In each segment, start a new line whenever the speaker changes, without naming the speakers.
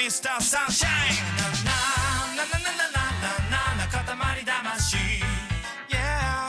Mr. Sunshine ななななななななな塊魂 Yeah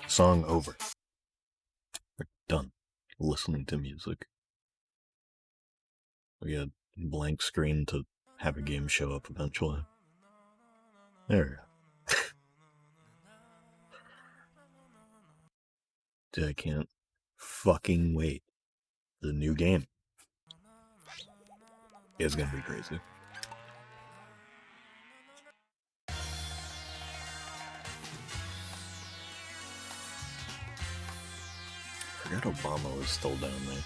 Song over. We're done listening to music. We got a blank screen to have a game show up eventually. There we go. Dude, I can't fucking wait for the new game. It's gonna be crazy. I forgot Obama was still down there.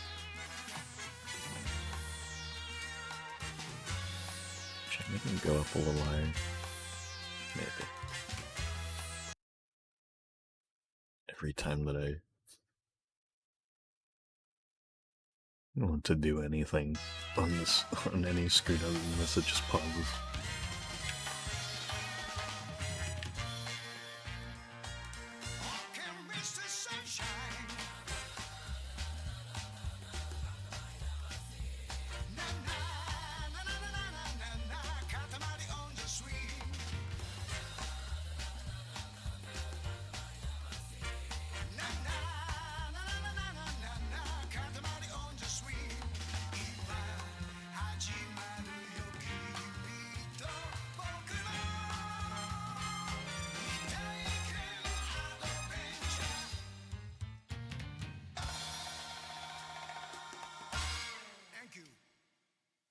Should I make him go up a little higher? Maybe. Every time that I want to do anything on any screen other than this, it just pauses.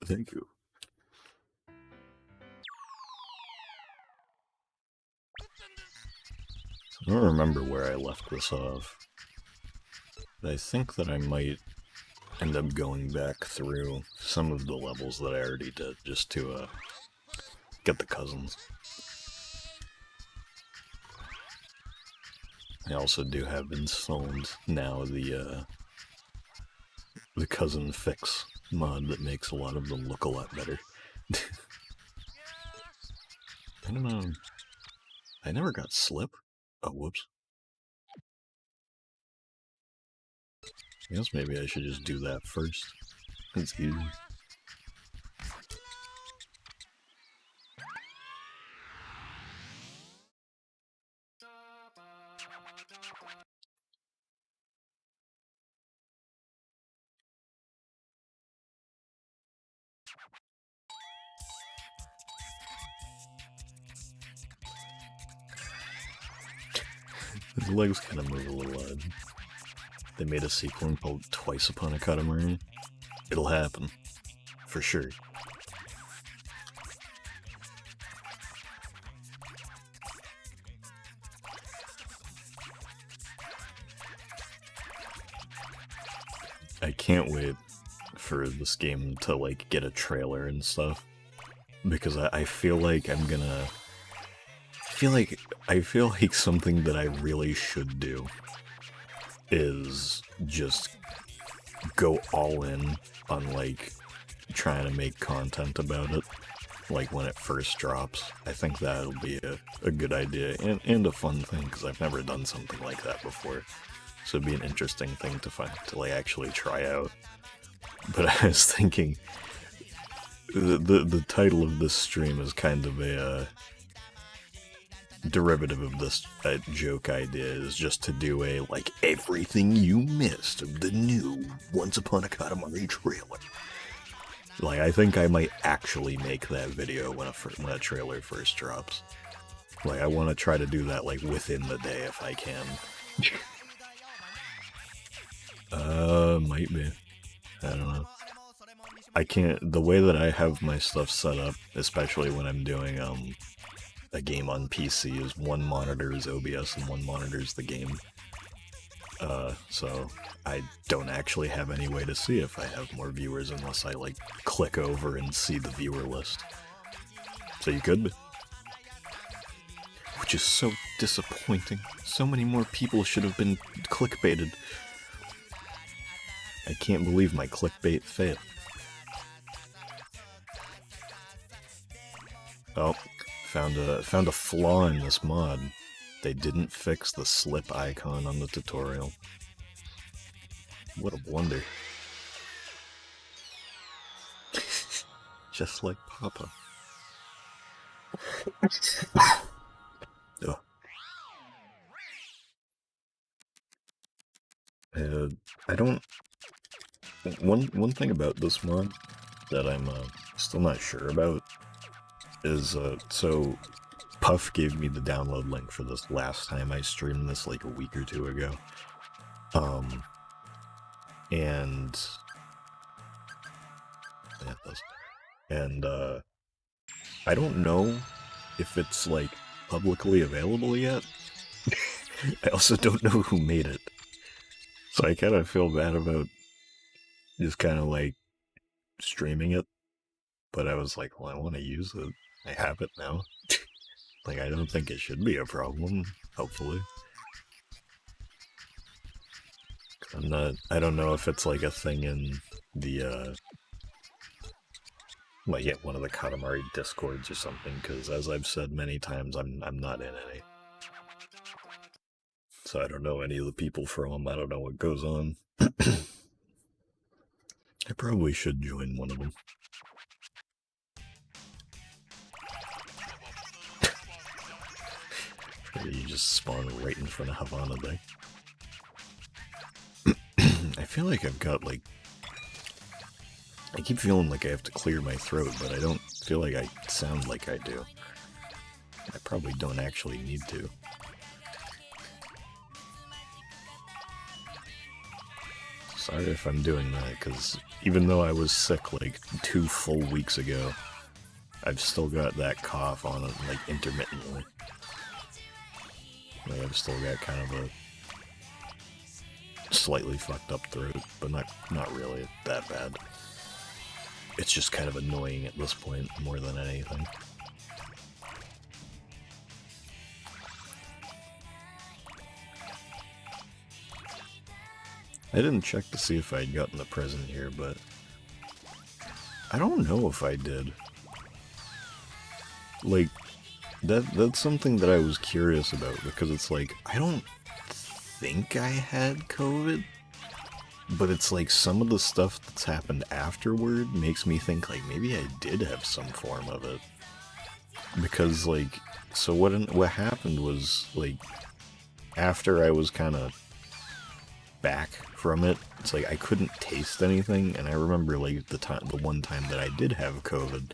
Thank you. I don't remember where I left this off. But I think that I might end up going back through some of the levels that I already did, just to, get the cousins. I also do have installed now the cousin fix mod that makes a lot of them look a lot better. I don't know. I never got slip. Oh, whoops. I guess maybe I should just do that first. It's easy. His legs kind of move a little odd. They made a sequel called Twice Upon a Katamari. It'll happen. For sure. I can't wait for this game to, like, get a trailer and stuff. Because I feel like I'm gonna... I feel like something that I really should do is just go all in on, like, trying to make content about it, like, when it first drops. I think that'll be a good idea, and a fun thing, because I've never done something like that before. So it'd be an interesting thing to like, actually try out. But I was thinking, the title of this stream is kind of a derivative of this joke idea, is just to do a, like, everything you missed of the new Once Upon a Katamari trailer. Like, I think I might actually make that video when a trailer first drops. Like, I want to try to do that, like, within the day if I can. Might be. I don't know. I can't, the way that I have my stuff set up, especially when I'm doing, a game on PC, is one monitor is OBS and one monitor is the game. So I don't actually have any way to see if I have more viewers unless I, like, click over and see the viewer list. So you could be. Which is so disappointing. So many more people should have been clickbaited. I can't believe my clickbait failed. Oh, found a flaw in this mod. They didn't fix the slip icon on the tutorial. What a blunder. Just like Papa. Ugh. I don't... One thing about this mod that I'm still not sure about is, so Puff gave me the download link for this last time I streamed this, like, a week or two ago. And... yeah, it does. And, I don't know if it's, like, publicly available yet. I also don't know who made it. So I kind of feel bad about just kind of, like, streaming it. But I was like, well, I want to use it. I have it now. Like, I don't think it should be a problem, hopefully. I don't know if it's, like, a thing in the, like, yeah, one of the Katamari Discords or something, because as I've said many times, I'm not in any. So I don't know any of the people from them, I don't know what goes on. I probably should join one of them. You just spawn right in front of Havana Day. I feel like I've got, like... I keep feeling like I have to clear my throat, but I don't feel like I sound like I do. I probably don't actually need to. Sorry if I'm doing that, because even though I was sick like 2 full weeks ago, I've still got that cough on it, like, intermittently. Like, I've still got kind of a slightly fucked up throat, but not really that bad. It's just kind of annoying at this point, more than anything. I didn't check to see if I'd gotten the present here, but I don't know if I did. Like, that's something that I was curious about, because it's like, I don't think I had COVID, but it's like some of the stuff that's happened afterward makes me think like maybe I did have some form of it. Because like, so what happened was like, after I was kind of back from it, it's like I couldn't taste anything, and I remember like the one time that I did have COVID,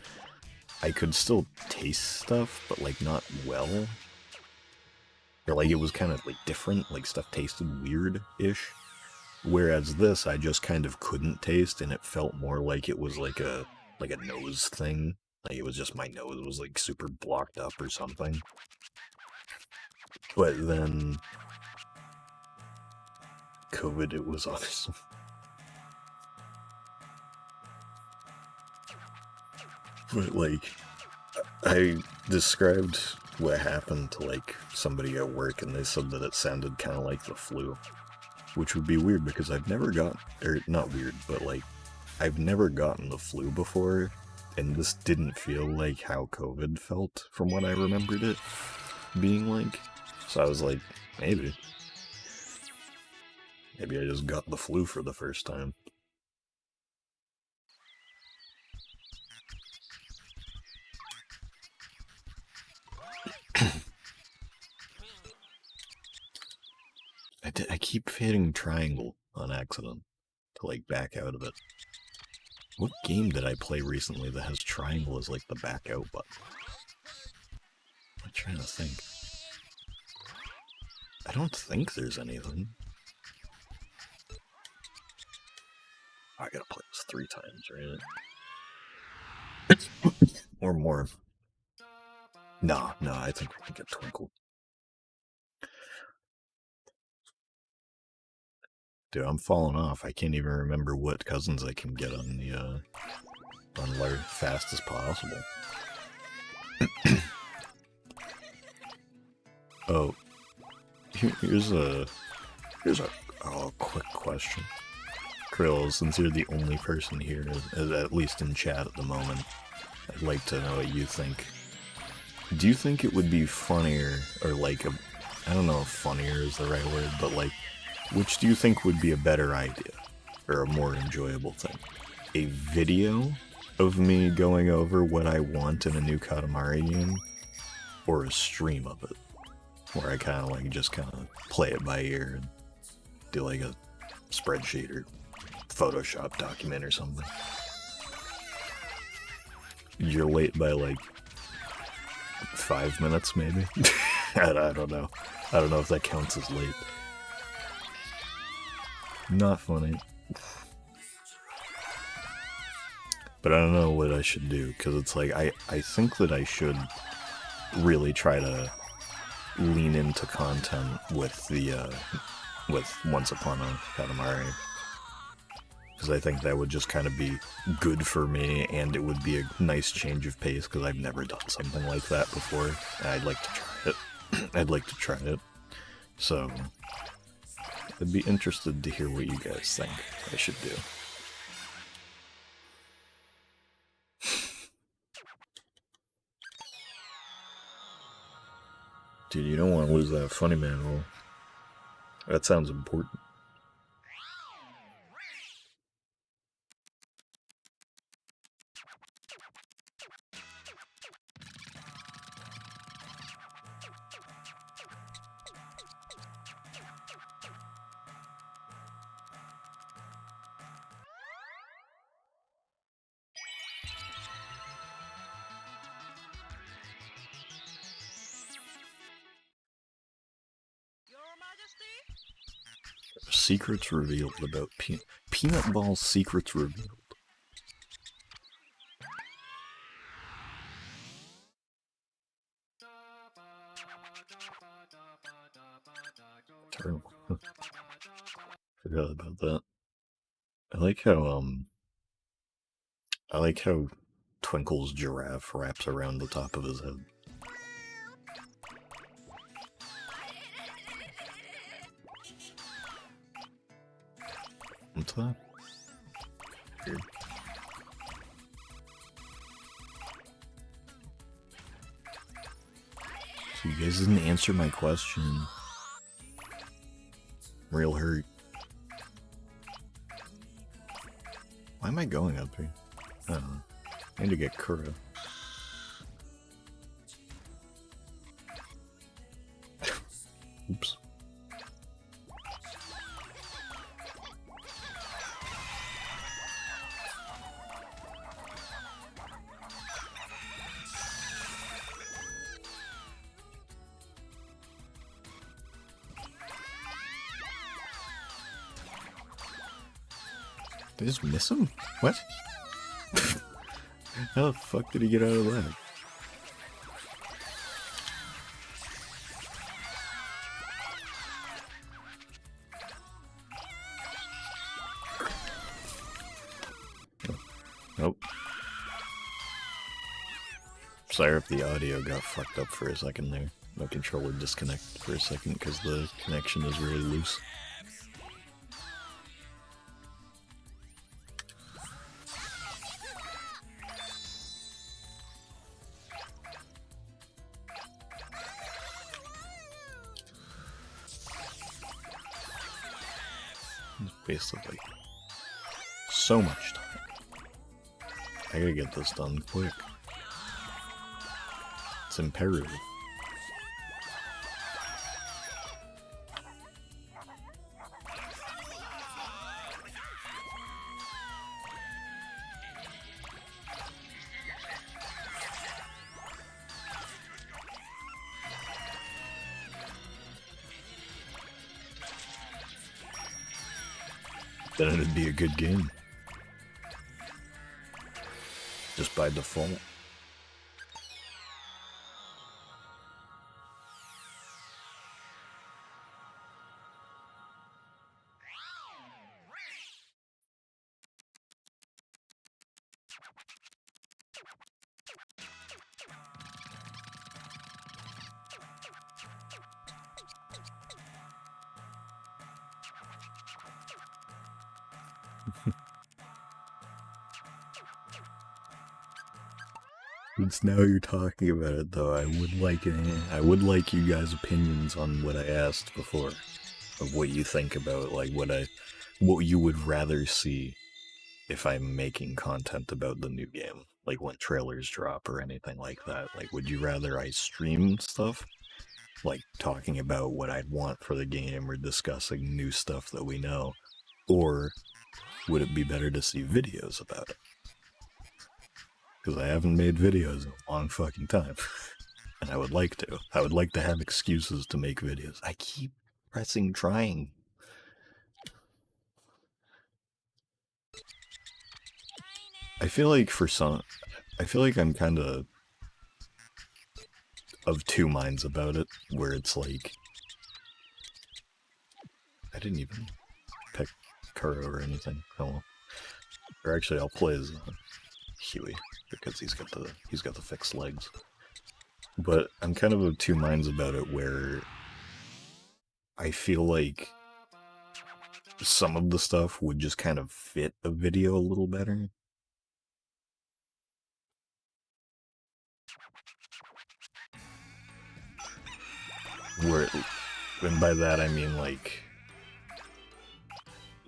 I could still taste stuff, but like not well. Or like it was kind of like different, like stuff tasted weird-ish. Whereas this, I just kind of couldn't taste, and it felt more like it was like a nose thing. Like it was just my nose was like super blocked up or something. But then COVID, it was awesome. But like, I described what happened to like somebody at work, and they said that it sounded kind of like the flu. Which would be weird because I've never not weird, but like, I've never gotten the flu before, and this didn't feel like how COVID felt from what I remembered it being like. So I was like, maybe I just got the flu for the first time. I keep hitting triangle on accident to like back out of it. What game did I play recently that has triangle as like the back out button? I'm trying to think. I don't think there's anything. I gotta play this 3 times, right? Or more. No, I think we can get Twinkle. Dude, I'm falling off. I can't even remember what cousins I can get on the, on Larry fast as possible. Oh, here's a quick question. Krill, since you're the only person here, at least in chat at the moment, I'd like to know what you think. Do you think it would be funnier, or like I don't know if funnier is the right word, but like, which do you think would be a better idea, or a more enjoyable thing? A video of me going over what I want in a new Katamari game, or a stream of it, where I kind of like just kind of play it by ear and do like a spreadsheet or Photoshop document or something. You're late by like 5 minutes, maybe? I don't know. I don't know if that counts as late. Not funny. But I don't know what I should do, because it's like, I think that I should really try to lean into content with the, with Once Upon a Katamari. Because I think that would just kind of be good for me, and it would be a nice change of pace, because I've never done something like that before, and I'd like to try it. I'd like to try it. So, I'd be interested to hear what you guys think I should do. Dude, you don't want to lose that funny man role. That sounds important. Secrets revealed about Peanut Ball secrets revealed. Terrible. Forgot about that. I like how Twinkle's giraffe wraps around the top of his head. What's that? Weird. So you guys didn't answer my question. Real hurt. Why am I going up here? I don't know. I need to get Kura. Oops. Did I just miss him? What? How the fuck did he get out of that? Nope. Sorry if the audio got fucked up for a second there. My controller disconnected for a second because the connection is really loose. Basically, so much time. I gotta get this done quick. It's imperative. Then it'd be a good game. Just by default. Since now you're talking about it, though, I would like you guys' opinions on what I asked before, of what you think about, like, what you would rather see if I'm making content about the new game, like when trailers drop or anything like that. Like, would you rather I stream stuff, like talking about what I'd want for the game or discussing new stuff that we know, or would it be better to see videos about it? Because I haven't made videos in a long fucking time. And I would like to. I would like to have excuses to make videos. I keep pressing trying. I feel like I'm kind of two minds about it, where it's like, I didn't even pick Kuro or anything. Oh well. Or actually, I'll play as Huey, because he's got the fixed legs. But I'm kind of two minds about it, where I feel like some of the stuff would just kind of fit a video a little better. And by that I mean, like,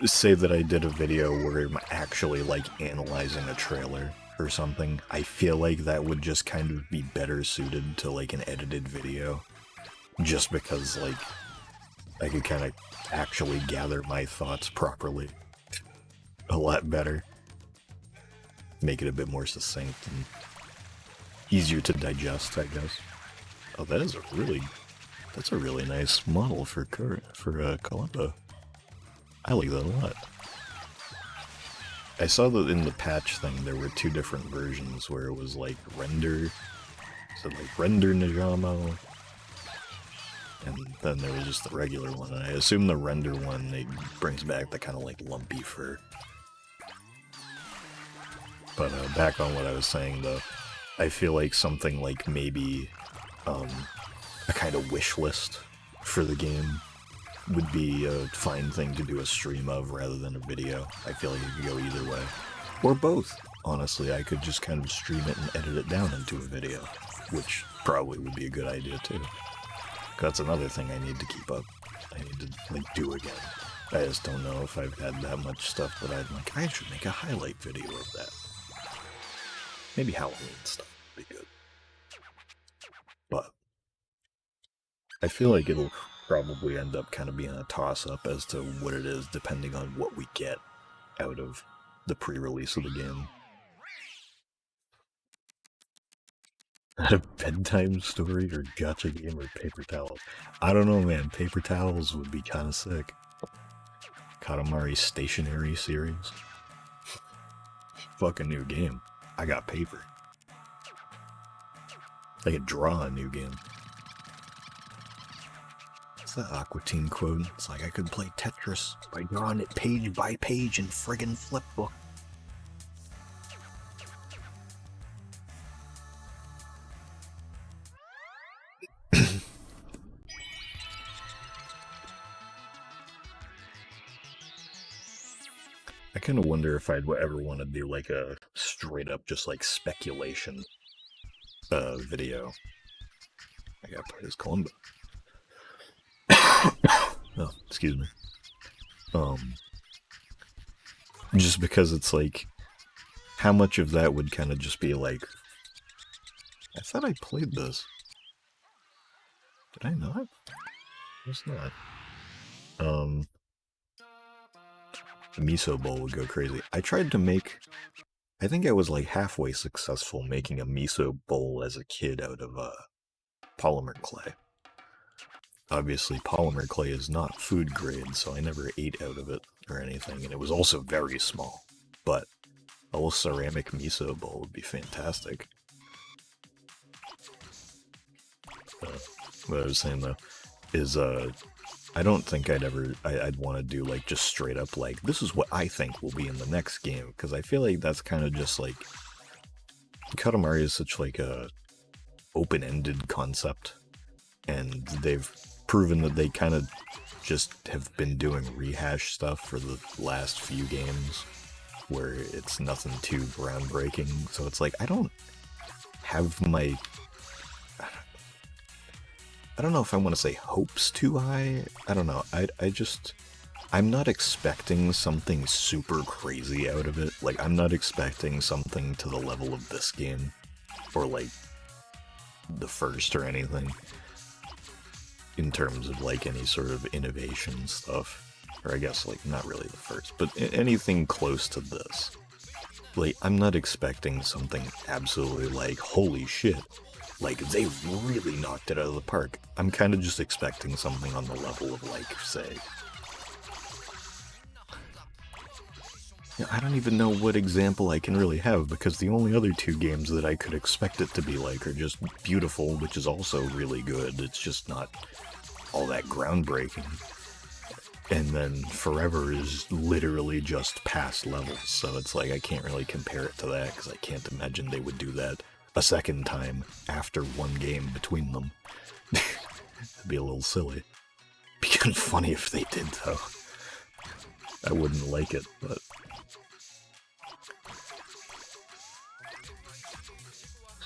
say that I did a video where I'm actually, like, analyzing a trailer or something. I feel like that would just kind of be better suited to, like, an edited video. Just because, like, I could kind of actually gather my thoughts properly a lot better. Make it a bit more succinct and easier to digest, I guess. Oh, that's a really nice model for Columbo. I like that a lot. I saw that in the patch thing there were two different versions where it was like render, so like render Najamo, and then there was just the regular one. And I assume the render one, it brings back the kind of like lumpy fur. But back on what I was saying though, I feel like something like maybe a kind of wish list for the game would be a fine thing to do a stream of rather than a video. I feel like it could go either way. Or both. Honestly, I could just kind of stream it and edit it down into a video, which probably would be a good idea too. That's another thing I need to keep up. I need to like do again. I just don't know if I've had that much stuff that I'm like, I should make a highlight video of that. Maybe Halloween stuff would be good. But I feel like it'll probably end up kind of being a toss-up as to what it is, depending on what we get out of the pre-release of the game. A bedtime story or gacha game or paper towels? I don't know, man. Paper towels would be kind of sick. Katamari stationery series. Fucking new game. I got paper. I could draw a new game. What's that Aqua Teen quote? It's like I could play Tetris by drawing it page by page in friggin' flipbook. I kind of wonder if I'd ever want to do like a straight up just like speculation video. I gotta play this Columbo. Oh, excuse me. Just because it's like, how much of that would kind of just be like, I thought I played this. Did I not? It's not. The miso bowl would go crazy. I tried to make, I think I was like halfway successful making a miso bowl as a kid out of polymer clay. Obviously, polymer clay is not food grade, so I never ate out of it or anything, and it was also very small. But a little ceramic miso bowl would be fantastic. What I was saying though is, I don't think I'd want to do like just straight up like, this is what I think will be in the next game, because I feel like that's kind of just like, Katamari is such like a open-ended concept, and they've proven that they kind of just have been doing rehash stuff for the last few games, where it's nothing too groundbreaking, so it's like, I don't have my, I don't know if I want to say hopes too high. I don't know. I'm not expecting something super crazy out of it. Like, I'm not expecting something to the level of this game, or like the first or anything, in terms of like any sort of innovation stuff. Or I guess like not really the first, but anything close to this. Like, I'm not expecting something absolutely like, holy shit. Like, they really knocked it out of the park. I'm kind of just expecting something on the level of, like, say... I don't even know what example I can really have, because the only other two games that I could expect it to be like are just Beautiful, which is also really good. It's just not all that groundbreaking. And then Forever is literally just past levels, so it's like I can't really compare it to that, because I can't imagine they would do that a second time after one game between them. It'd be a little silly. Be kind of funny if they did, though. I wouldn't like it, but...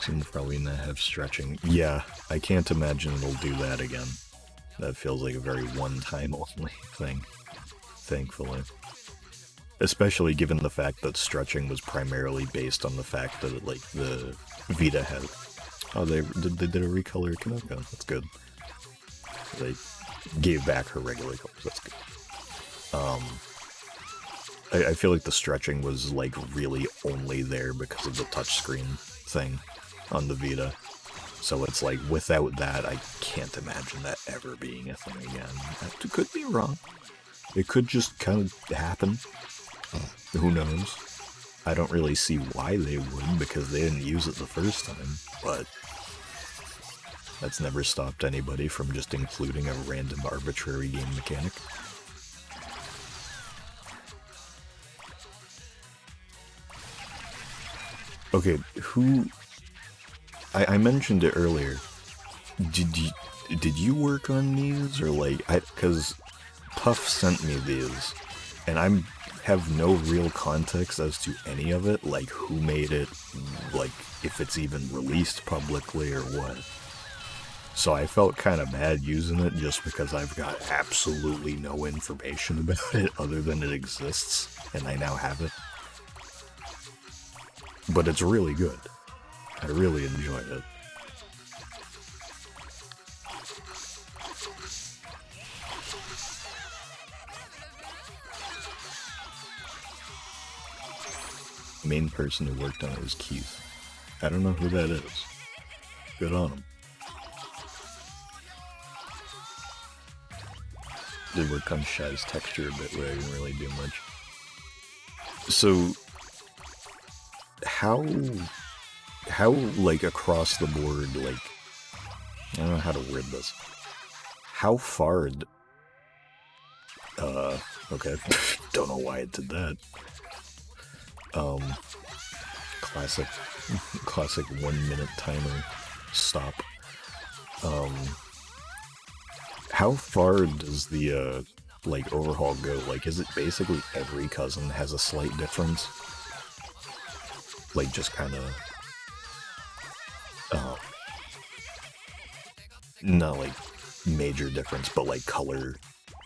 Seems probably not have stretching. Yeah, I can't imagine it'll do that again. That feels like a very one-time only thing, thankfully. Especially given the fact that stretching was primarily based on the fact that, like, the Vita had... Oh, they did a recolor Kanoko. That's good. They gave back her regular colors. That's good. I feel like the stretching was, like, really only there because of the touchscreen thing on the Vita. So it's like, without that, I can't imagine that ever being a thing again. I could be wrong. It could just kind of happen. Who knows? I don't really see why they would, because they didn't use it the first time, but that's never stopped anybody from just including a random arbitrary game mechanic. Okay, I mentioned it earlier. Did you work on these, or like, because Puff sent me these, and I have no real context as to any of it, like who made it, like if it's even released publicly or what. So I felt kind of bad using it just because I've got absolutely no information about it other than it exists, and I now have it. But it's really good. I really enjoyed it. The main person who worked on it was Keith. I don't know who that is. Good on him. Did work on Shy's texture a bit, but I didn't really do much. So, how like across the board, like, I don't know how to word this. How far okay. Don't know why it did that. Classic 1 minute timer stop. How far does the, like, overhaul go? Like, is it basically every cousin has a slight difference? Like, just kind of, not like major difference, but like color,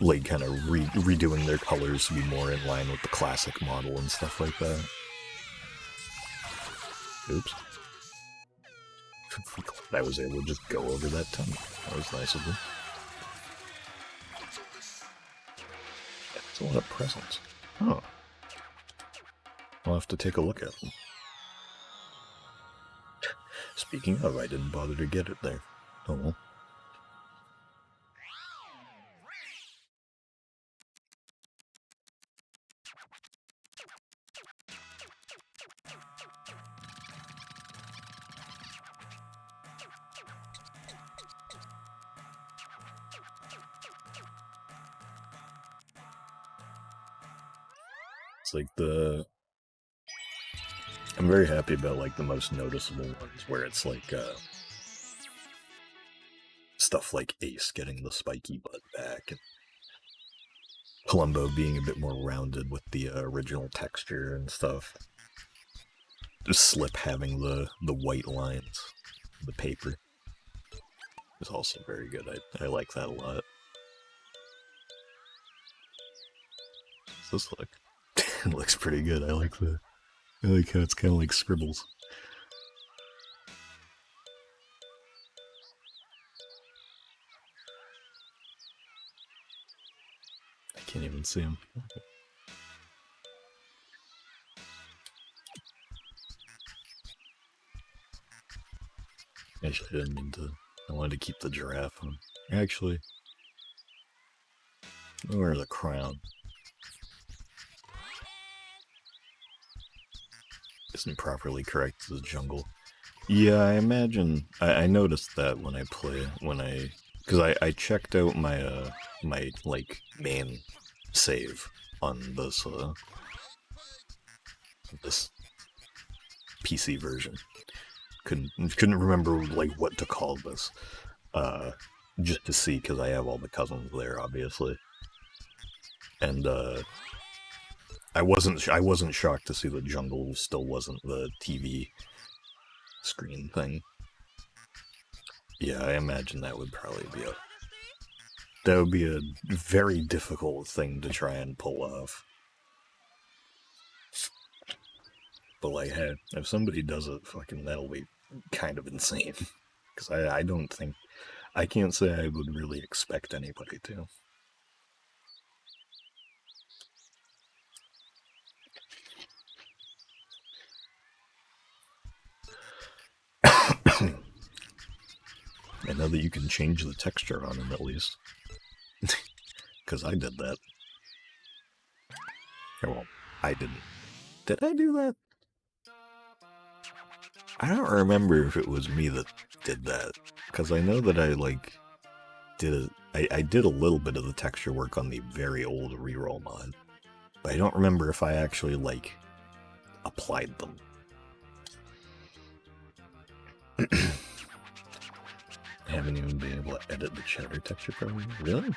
like kind of redoing their colors to be more in line with the classic model and stuff like that. Oops. I was able to just go over that ton. That was nice of them. That's a lot of presents. Oh. I'll have to take a look at them. Speaking of, I didn't bother to get it there. Oh well. It's like I'm very happy about like the most noticeable ones where it's like stuff like Ace getting the spiky butt back, and Columbo being a bit more rounded with the original texture and stuff. Slip having the white lines, the paper is also very good. I like that a lot. What's this look? It looks pretty good. I like how it's kind of like scribbles. I can't even see him. Actually, I didn't mean to. I wanted to keep the giraffe on. Actually, where's the crown? Isn't properly correct to the jungle. Yeah, I imagine. I noticed that when I play, because I checked out my my like main save on this PC version. Couldn't remember like what to call this. Just to see, because I have all the cousins there, obviously. And I wasn't shocked to see the jungle still wasn't the TV screen thing. Yeah, I imagine that would probably be a very difficult thing to try and pull off. But like, hey, if somebody does it, fucking that'll be kind of insane. Because I can't say I would really expect anybody to. I know that you can change the texture on them at least. Because I did that. Well, I didn't. Did I do that? I don't remember if it was me that did that. Because I know that I, I did a little bit of the texture work on the very old reroll mod. But I don't remember if I actually, applied them. I haven't even been able to edit the cheddar texture program. Really?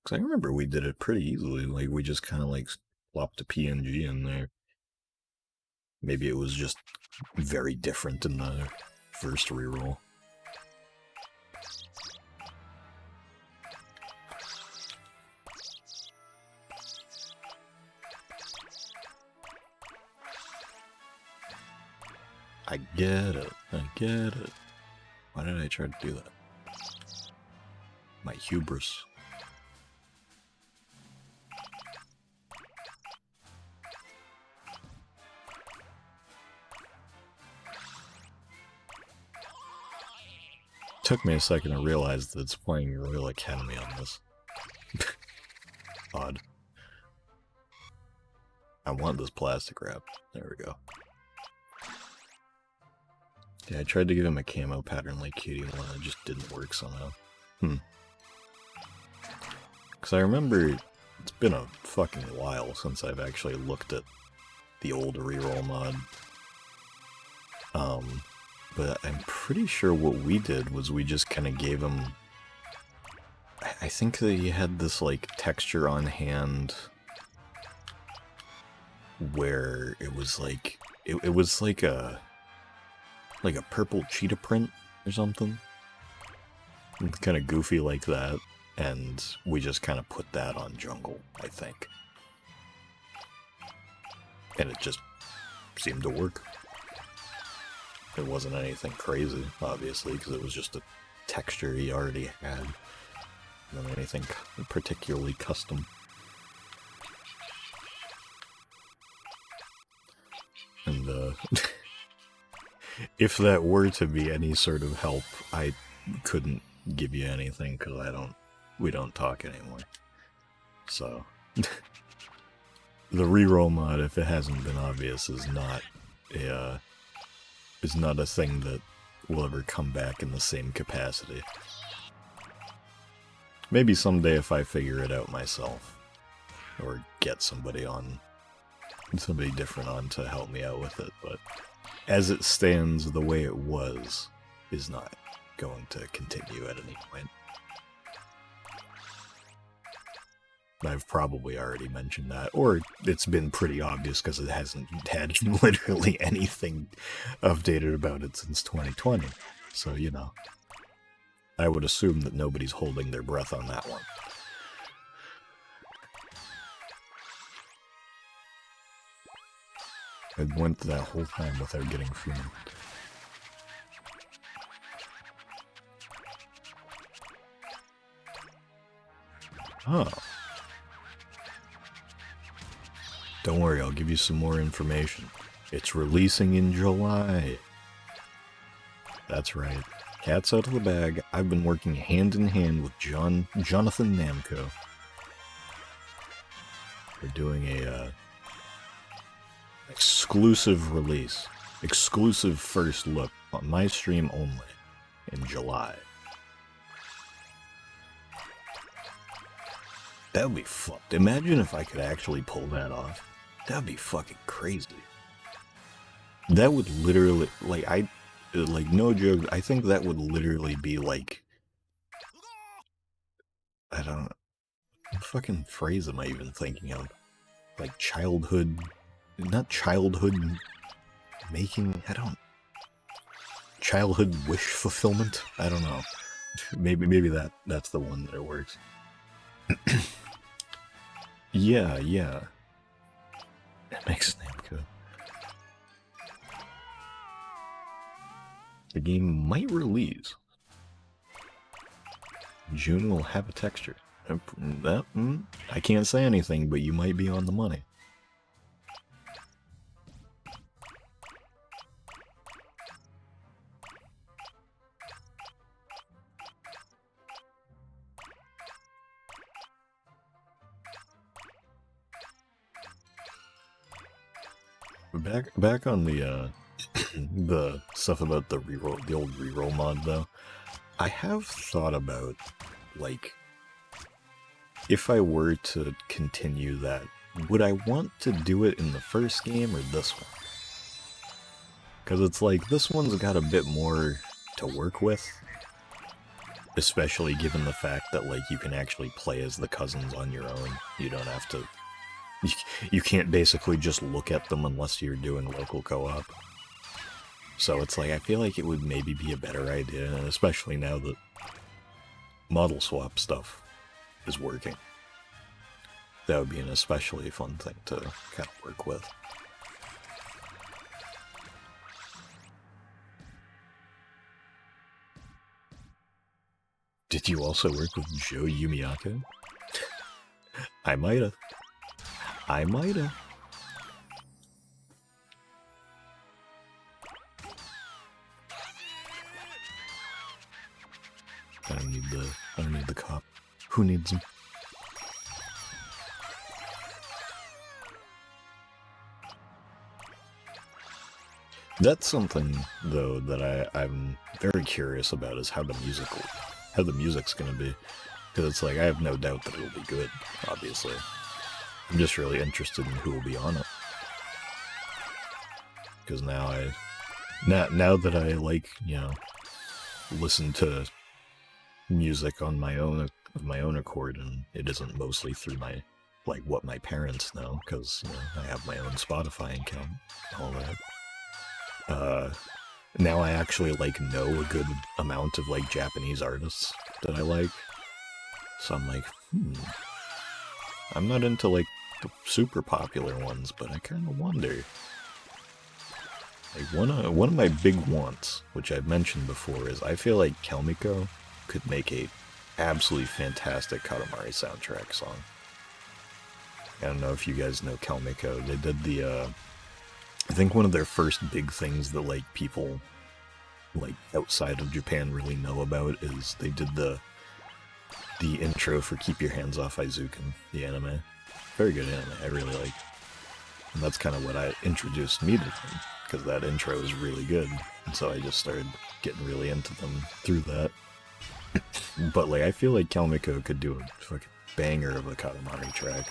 Because I remember we did it pretty easily. We just kind of, plopped a PNG in there. Maybe it was just very different in the first reroll. I get it. I get it. Why did I try to do that? My hubris. Took me a second to realize that it's playing Royal Academy on this. Odd. I want this plastic wrap. There we go. Yeah, I tried to give him a camo pattern like Kitty one, it just didn't work somehow. Because I remember it's been a fucking while since I've actually looked at the old reroll mod. But I'm pretty sure what we did was we just kind of gave him... I think that he had this, texture on hand where it was it was like a purple cheetah print or something. It's kind of goofy like that, and we just kind of put that on Jungle, I think. And it just seemed to work. It wasn't anything crazy, obviously, because it was just a texture he already had. Not anything particularly custom. And, if that were to be any sort of help, I couldn't give you anything, because we don't talk anymore. So, the reroll mod, if it hasn't been obvious, is not a thing that will ever come back in the same capacity. Maybe someday if I figure it out myself, or get somebody different on to help me out with it, but as it stands, the way it was is not going to continue at any point. I've probably already mentioned that, or it's been pretty obvious because it hasn't had literally anything updated about it since 2020. So, I would assume that nobody's holding their breath on that one. I went that whole time without getting fumed. Oh. Don't worry, I'll give you some more information. It's releasing in July. That's right. Cat's out of the bag. I've been working hand in hand with Jonathan Namco. We're doing a exclusive release. Exclusive first look on my stream only in July. That would be fucked. Imagine if I could actually pull that off. That would be fucking crazy. That would literally, no joke, I think that would literally be I don't know, what fucking phrase am I even thinking of? Childhood, not childhood making, childhood wish fulfillment? I don't know. Maybe that's the one that works. Yeah. That makes Namco. The game might release. June will have a texture. I can't say anything, but you might be on the money. back on the the stuff about the old reroll mod though. I have thought about, like, if I were to continue that, would I want to do it in the first game or this one? Because it's like, this one's got a bit more to work with. Especially given the fact that, like, you can actually play as the cousins on your own. You don't have to... You can't basically just look at them unless you're doing local co-op. So it's like, I feel like it would maybe be a better idea, and especially now that model swap stuff is working. That would be an especially fun thing to kind of work with. Did you also work with Joe Yumiyako? I might've. I might've. I don't need the cop. Who needs him? That's something though that I'm very curious about, is how the music's gonna be. Because it's like, I have no doubt that it'll be good, obviously. I'm just really interested in who will be on it. Because now that I, like, you know, listen to music on my own accord, and it isn't mostly through my, like, what my parents know, because, you know, I have my own Spotify account, all that. Now I actually, like, know a good amount of, like, Japanese artists that I like. So I'm like, I'm not into, like, the super popular ones, but I kind of wonder. Like, one of my big wants, which I've mentioned before, is I feel like Kelmiko could make a absolutely fantastic Katamari soundtrack song. I don't know if you guys know Kelmiko. They did the, I think one of their first big things that, like, people, like, outside of Japan really know about is they did the intro for Keep Your Hands Off Aizuken, the anime. Very good anime, I really like. And that's kind of what introduced me to them, because that intro is really good. And so I just started getting really into them through that. But, like, I feel like Kelmiko could do a fucking banger of a Katamari track.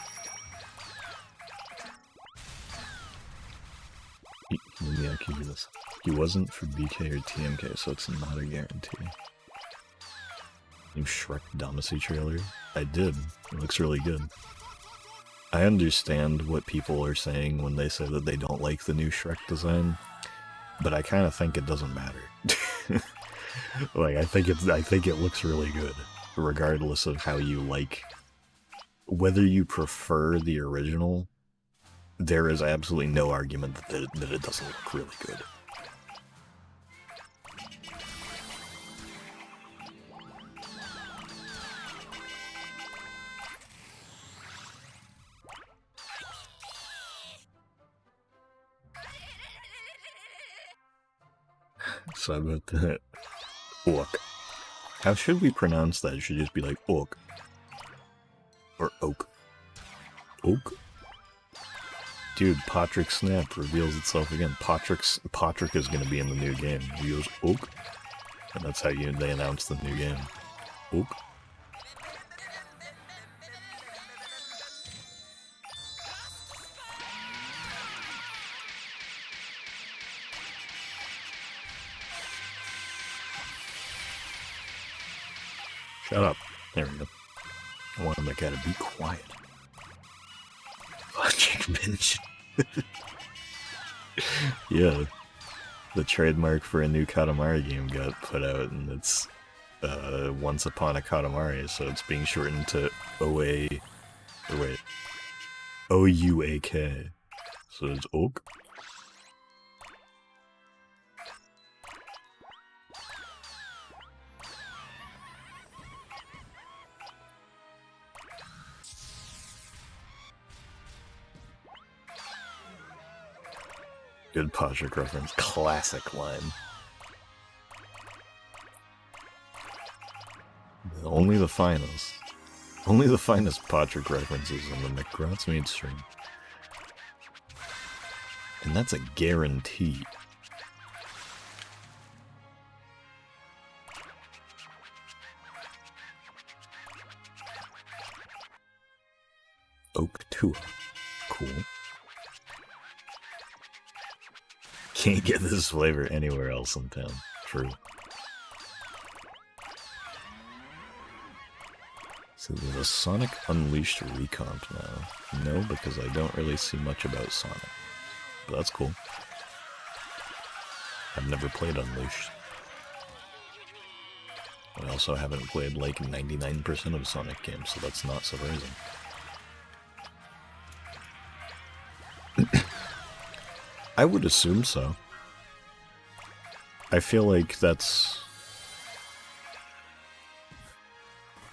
Let me give you this. He wasn't for BK or TMK, so it's not a guarantee. New Shrek Damacy trailer? I did. It looks really good. I understand what people are saying when they say that they don't like the new Shrek design, but I kind of think it doesn't matter. Like, I think it looks really good, regardless of how you like. Whether you prefer the original, there is absolutely no argument that it doesn't look really good. So about that. Orc. How should we pronounce that? It should just be like orc. Or oak. Oak? Dude, Patrick Snap reveals itself again. Patrick is going to be in the new game. He goes, oak. And that's how they announce the new game. Oak. Shut up. There we go. I want that guy to be quiet. Fucking bitch. Yeah. The trademark for a new Katamari game got put out, and it's Once Upon a Katamari, so it's being shortened to OA... Or wait. OUAK. So it's Oak. Good Patrick reference. Classic line. Only the finest. Only the finest Patrick references on the McGrath's main stream. And that's a guarantee. Oak Tua. Cool. Can't get this flavor anywhere else in town. True. So there's a Sonic Unleashed recomp now. No, because I don't really see much about Sonic. But that's cool. I've never played Unleashed. I also haven't played like 99% of Sonic games, so that's not surprising. I would assume so. I feel like that's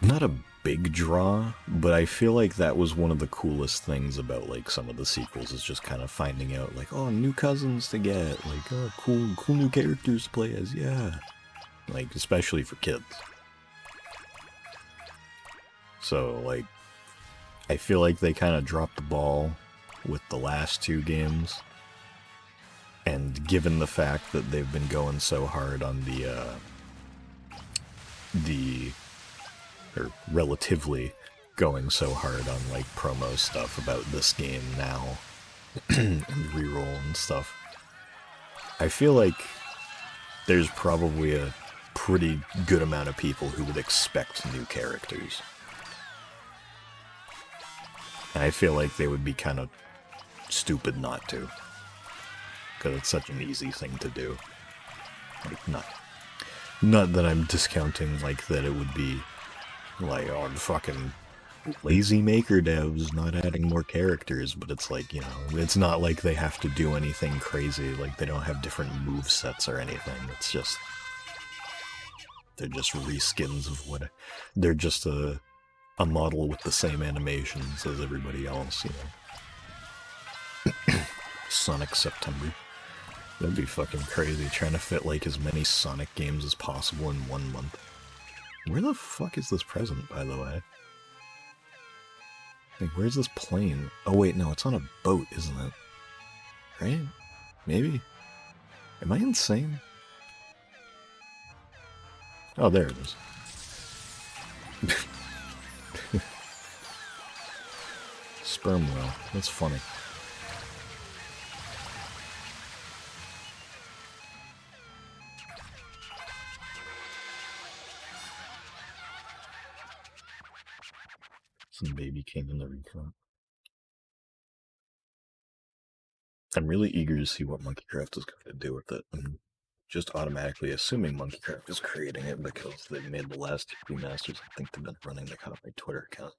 not a big draw, but I feel like that was one of the coolest things about like some of the sequels is just kind of finding out like, oh, new cousins to get, like, oh, cool new characters to play as, yeah. Like, especially for kids. So, like, I feel like they kind of dropped the ball with the last two games. And given the fact that they've been going so hard on or relatively going so hard on, like, promo stuff about this game now, and reroll and stuff, I feel like there's probably a pretty good amount of people who would expect new characters. And I feel like they would be kind of stupid not to. Because it's such an easy thing to do. Like, not that I'm discounting, like, that it would be, like, oh, fucking lazy maker devs not adding more characters, but it's like, you know, it's not like they have to do anything crazy, like, they don't have different move sets or anything, it's just, they're just reskins of what, they're just a model with the same animations as everybody else, you know. Sonic September. That'd be fucking crazy, trying to fit like as many Sonic games as possible in 1 month. Where the fuck is this present, by the way? Like, where's this plane? Oh wait, no, it's on a boat, isn't it? Right? Maybe? Am I insane? Oh, there it is. Sperm whale. That's funny. Some baby came in the recon. I'm really eager to see what Monkeycraft is going to do with it. I'm just automatically assuming Monkeycraft is creating it because they made the last two remasters. I think they've been running the Katamari Twitter account.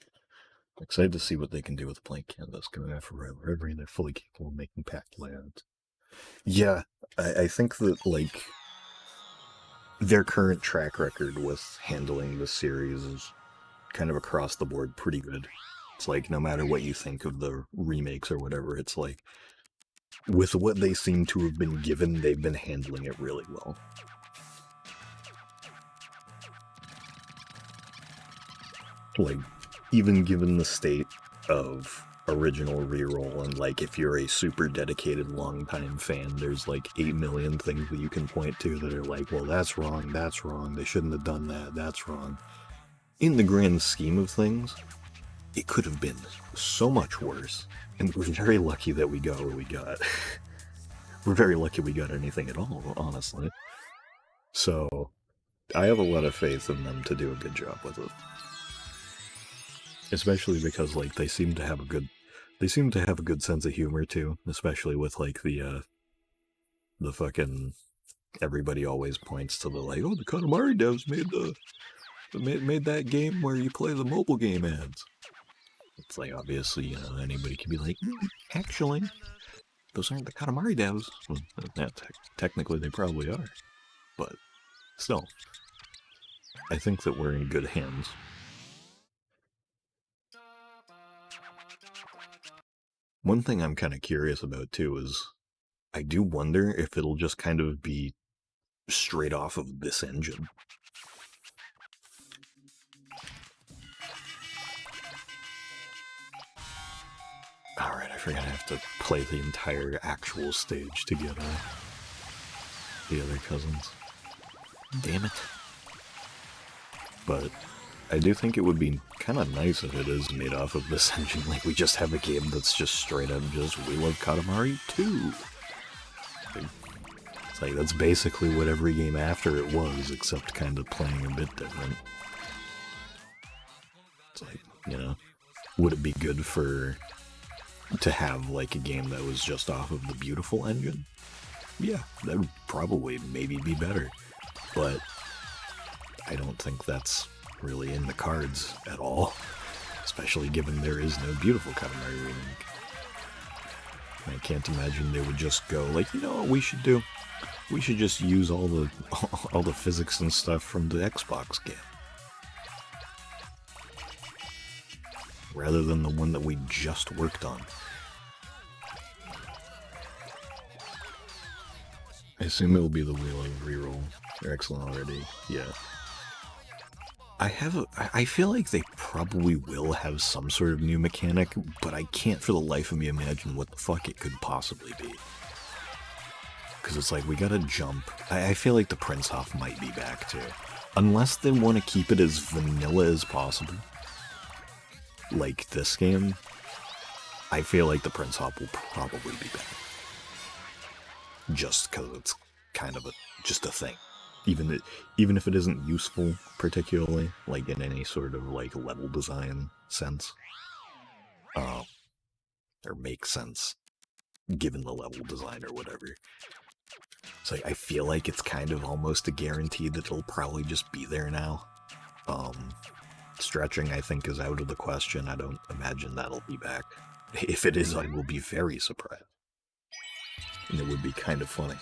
I'm excited to see what they can do with a blank canvas going out for Rivalry. They're fully capable of making packed layouts. Yeah, I think that, like, their current track record with handling this series is kind of across the board pretty good. It's like, no matter what you think of the remakes or whatever, it's like, with what they seem to have been given, they've been handling it really well. Like, even given the state of original reroll, and like, if you're a super dedicated longtime fan, there's like 8 million things that you can point to that are like, well, that's wrong, they shouldn't have done that, that's wrong. In the grand scheme of things, it could have been so much worse, and we're very lucky that we got what we got. We're very lucky we got anything at all, honestly. So, I have a lot of faith in them to do a good job with it. Especially because, like, they seem to have a good sense of humor too, especially with like the fucking, everybody always points to the like, oh, the Katamari devs made that game where you play the mobile game ads. It's like, obviously, you know, anybody can be like, actually, those aren't the Katamari devs. Well, technically they probably are, but still, I think that we're in good hands. One thing I'm kind of curious about too is, I do wonder if it'll just kind of be straight off of this engine. Alright, I forgot I have to play the entire actual stage to get the other cousins. Damn it. But I do think it would be kind of nice if it is made off of this engine. Like, we just have a game that's just straight up just, we love Katamari 2. It's like, that's basically what every game after it was, except kind of playing a bit different. It's like, you know, would it be good to have, like, a game that was just off of the beautiful engine? Yeah, that would probably maybe be better. But I don't think that's really in the cards at all, especially given there is no beautiful Katamari remake. I can't imagine they would just go like, you know what we should do? We should just use all the physics and stuff from the Xbox game, rather than the one that we just worked on. I assume it will be the Wheel of Reroll. They're excellent already. Yeah. I feel like they probably will have some sort of new mechanic, but I can't for the life of me imagine what the fuck it could possibly be. Because it's like, we gotta jump. I feel like the Prince Hoff might be back too. Unless they want to keep it as vanilla as possible. Like this game, I feel like the Prince Hoff will probably be back. Just because it's kind of just a thing. Even if it isn't useful particularly, like in any sort of like level design sense, or makes sense given the level design or whatever. So I feel like it's kind of almost a guarantee that it'll probably just be there now. Stretching, I think, is out of the question. I don't imagine that'll be back. If it is, I will be very surprised. And it would be kind of funny.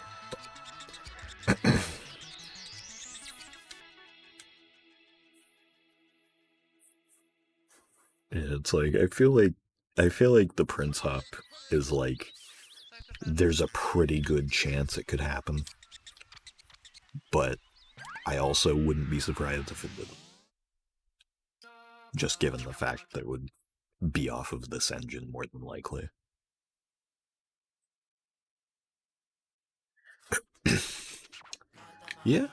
Yeah, it's like I feel like the Prince Hop is like, there's a pretty good chance it could happen, but I also wouldn't be surprised if it didn't. Just given the fact that it would be off of this engine more than likely. Yeah.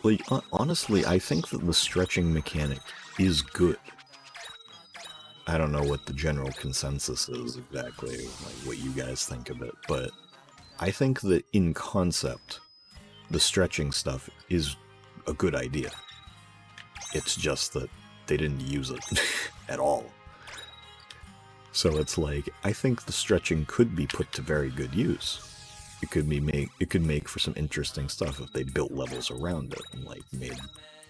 Like, honestly, I think that the stretching mechanic is good. I don't know what the general consensus is exactly, like what you guys think of it, but I think that in concept, the stretching stuff is a good idea. It's just that they didn't use it at all. So it's like, I think the stretching could be put to very good use. It could make for some interesting stuff if they built levels around it and like made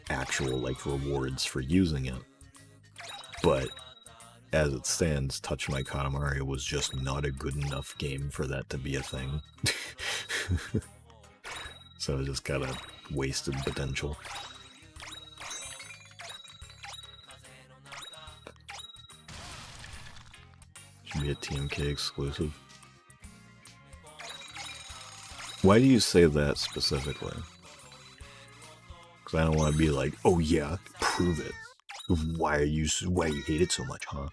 actual like rewards for using it. But as it stands, Touch My Katamari was just not a good enough game for that to be a thing. So it just got a wasted potential. Should be a TMK exclusive. Why do you say that specifically? Because I don't want to be like, oh yeah, prove it. Why you hate it so much, huh?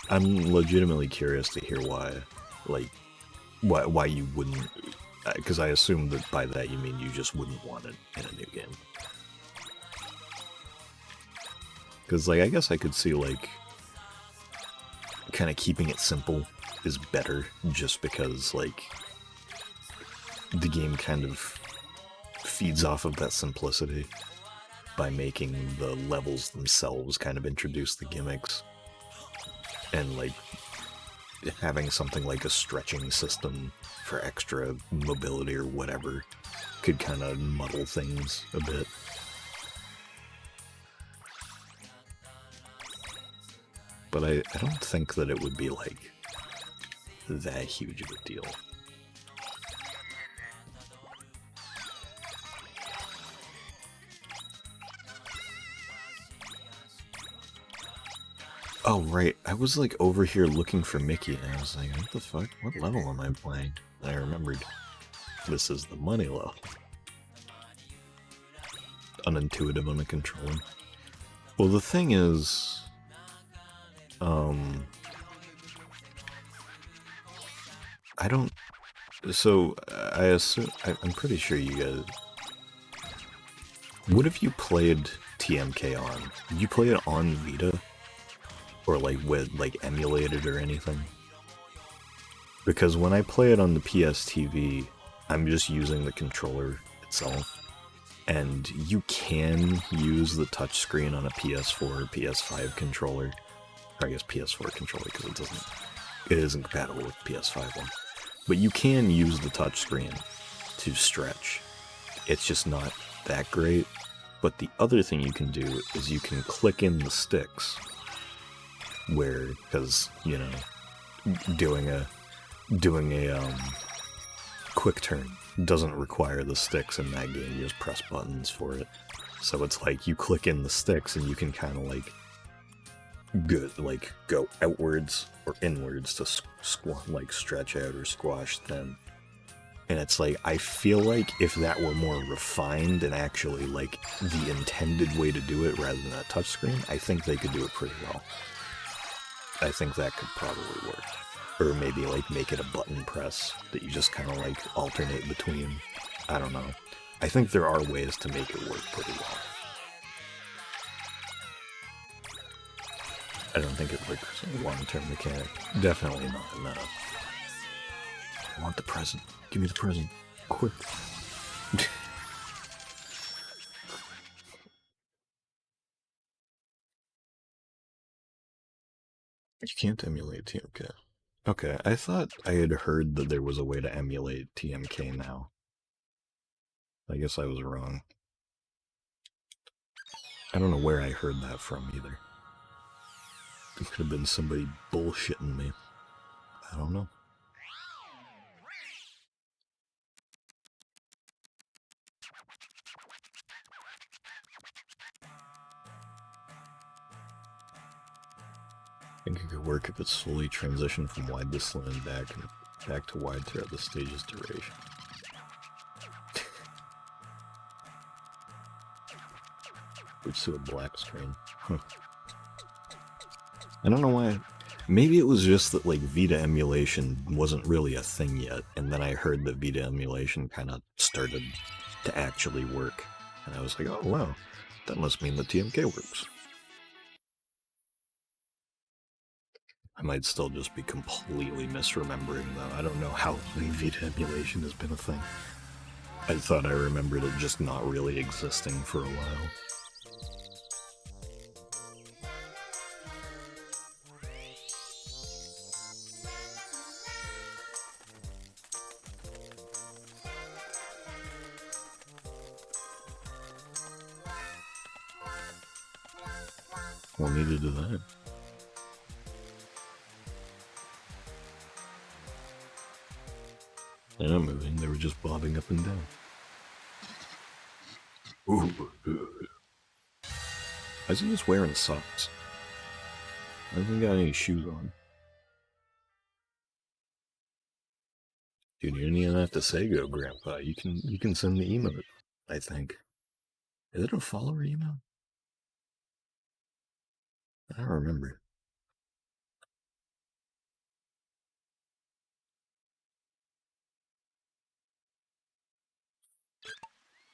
I'm legitimately curious to hear why, like, why you wouldn't, because I assume that by that you mean you just wouldn't want it in a new game. Because, like, I guess I could see, like, kind of keeping it simple is better, just because, like, the game kind of feeds off of that simplicity by making the levels themselves kind of introduce the gimmicks. And, like, having something like a stretching system for extra mobility or whatever could kind of muddle things a bit. But I don't think that it would be, like, that huge of a deal. Oh, right. I was, like, over here looking for Mickey, and I was like, what the fuck? What level am I playing? And I remembered, this is the money level. Unintuitive on the controller. Well, the thing is, I don't. So I assume I'm pretty sure you guys. What if you played TMK on? Did you play it on Vita, or like with like emulated or anything? Because when I play it on the PSTV, I'm just using the controller itself, and you can use the touchscreen on a PS4 or PS5 controller. Or I guess PS4 controller because it isn't compatible with PS5 one. But you can use the touchscreen to stretch. It's just not that great. But the other thing you can do is you can click in the sticks, where, because, you know, doing a quick turn doesn't require the sticks in that game. You just press buttons for it. So it's like you click in the sticks and you can kind of like go outwards or inwards to stretch out or squash them. And it's like, I feel like if that were more refined and actually like the intended way to do it rather than a touchscreen, I think they could do it pretty well. I think that could probably work. Or maybe like make it a button press that you just kind of like alternate between. I don't know. I think there are ways to make it work pretty well. I don't think it works as a long-term mechanic. Definitely not in that. I want the present. Give me the present. Quick. You can't emulate TMK. Okay, I thought I had heard that there was a way to emulate TMK now. I guess I was wrong. I don't know where I heard that from either. It could have been somebody bullshitting me. I don't know. I think it could work if it's slowly transitioned from wide to slim and back to wide throughout the stage's duration. Which to a black screen. Huh. I don't know why. Maybe it was just that like Vita emulation wasn't really a thing yet, and then I heard that Vita emulation kind of started to actually work, and I was like, oh wow, that must mean that TMK works. I might still just be completely misremembering, though. I don't know how long Vita emulation has been a thing. I thought I remembered it just not really existing for a while. Well, neither did I. They're not moving, they were just bobbing up and down. Ooh. How's he just wearing socks? I haven't got any shoes on. Dude, you don't even have to say go, Grandpa. You can send the emote, I think. Is it a follower emote? I don't remember.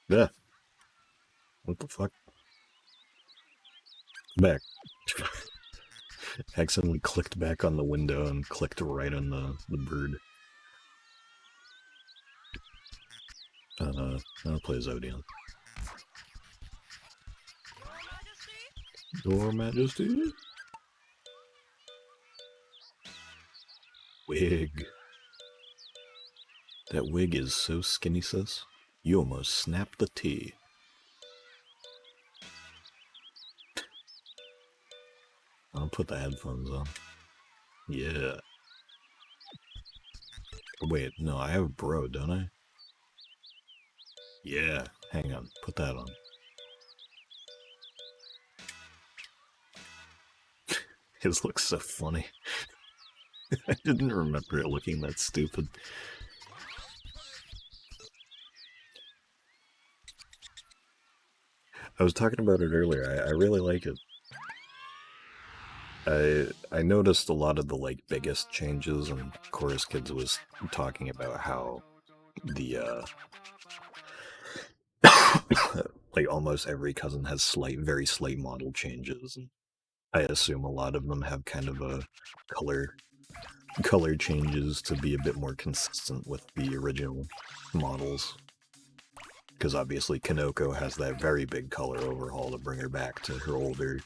Yeah. What the fuck? Back. Accidentally clicked back on the window and clicked right on the bird. I'll play Zodion. Your Majesty? Wig. That wig is so skinny, sis. You almost snapped the T. I'll put the headphones on. Yeah. Wait, no, I have Bro, don't I? Yeah. Hang on, put that on. His looks so funny. I didn't remember it looking that stupid. I was talking about it earlier. I really like it. I noticed a lot of the like biggest changes, and Chorus Kids was talking about how the like almost every cousin has very slight model changes, and I assume a lot of them have kind of a color color changes to be a bit more consistent with the original models. Because obviously Kanoko has that very big color overhaul to bring her back to her older,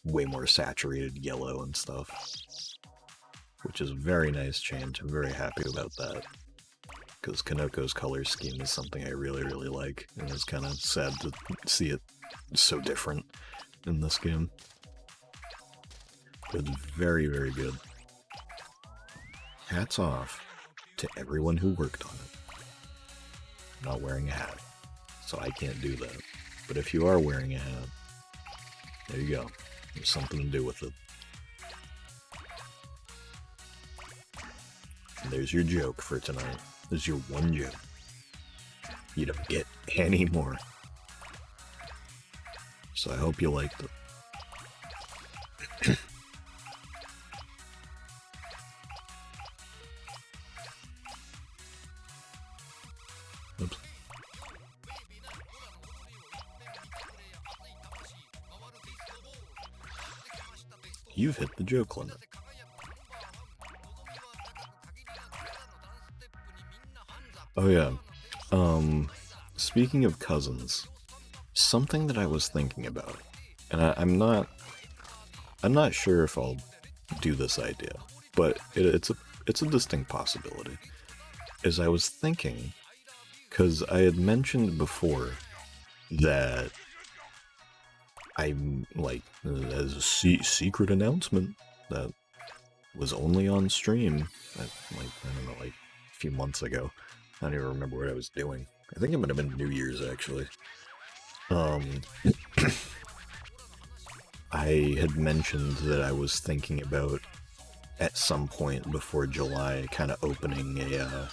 way more saturated yellow and stuff. Which is a very nice change. I'm very happy about that. Because Kanoko's color scheme is something I really, really like, and it's kind of sad to see it so different in this game. But it's very, very good. Hats off to everyone who worked on it. I'm not wearing a hat, so I can't do that. But if you are wearing a hat, there you go. There's something to do with it. And there's your joke for tonight. There's your one joke. You don't get any more. So I hope you liked it. Oops. You've hit the joke limit. Oh yeah. Speaking of cousins, something that I was thinking about, and I'm not sure if I'll do this idea, but it's a distinct possibility. Is I was thinking, because I had mentioned before that I'm like, as a secret announcement that was only on stream, like I don't know, like a few months ago. I don't even remember what I was doing. I think it might have been New Year's, actually. I had mentioned that I was thinking about, at some point before July, kind of opening a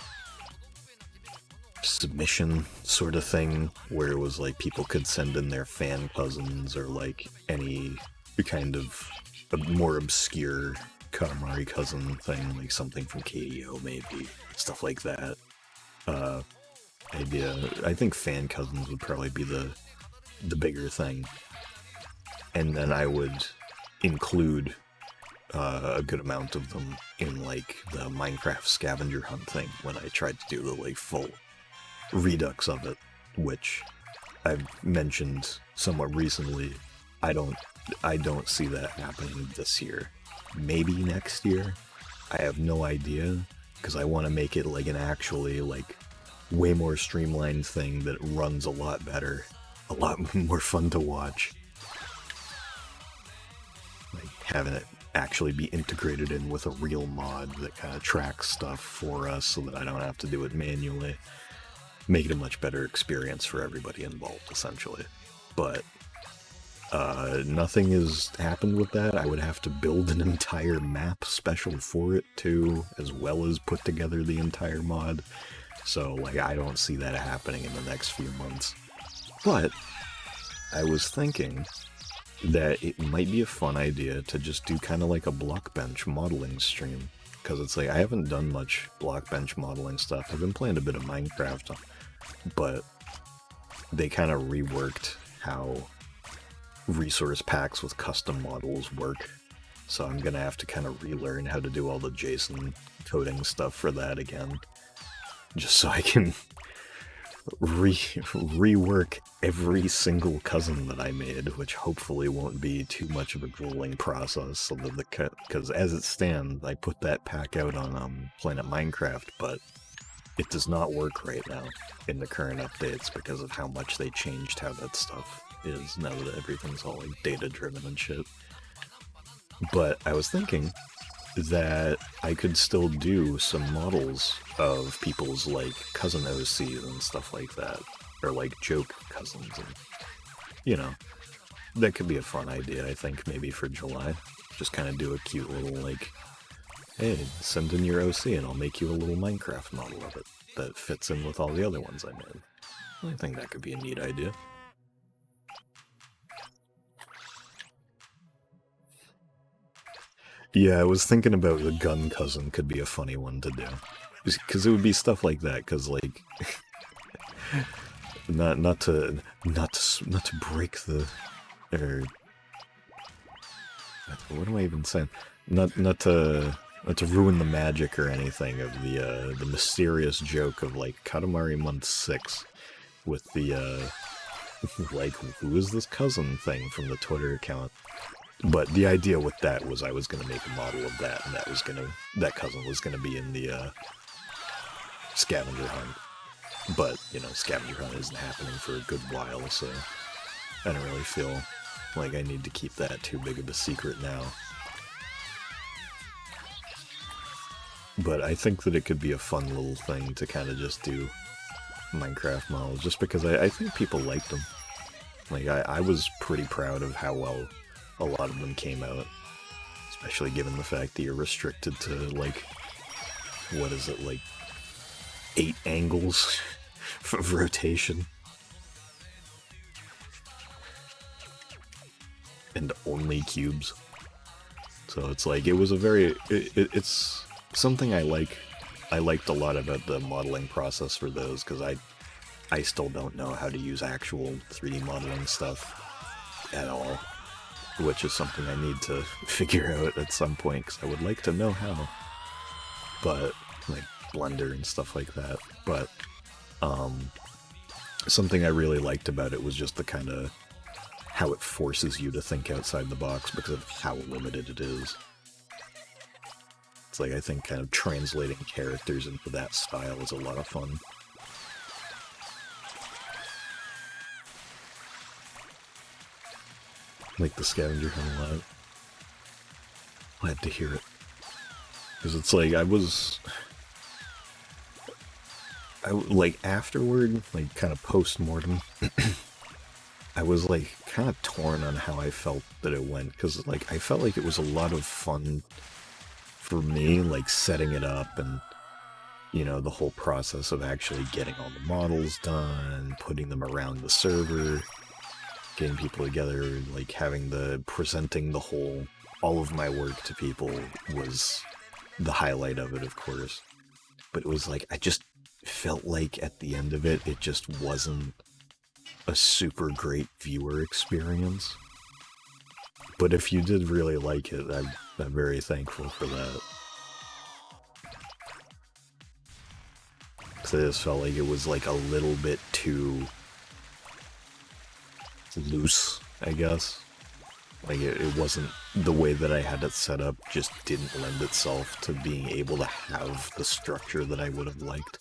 submission sort of thing, where it was like people could send in their fan cousins, or like any kind of a more obscure Katamari cousin thing, like something from KDO maybe, stuff like that. Idea. I think fan cousins would probably be the bigger thing, and then I would include a good amount of them in like the Minecraft scavenger hunt thing when I tried to do the like full redux of it, which I've mentioned somewhat recently. I don't see that happening this year. Maybe next year. I have no idea, because I want to make it like an actually like way more streamlined thing that runs a lot better, a lot more fun to watch. Like having it actually be integrated in with a real mod that kind of tracks stuff for us so that I don't have to do it manually. Make it a much better experience for everybody involved, essentially. But nothing has happened with that. I would have to build an entire map special for it too, as well as put together the entire mod. So, like, I don't see that happening in the next few months. But I was thinking that it might be a fun idea to just do kind of like a Blockbench modeling stream. Because it's like, I haven't done much Blockbench modeling stuff. I've been playing a bit of Minecraft, but they kind of reworked how resource packs with custom models work. So I'm gonna have to kind of relearn how to do all the JSON coding stuff for that again. Just so I can rework every single cousin that I made, which hopefully won't be too much of a grueling process. So that because as it stands, I put that pack out on Planet Minecraft, but it does not work right now in the current updates because of how much they changed how that stuff is now that everything's all like data driven and shit. But I was thinking that I could still do some models of people's like cousin OCs and stuff like that, or like joke cousins, and you know, that could be a fun idea. I think maybe for July, just kind of do a cute little like, hey, send in your OC and I'll make you a little Minecraft model of it that fits in with all the other ones I made. I think that could be a neat idea. Yeah, I was thinking about the gun cousin could be a funny one to do. Because it would be stuff like that, because, like... not to break the... Or... What am I even saying? Not to ruin the magic or anything of the mysterious joke of, like, Katamari Month 6 with the, like, who is this cousin thing from the Twitter account. But the idea with that was I was going to make a model of that, and that cousin was going to be in the, scavenger hunt. But, you know, scavenger hunt isn't happening for a good while, so I don't really feel like I need to keep that too big of a secret now. But I think that it could be a fun little thing to kind of just do Minecraft models, just because I think people liked them. Like, I was pretty proud of how well a lot of them came out, especially given the fact that you're restricted to, like, what is it, like, 8 angles of rotation. And only cubes. So it's like, it was a very, it's something I liked a lot about the modeling process for those, because I still don't know how to use actual 3D modeling stuff at all, which is something I need to figure out at some point, because I would like to know how. But, like, Blender and stuff like that. But, something I really liked about it was just the kind of how it forces you to think outside the box because of how limited it is. It's like, I think kind of translating characters into that style is a lot of fun. Like the scavenger hunt a lot. Glad to hear it. Because it's like, like, afterward, like, kind of post-mortem, I was, like, kind of torn on how I felt that it went, because, like, I felt like it was a lot of fun for me, like, setting it up and, you know, the whole process of actually getting all the models done, putting them around the server, getting people together, like, presenting the whole, all of my work to people was the highlight of it, of course. But it was like, I just felt like at the end of it, it just wasn't a super great viewer experience. But if you did really like it, I'm very thankful for that. Because I just felt like it was like a little bit too loose, I guess. Like, it wasn't, the way that I had it set up just didn't lend itself to being able to have the structure that I would have liked.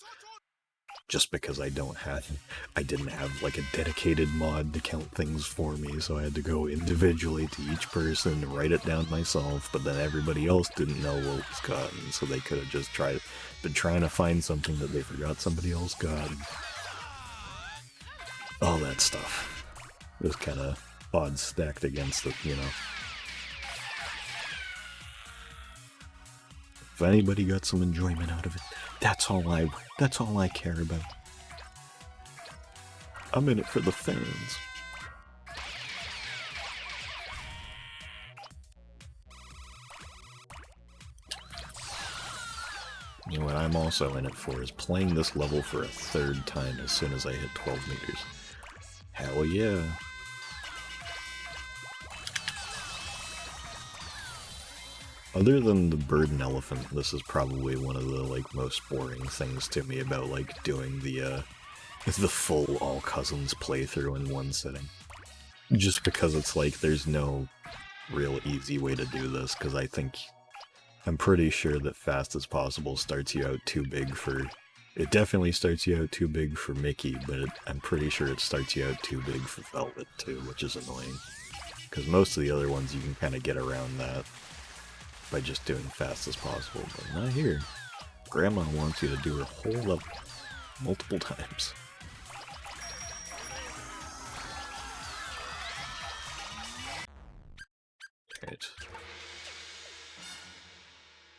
Just because I didn't have like a dedicated mod to count things for me, so I had to go individually to each person and write it down myself, but then everybody else didn't know what was gotten, so they could have just been trying to find something that they forgot somebody else got. All that stuff. It was kind of odds stacked against it, you know. If anybody got some enjoyment out of it, that's all I care about. I'm in it for the fans. You know what I'm also in it for is playing this level for a 3rd time as soon as I hit 12 meters. Hell yeah. Other than the bird and elephant, this is probably one of the, like, most boring things to me about, like, doing the full All Cousins playthrough in one sitting. Just because it's like, there's no real easy way to do this, because I'm pretty sure that Fast as Possible starts you out too big for... It definitely starts you out too big for Mickey, but I'm pretty sure it starts you out too big for Velvet, too, which is annoying. Because most of the other ones, you can kind of get around that by just doing Fast as Possible, but not here. Grandma wants you to do her whole level multiple times. Right.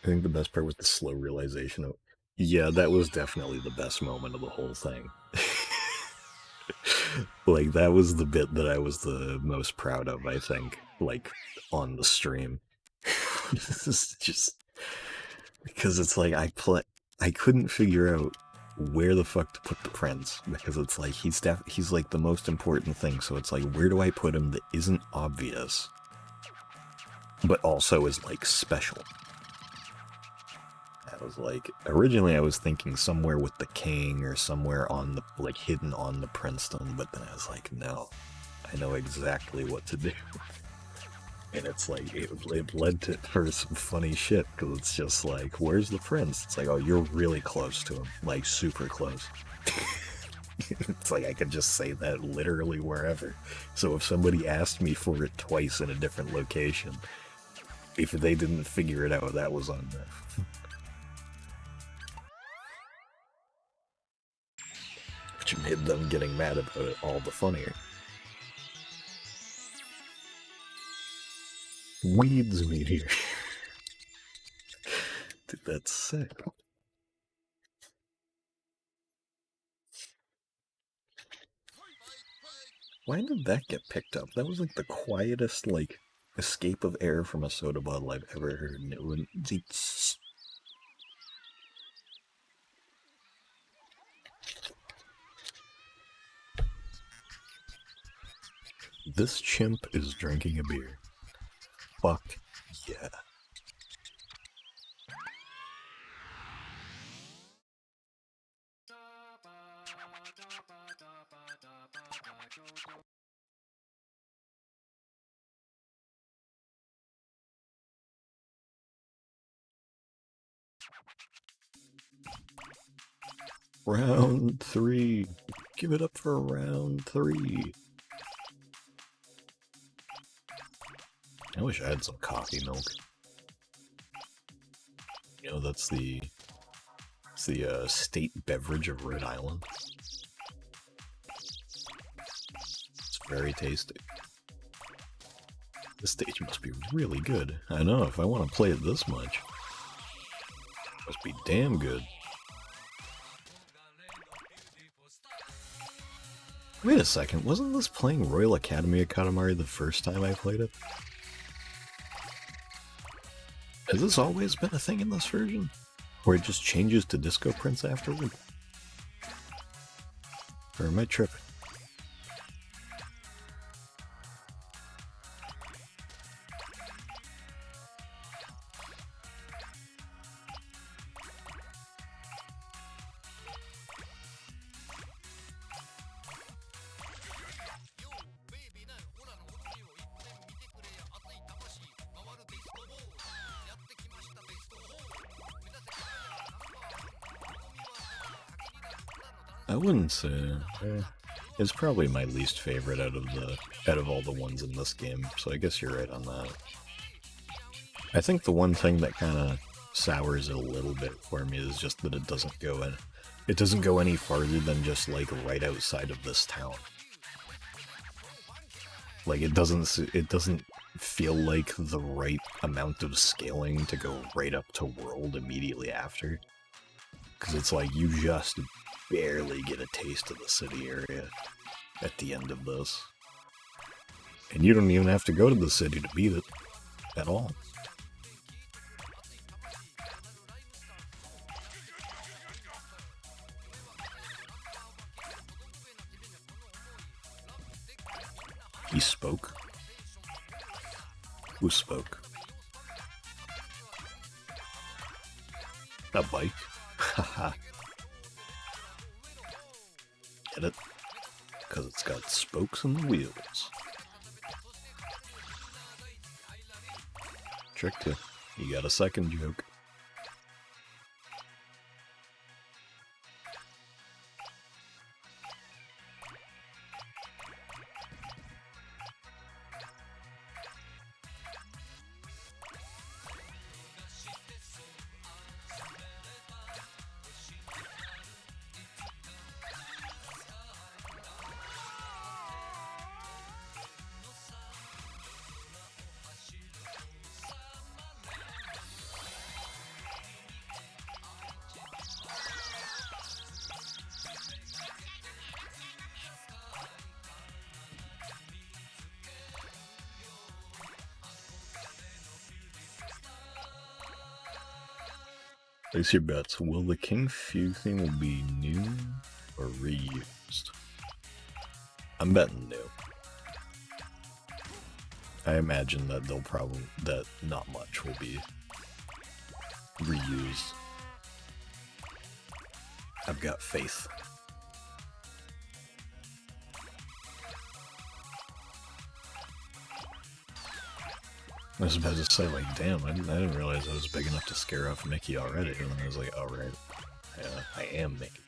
I think the best part was the slow realization of, yeah, that was definitely the best moment of the whole thing. Like, that was the bit that I was the most proud of, I think, like, on the stream. This is just because it's like I couldn't figure out where the fuck to put the prince, because it's like he's like the most important thing, so it's like, where do I put him that isn't obvious but also is like special? I was like, originally I was thinking somewhere with the king or somewhere on the, like, hidden on the princedom, but then I was like, no, I know exactly what to do. And it's like, it led to for some funny shit, because it's just like, where's the prince? It's like, oh, you're really close to him, like super close. It's like I could just say that literally wherever. So if somebody asked me for it twice in a different location, if they didn't figure it out, that was on them. Which made them getting mad about it all the funnier. Weeds meteor. Dude, that's sick. Why did that get picked up? That was like the quietest, like, escape of air from a soda bottle I've ever heard. And it wouldn't. This chimp is drinking a beer. Fuck yeah. Round 3. Give it up for round 3. I wish I had some coffee milk. You know, it's the state beverage of Rhode Island. It's very tasty. This stage must be really good. I know, if I want to play it this much. Must be damn good. Wait a second, wasn't this playing Royal Academy of Katamari the first time I played it? Has this always been a thing in this version? Where it just changes to Disco Prince afterward? Or am I tripping? I wouldn't say. It's probably my least favorite out of all the ones in this game, so I guess you're right on that. I think the one thing that kind of sours it a little bit for me is just that it doesn't go any farther than just like right outside of this town. Like it doesn't feel like the right amount of scaling to go right up to world immediately after. Because it's like you just barely get a taste of the city area at the end of this. And you don't even have to go to the city to beat it at all. He spoke. Who spoke? A bike? Haha. Get it? Because it's got spokes and wheels. Tricked you. You got a second joke. Place your bets. Will the King Fugue theme will be new or reused? I'm betting new. I imagine that that not much will be reused. I've got faith. I was about to say, like, damn, I didn't realize I was big enough to scare off Mickey already. And then I was like, oh, right. I am Mickey.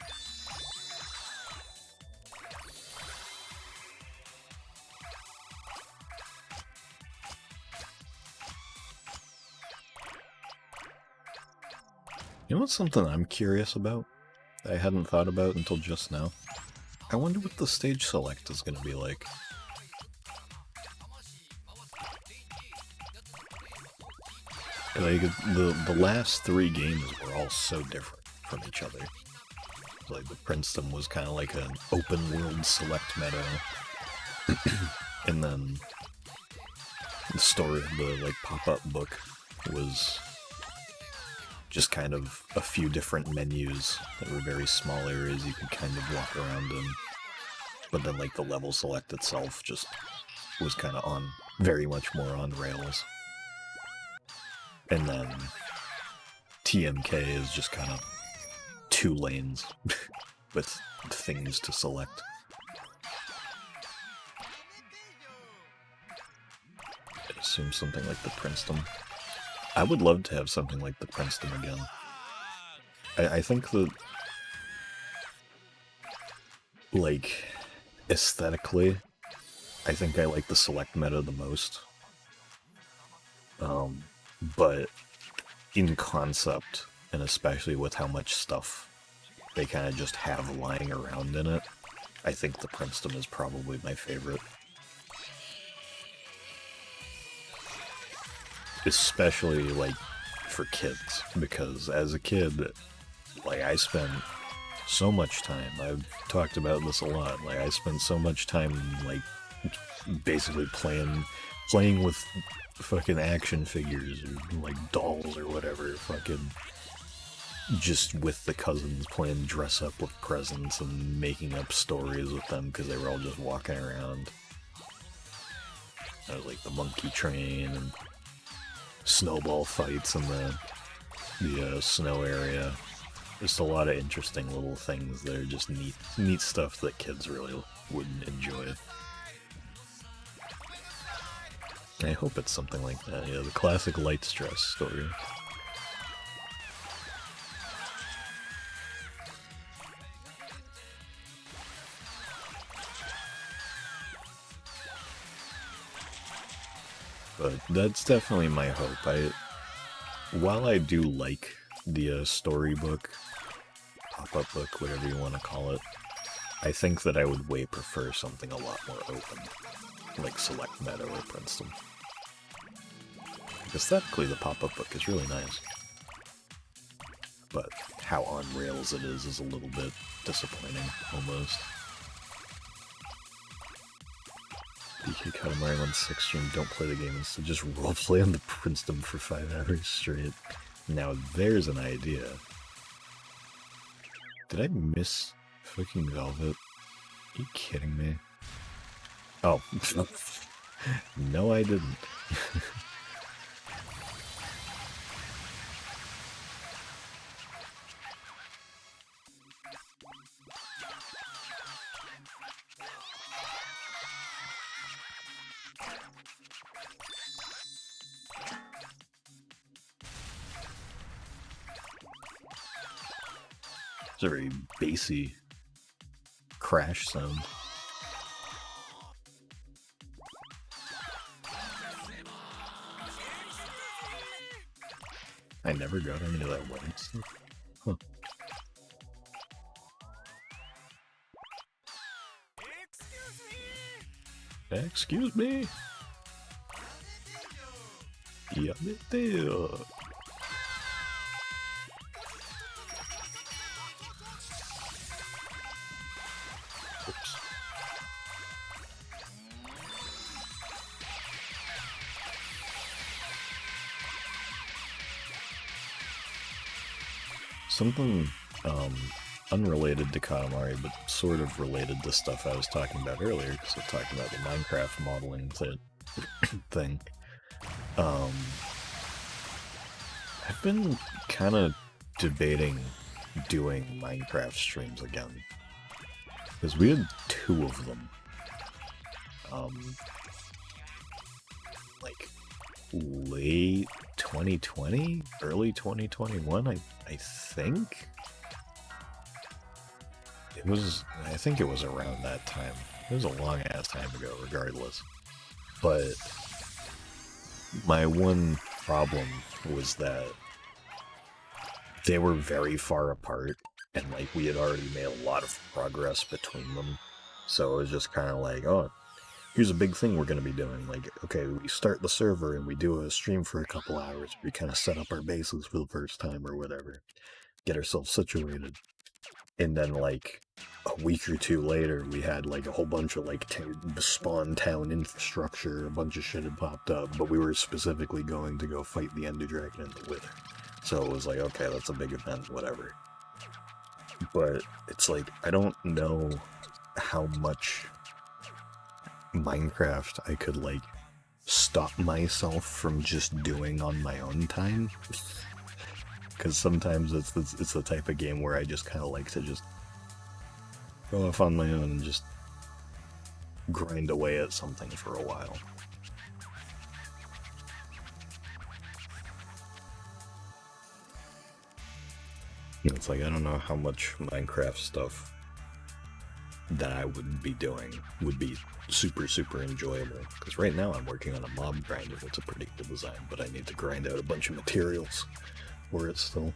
You know what's something I'm curious about that I hadn't thought about until just now? I wonder what the stage select is going to be like. Like, the last 3 games were all so different from each other. Like, the Princeton was kind of like an open world select meta. And then the story, the like pop-up book was just kind of a few different menus that were very small areas you could kind of walk around in. But then like the level select itself just was kind of on, very much more on rails. And then TMK is just kind of 2 lanes with things to select. I assume something like the Princeton. I would love to have something like the Princeton again. I think that, like, aesthetically, I think I like the select meta the most. But in concept, and especially with how much stuff they kind of just have lying around in it, I think the Princeton is probably my favorite. Especially, like, for kids, because as a kid, like, I spent so much time, I've talked about this a lot, like, I spent so much time, like, basically playing with fucking action figures, or, like, dolls or whatever, fucking, just with the cousins playing dress up with presents and making up stories with them, because they were all just walking around. I was like, the monkey train, and snowball fights in the snow area. Just a lot of interesting little things that are just neat stuff that kids really wouldn't enjoy. I hope it's something like that, yeah, the classic light stress story. But that's definitely my hope. While I do like the storybook, pop-up book, whatever you want to call it, I think that I would way prefer something a lot more open, like Select Meta or Princeton. Aesthetically, the pop-up book is really nice, but how on rails it is a little bit disappointing, almost. DK Katamari 1/6 stream, don't play the game, instead just roleplay on the Princeton for 5 hours straight. Now there's an idea. Did I miss fucking Velvet? Are you kidding me? Oh. No, I didn't. It's a very bassy crash sound. I never got any of that wedding stuff. Huh. Excuse me? Yamete. Oops. something unrelated to Katamari, but sort of related to stuff I was talking about earlier, because I talked about the Minecraft modeling thing. I've been kind of debating doing Minecraft streams again, because we did 2 of them. Like, late 2020? Early 2021, I think? I think it was around that time. It was a long-ass time ago, regardless. But my one problem was that they were very far apart, and, like, we had already made a lot of progress between them. So it was just kind of like, oh, here's a big thing we're going to be doing. Like, okay, we start the server and we do a stream for a couple hours. We kind of set up our bases for the first time or whatever. Get ourselves situated. And then, like, a week or 2 later, we had, like, a whole bunch of, like, spawn town infrastructure. A bunch of shit had popped up. But we were specifically going to go fight the Ender Dragon in the Wither. So it was like, okay, that's a big event, whatever. But it's like, I don't know how much Minecraft I could, like, stop myself from just doing on my own time. Because sometimes it's the type of game where I just kind of like to just go off on my own and just grind away at something for a while. It's like, I don't know how much Minecraft stuff that I would be doing would be super, super enjoyable. Because right now I'm working on a mob grinder that's a pretty cool design, but I need to grind out a bunch of materials for it still.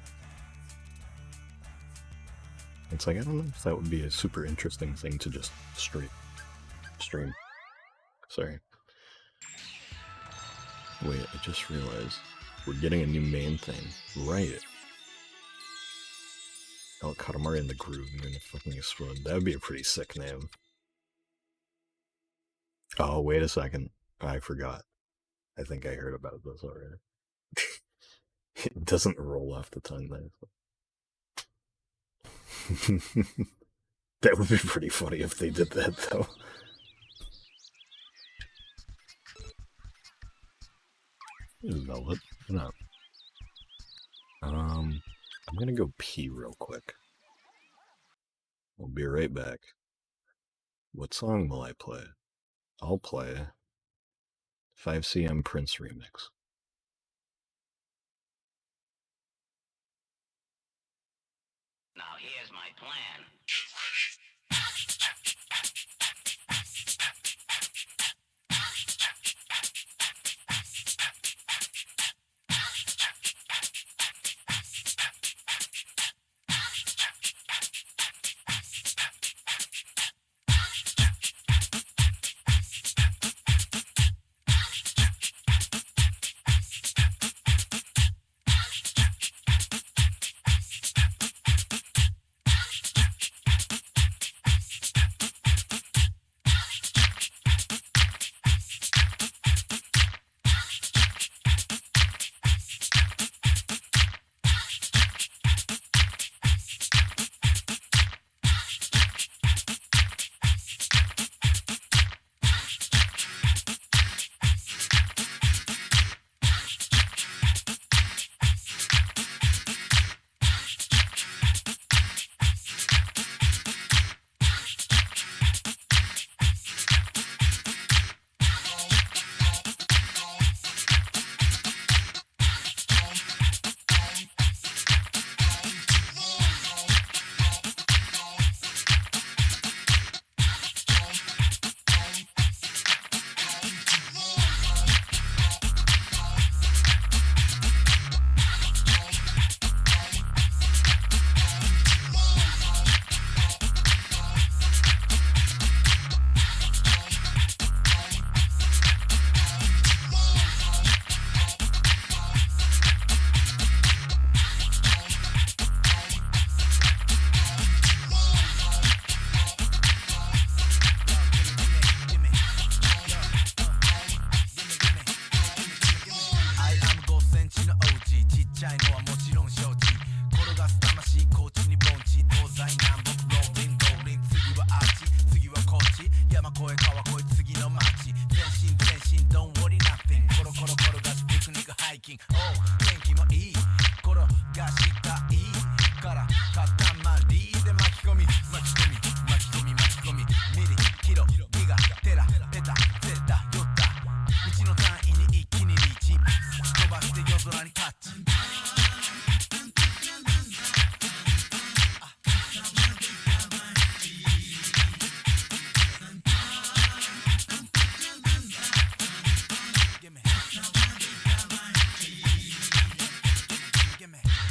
It's like, I don't know if that would be a super interesting thing to just stream. Sorry. Wait, I just realized we're getting a new main thing. Right. Oh, Katamari in the Groove, I'm gonna fucking explode. That would be a pretty sick name. Oh, wait a second. I forgot. I think I heard about this already. It doesn't roll off the tongue there. That would be pretty funny if they did that, though. Velvet? No. I'm gonna go pee real quick. I'll be right back. What song will I play? I'll play 5cm Prince Remix.
Now here's my plan.
金天気もいい転がしたいから塊で巻き込みミリキロギガテラペタゼタヨタ道の単位に一気にリーチ飛ばして夜空にタッチ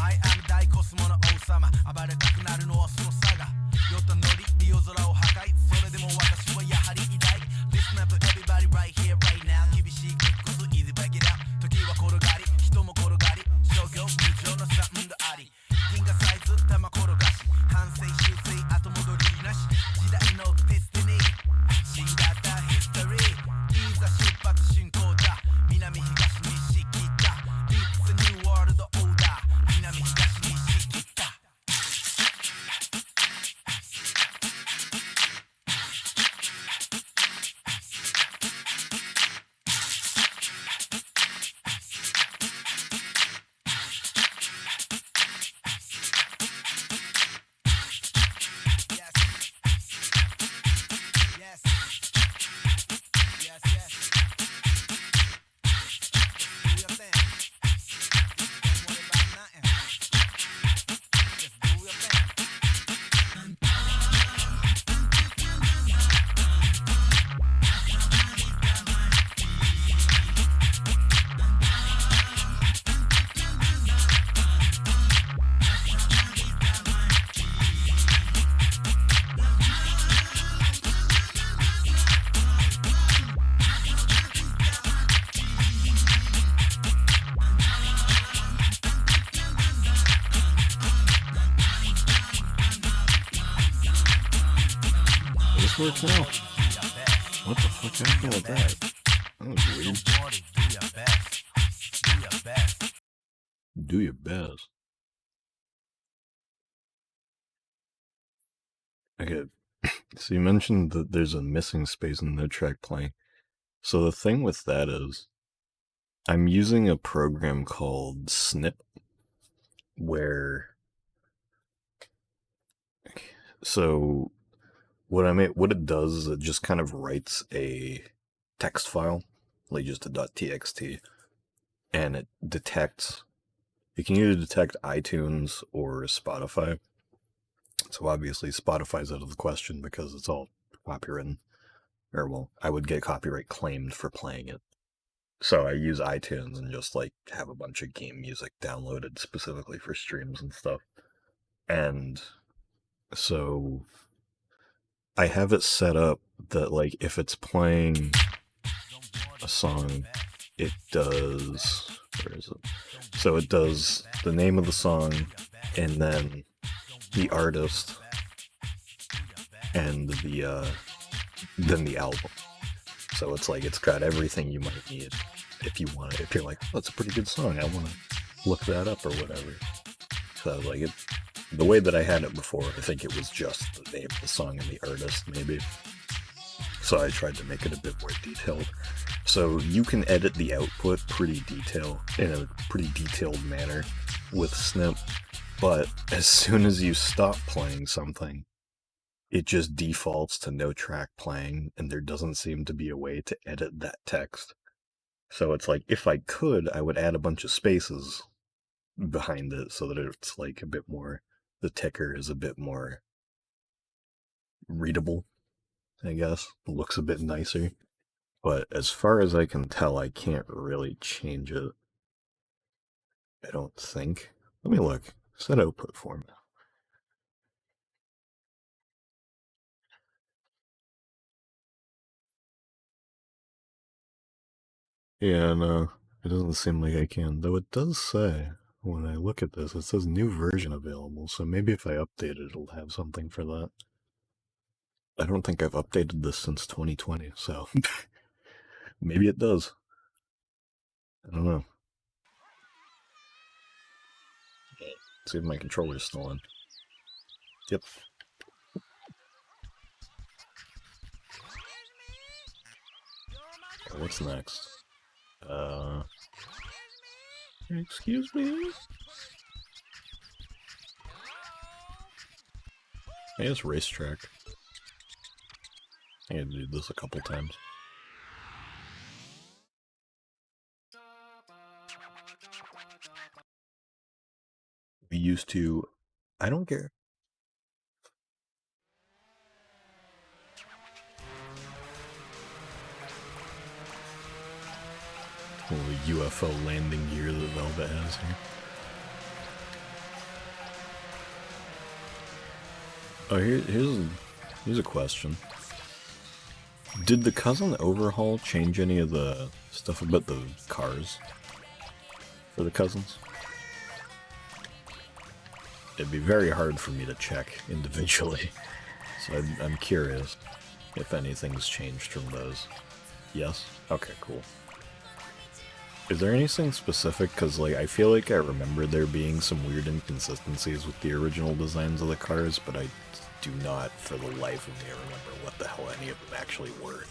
I am 大コスモの王様暴れたくなるのはその差が酔ったノリで夜空を破壊それでも私はやはり偉大 Listen up everybody right here right now 厳しい結こそ easy back it up 時は転がり人も転がり商業無常のサウンドあり銀河サイズ玉転がし反省修正後戻りなし時代のデスティニー新型ヒストリーいざ出発進行だ南東西北 It's a new world order 南東西北
This works now. What the fuck happened with that? That was weird. Do your best. Okay, so you mentioned that there's a missing space in the track playing. So the thing with that is, I'm using a program called Snip, where... So what it does is it just kind of writes a text file, like just a .txt, and it detects... You can either detect iTunes or Spotify. So obviously Spotify's out of the question because it's all copywritten. Or, well, I would get copyright claimed for playing it. So I use iTunes and just, like, have a bunch of game music downloaded specifically for streams and stuff. And so I have it set up that, like, if it's playing a song, it does... Where is it? So it does the name of the song, and then the artist, and then the album. So it's like, it's got everything you might need if you want it. If you're like, oh, that's a pretty good song, I want to look that up or whatever. So like, the way that I had it before, I think it was just the name of the song and the artist, maybe. So I tried to make it a bit more detailed. So you can edit the output in a pretty detailed manner with Snip, but as soon as you stop playing something, it just defaults to no track playing, and there doesn't seem to be a way to edit that text. So it's like, if I could, I would add a bunch of spaces behind it so that it's like a bit more, the ticker is a bit more readable, I guess. It looks a bit nicer. But as far as I can tell, I can't really change it. I don't think. Let me look. Set output format. Yeah, no, it doesn't seem like I can. Though it does say, when I look at this, it says new version available, so maybe if I update it, it'll have something for that. I don't think I've updated this since 2020, so maybe it does. I don't know. Let's see if my controller's still on. Yep. What's next? Excuse me? Hey, it's racetrack. I had to do this a couple times. We used to... I don't care. Little UFO landing gear that Velvet has here. Oh, here's a question. Did the Cousin Overhaul change any of the stuff about the cars for the Cousins? It'd be very hard for me to check individually, so I'm curious if anything's changed from those. Yes? Okay, cool. Is there anything specific? Because, like, I feel like I remember there being some weird inconsistencies with the original designs of the cars, but I do not, for the life of me, remember what the hell any of them actually were.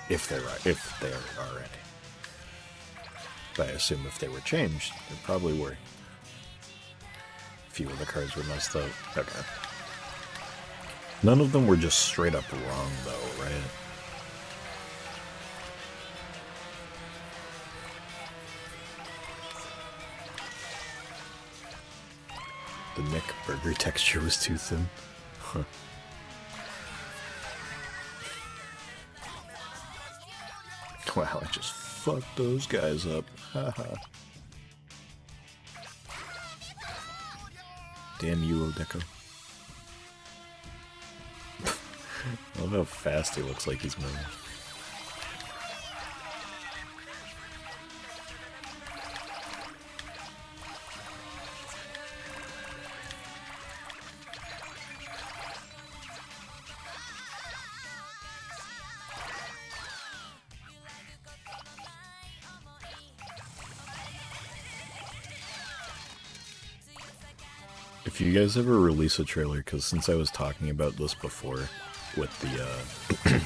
If there are any. But I assume if they were changed, they probably were. A few of the cars were messed up. Okay. None of them were just straight up wrong, though, right? The Nick burger texture was too thin. Huh. Wow, I just fucked those guys up. Haha. Damn you, Odeco. I love how fast he looks like he's moving. If you guys ever release a trailer, because since I was talking about this before with the,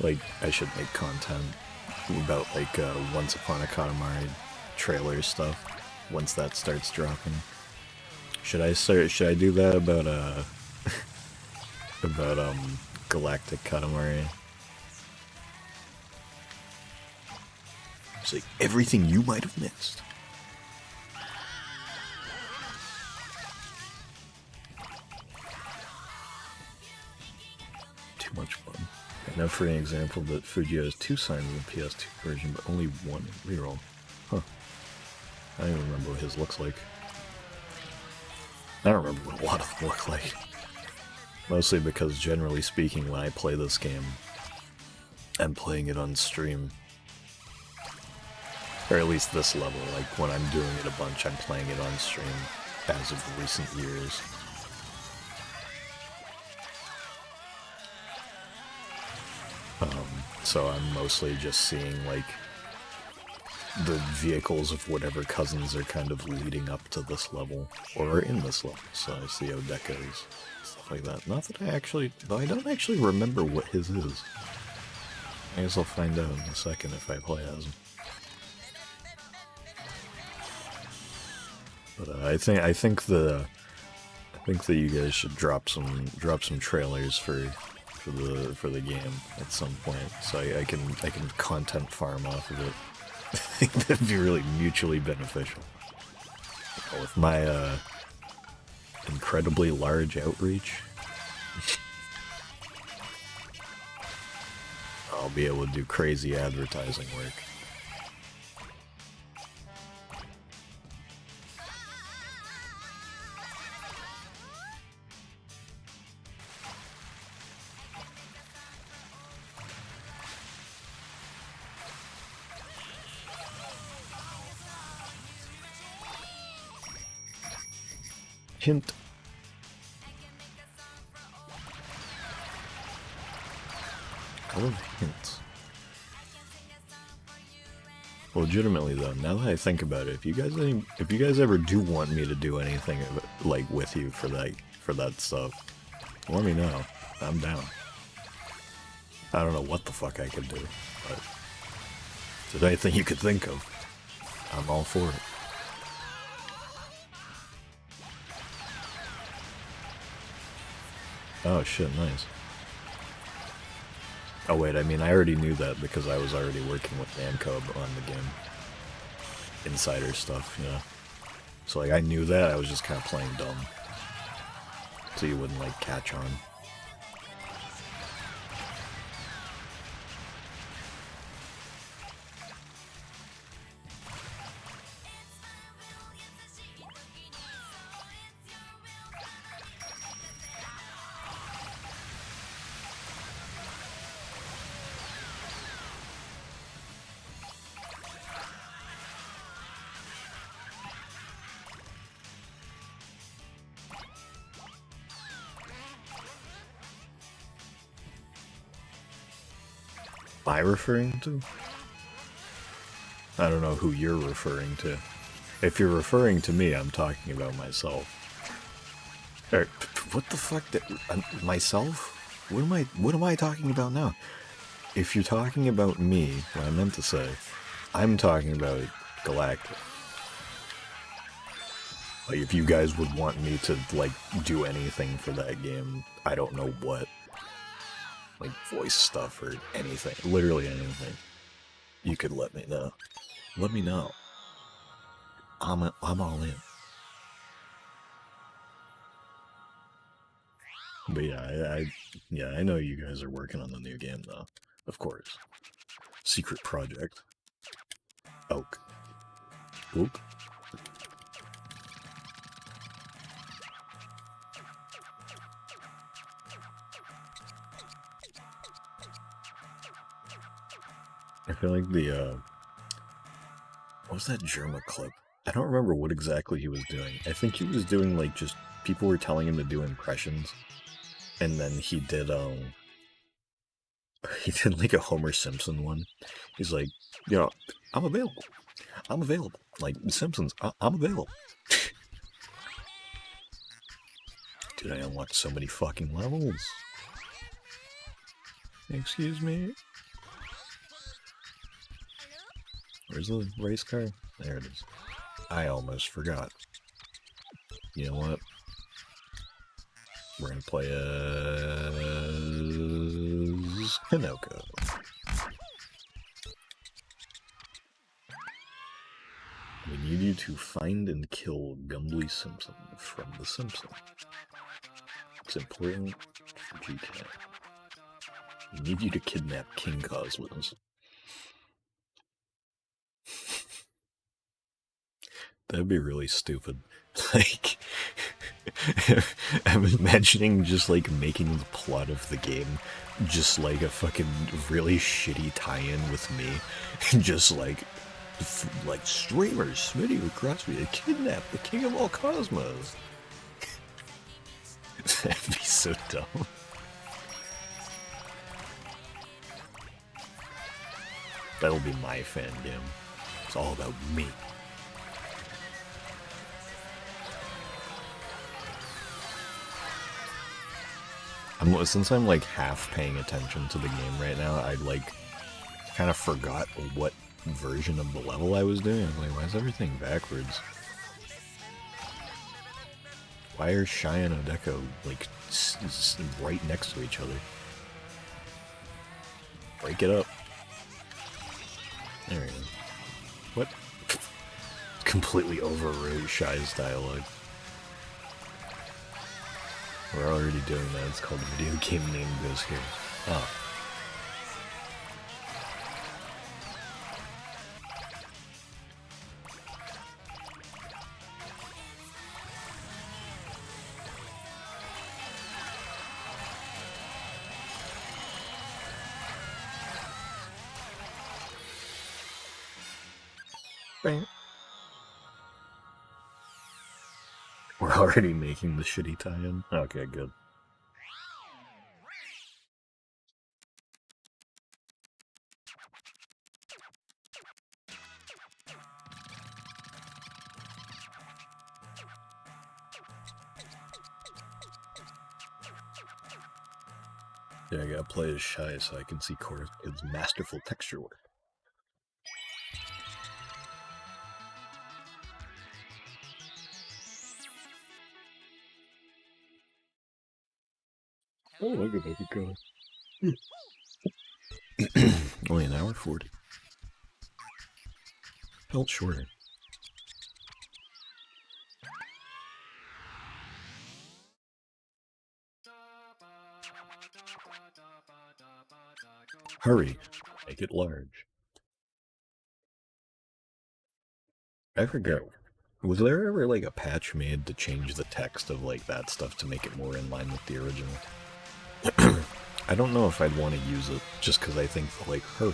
like, I should make content about, like, Once Upon a Katamari trailer stuff, once that starts dropping. Should I do that about, about, Galactic Katamari? It's like, everything you might have missed. Much fun. I know for an example that Fujio has 2 signs in the PS2 version, but only 1 reroll. Huh. I don't even remember what his looks like. I don't remember what a lot of them look like. Mostly because, generally speaking, when I play this game, I'm playing it on stream. Or at least this level, like when I'm doing it a bunch, I'm playing it on stream as of recent years. So I'm mostly just seeing, like, the vehicles of whatever cousins are kind of leading up to this level, or are in this level. So I see Odeka's, stuff like that. Not that I actually, though I don't actually remember what his is. I guess I'll find out in a second if I play as him. But I think that you guys should drop some trailers for the game at some point, so I can content farm off of it. I think that'd be really mutually beneficial. With my incredibly large outreach, I'll be able to do crazy advertising work. Hint. I love hints. Legitimately though, now that I think about it, if you guys ever do want me to do anything like with you for that stuff, let me know. I'm down. I don't know what the fuck I could do, but if there's anything you could think of, I'm all for it. Oh shit, nice. Oh wait, I mean, I already knew that because I was already working with Namco on the game. Insider stuff, you know. So like, I knew that, I was just kind of playing dumb. So you wouldn't like catch on. Am I referring to? I don't know who you're referring to. If you're referring to me, I'm talking about myself. What the fuck? Myself? What am I talking about now? If you're talking about me, what I meant to say, I'm talking about Galactic. Like, if you guys would want me to, like, do anything for that game, I don't know what. Like, voice stuff or anything. Literally anything. You could let me know. Let me know. I'm all in. But yeah, I know you guys are working on the new game, though. Of course. Secret project. Oak. Oak? I feel like what was that Germa clip? I don't remember what exactly he was doing. I think he was doing, like, just... People were telling him to do impressions. And then he did, he did, like, a Homer Simpson one. He's like, you know, I'm available. I'm available. Like, Simpsons, I'm available. Dude, I unlocked so many fucking levels. Excuse me? Where's the race car? There it is. I almost forgot. You know what? We're gonna play as Hinoko. We need you to find and kill Gumbly Simpson from The Simpsons. It's important for GK. We need you to kidnap King Cosmos. That'd be really stupid. Like, I'm imagining just, like, making the plot of the game just, like, a fucking really shitty tie-in with me. Just, like streamers, Smitty requests me to kidnap the king of all cosmos. That'd be so dumb. That'll be my fan game. It's all about me. Since I'm like half paying attention to the game right now, I like kind of forgot what version of the level I was doing. I'm like, why is everything backwards? Why are Shy and Odeko like right next to each other? Break it up. There we go. What? Completely overwrote Shy's dialogue. We're already doing that. It's called Video Game Name Goes Here. Oh. Right. We're already making the shitty tie-in? Okay, good. Yeah, I gotta play as Shy so I can see Kid's masterful texture work. Oh, look at that color. Only an hour 40. Felt shorter. Hurry, make it large. I forget. Was there ever like a patch made to change the text of like that stuff to make it more in line with the original? I don't know if I'd want to use it just because I think like hurry,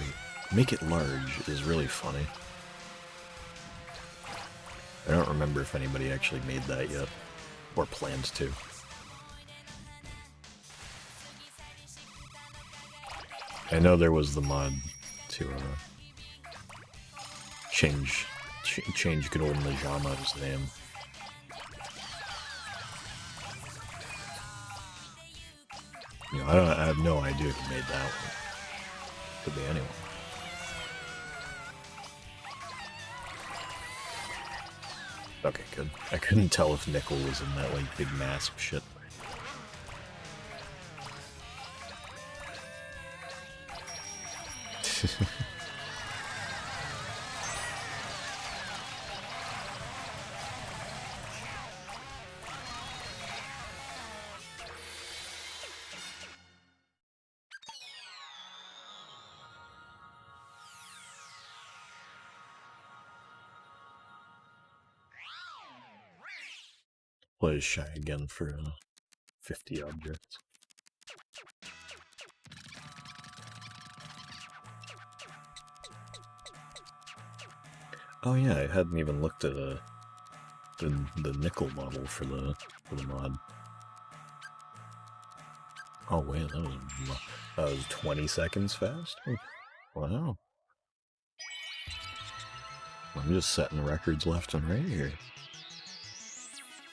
make it large is really funny. I don't remember if anybody actually made that yet or plans to. I know there was the mod to change good old Najama's name. You know, I have no idea who made that one. Could be anyone. Okay, good. I couldn't tell if Nickel was in that like big mass of shit. Play shy again for 50 objects. Oh yeah, I hadn't even looked at the nickel model for the mod. Oh wait, that was 20 seconds fast. Wow. I'm just setting records left and right here.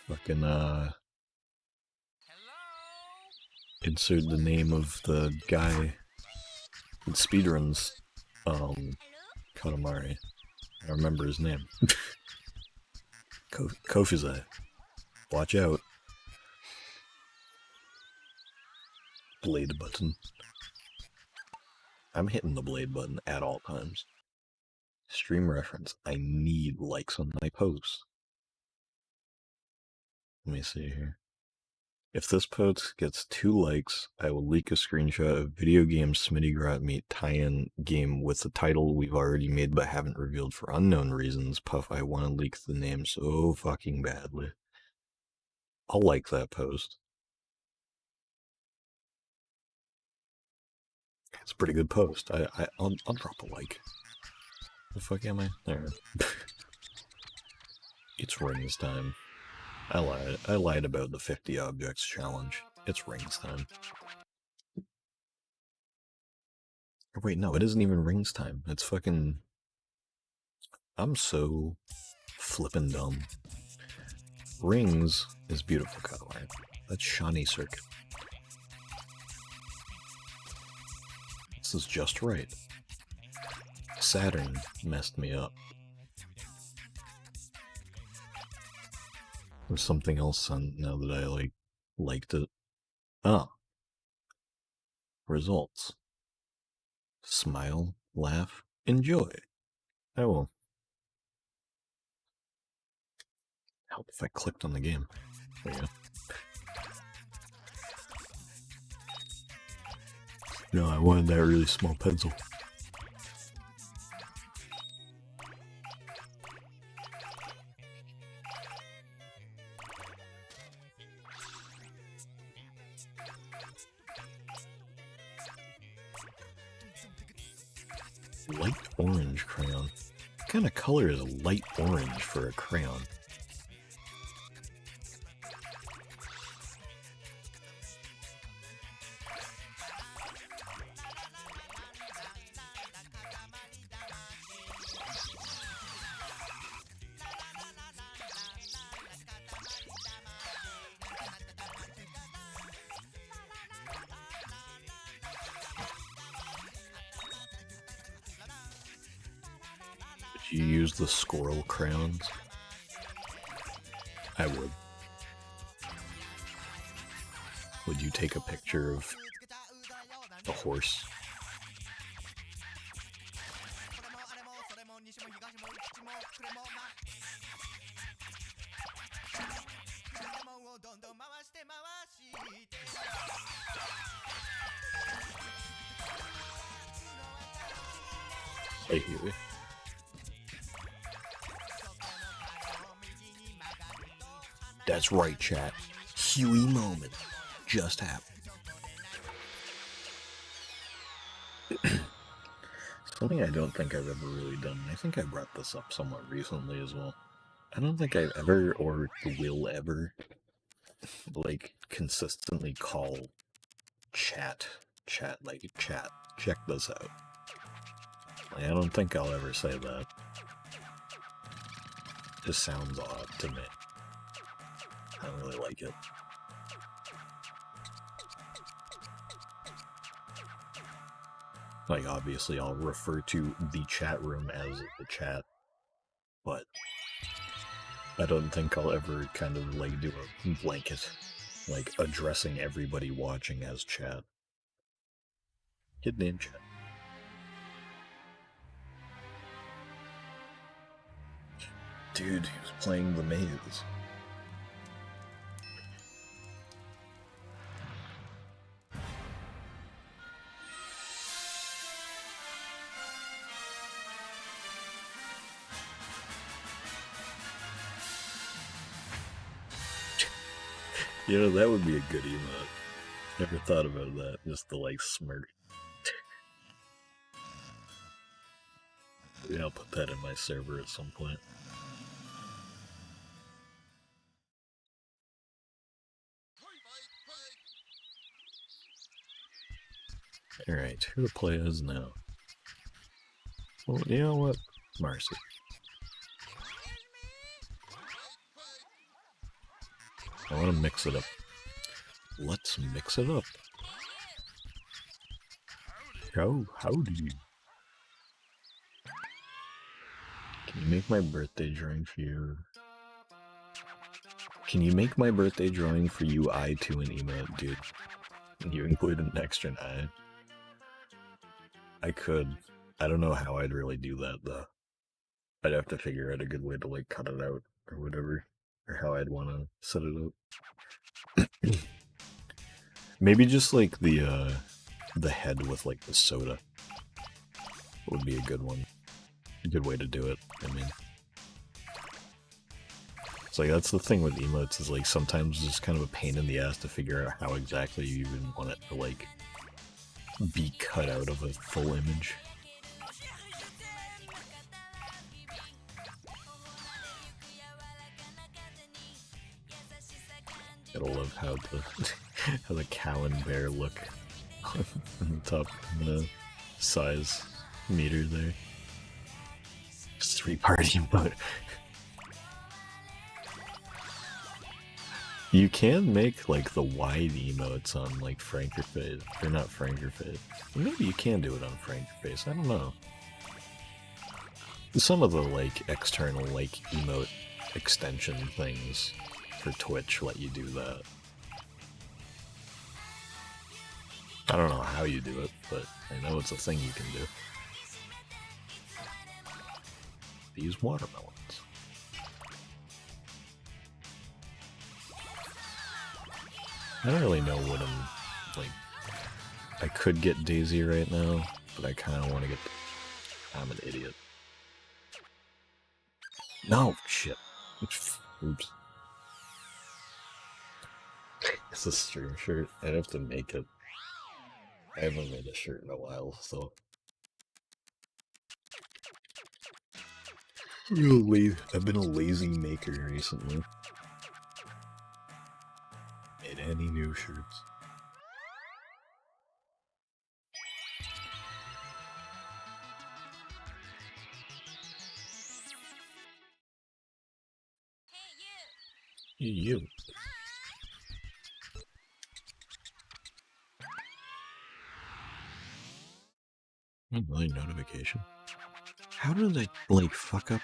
Fucking insert the name of the guy that speedruns Katamari. I remember his name. Kofuze. Watch out. Blade button. I'm hitting the blade button at all times. Stream reference. I need likes on my posts. Let me see here. If this post gets 2 likes, I will leak a screenshot of video game Smitty Grot Meet tie-in game with the title we've already made but haven't revealed for unknown reasons. Puff, I want to leak the name so fucking badly. I'll like that post. It's a pretty good post. I'll drop a like. The fuck am I? There. It's rings time. I lied about the 50 objects challenge. It's rings time. Wait, no, it isn't even rings time. It's fucking... I'm so flippin' dumb. Rings is beautiful color. That's Shawnee Circuit. This is just right. Saturn messed me up. There's something else on now that I liked it. Ah. Results. Smile, laugh, enjoy. I will. Help if I clicked on the game. There you go. No, I wanted that really small pencil. Light orange crayon. What kind of color is light orange for a crayon? You use the squirrel crayons? I would. Would you take a picture of a horse? I hear it. That's right, chat. Huey moment just happened. Something I don't think I've ever really done. I think I brought this up somewhat recently as well. I don't think I've ever or will ever like consistently call chat, like chat, check this out. Like, I don't think I'll ever say that. It just sounds odd to me. I don't really like it. Like, obviously, I'll refer to the chat room as the chat, but I don't think I'll ever kind of, like, do a blanket, like, addressing everybody watching as chat. Hit name chat. Dude, he was playing the maze. You know, that would be a good emote. Never thought about that. Just the, like, smirk. Maybe I'll put that in my server at some point. Alright, who to play as now? Well, you know what? Marcy. I want to mix it up. Let's mix it up. Oh, howdy. Can you make my birthday drawing for you? Can you make my birthday drawing for you eye to an emote, dude? And you include an extra eye? I could. I don't know how I'd really do that, though. I'd have to figure out a good way to, like, cut it out, or whatever. Or how I'd want to set it up. Maybe just, like, the head with, like, the soda would be a good one. A good way to do it, I mean. It's like, that's the thing with emotes, is, like, sometimes it's kind of a pain in the ass to figure out how exactly you even want it to, like, be cut out of a full image. I love how the cow and bear look on the top size meter there. Just 3-party mode. You can make, like, the wide emotes on, like, Frankerface. Or not Frankerface. Maybe you can do it on Frankerface. I don't know. Some of the, like, external, like, emote extension things for Twitch let you do that. I don't know how you do it, but I know it's a thing you can do. These watermelons. I don't really know what I'm, like, I could get Daisy right now, but I kind of want to get, I'm an idiot. No, shit. Oops. It's a stream shirt. I'd have to make it. I haven't made a shirt in a while, so. I've been a lazy maker recently. Made any new shirts. Hey, you. Another notification. How did I, like, fuck up?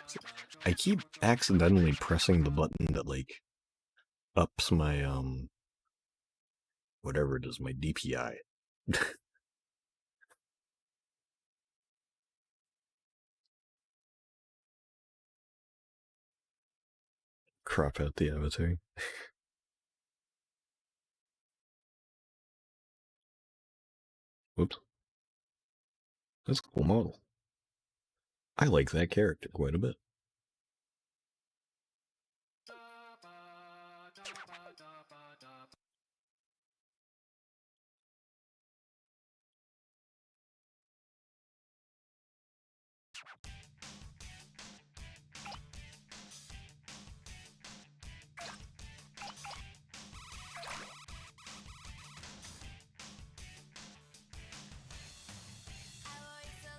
I keep accidentally pressing the button that, like, ups my, Whatever it is, my DPI. Crop out the avatar. Whoops. That's a cool model. I like that character quite a bit.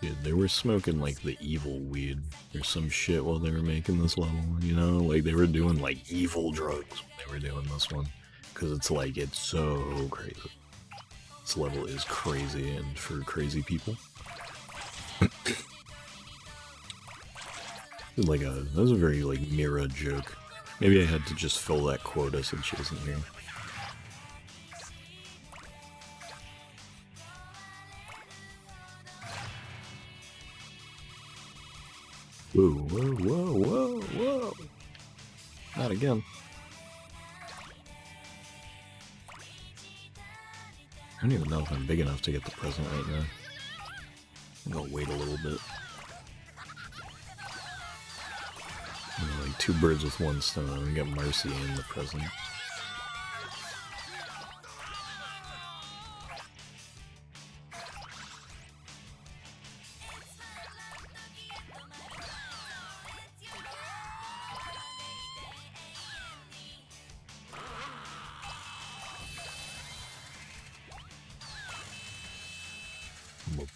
Dude, they were smoking like the evil weed or some shit while they were making this level, you know? Like they were doing like evil drugs when they were doing this one. Because it's like, it's so crazy. This level is crazy and for crazy people. Like that was a very like Mira joke. Maybe I had to just fill that quota since she wasn't here. Whoa, whoa, whoa, whoa, whoa. Not again. I don't even know if I'm big enough to get the present right now. I'm gonna wait a little bit. You know, like 2 birds with 1 stone. We got Marcy in the present.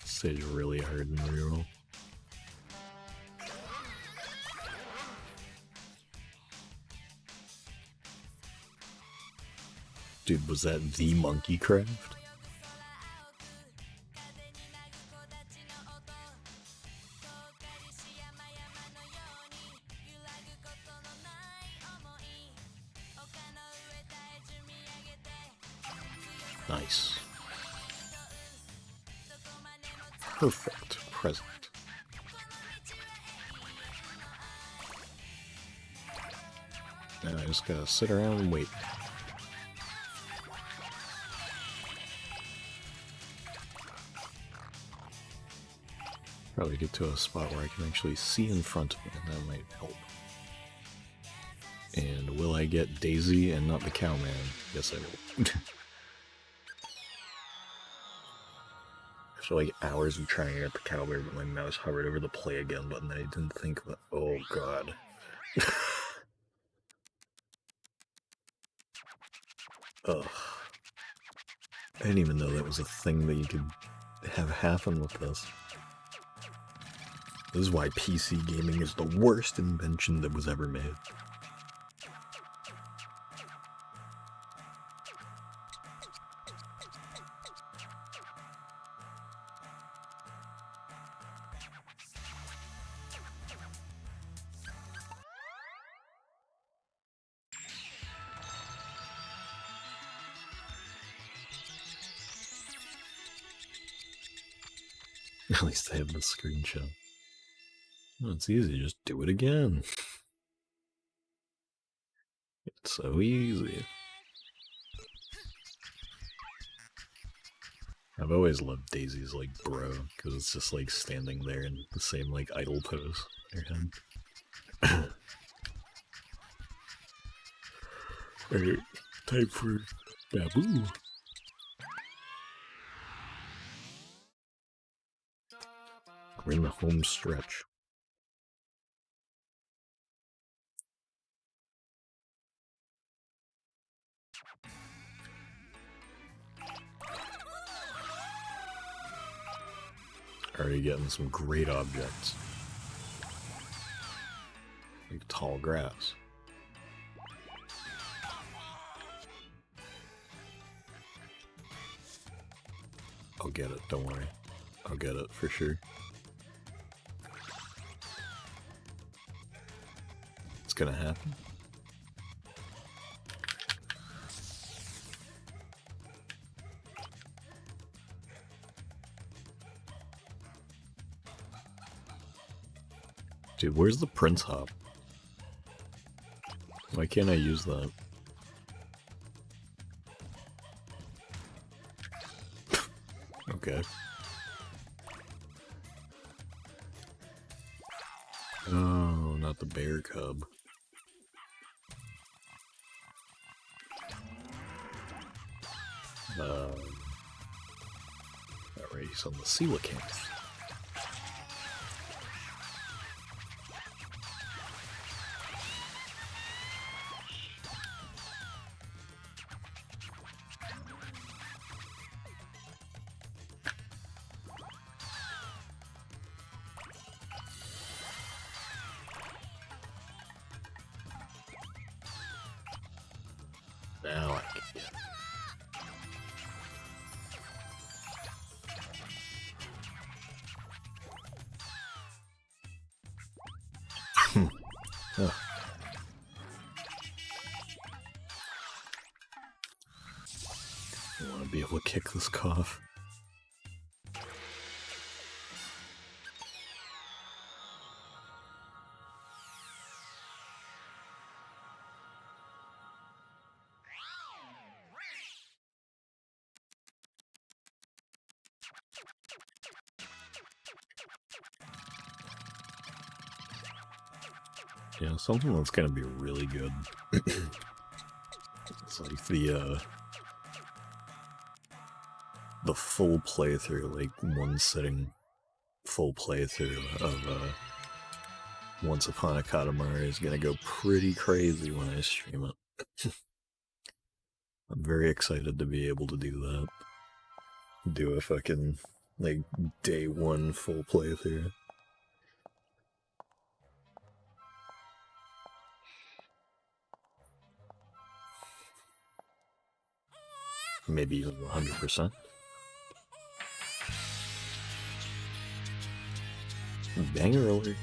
Stage really hard in the reroll. Dude, was that the monkey craft? Nice. Perfect present. Now I just gotta sit around and wait. Probably get to a spot where I can actually see in front of me, and that might help. And will I get Daisy and not the cowman? Yes, I will. After like hours of trying to get the cowbird, but my mouse hovered over the play again button that I didn't think of. Oh god. Ugh. I didn't even know that was a thing that you could have happen with this. This is why PC gaming is the worst invention that was ever made. At least I have the screenshot. Oh, it's easy, just do it again. It's so easy. I've always loved Daisy's like bro, because it's just like standing there in the same like idle pose in your head. Alright, time for Babu. We're in the home stretch. Already getting some great objects. Like tall grass. I'll get it, don't worry. I'll get it for sure. It's gonna happen. Dude, where's the Prince Hop? Why can't I use that? Okay. Oh, not the bear cub. Alright, he's on the coelacanth. Now I can get it. Ugh. I want to be able to kick this cough. Yeah, something that's gonna be really good. It's like the full playthrough, like one sitting full playthrough of Once Upon a Katamari is gonna go pretty crazy when I stream it. I'm very excited to be able to do that. Do a fucking, like, day one full playthrough. Maybe even 100%. Banger alert.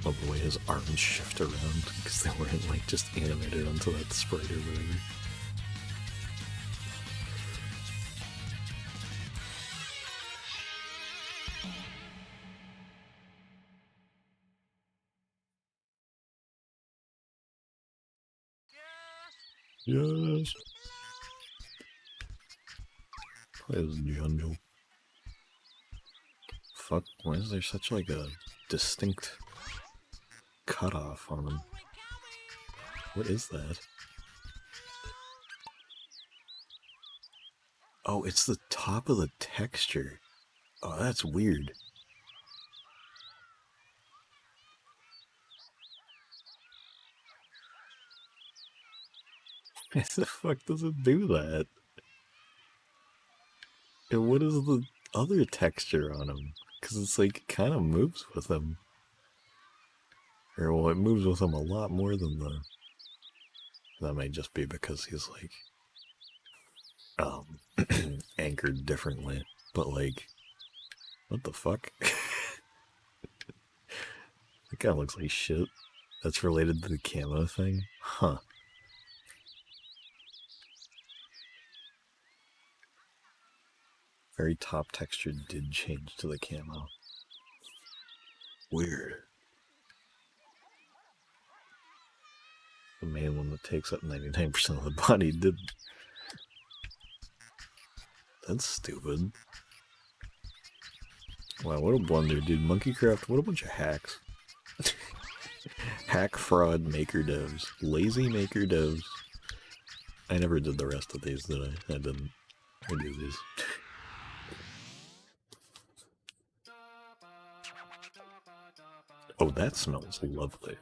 Love the way his arms shift around because they weren't like just animated onto that sprite or whatever. Yes. Play as Jungle. Fuck, why is there such like a distinct cutoff on him? What is that? Oh, it's the top of the texture. Oh, that's weird. Why the fuck does it do that? And what is the other texture on him? Because it's like, it kind of moves with him. Or, well, it moves with him a lot more than the... That might just be because he's like... anchored differently. But like... What the fuck? That guy looks like shit. That's related to the camo thing? Huh. Very top texture did change to the camo. Weird. The main one that takes up 99% of the body did. That's stupid. Wow, what a blunder, dude. Monkeycraft, what a bunch of hacks. Hack, fraud, maker devs. Lazy maker devs. I never did the rest of these, did I? I didn't. I do these. Oh, that smells lovely.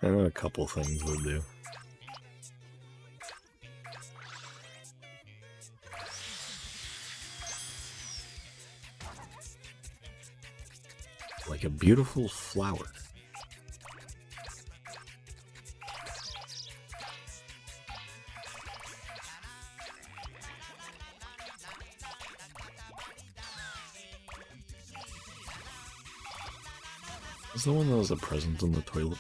There are a couple things that do. Like a beautiful flower. Is the one that was a present in the toilet?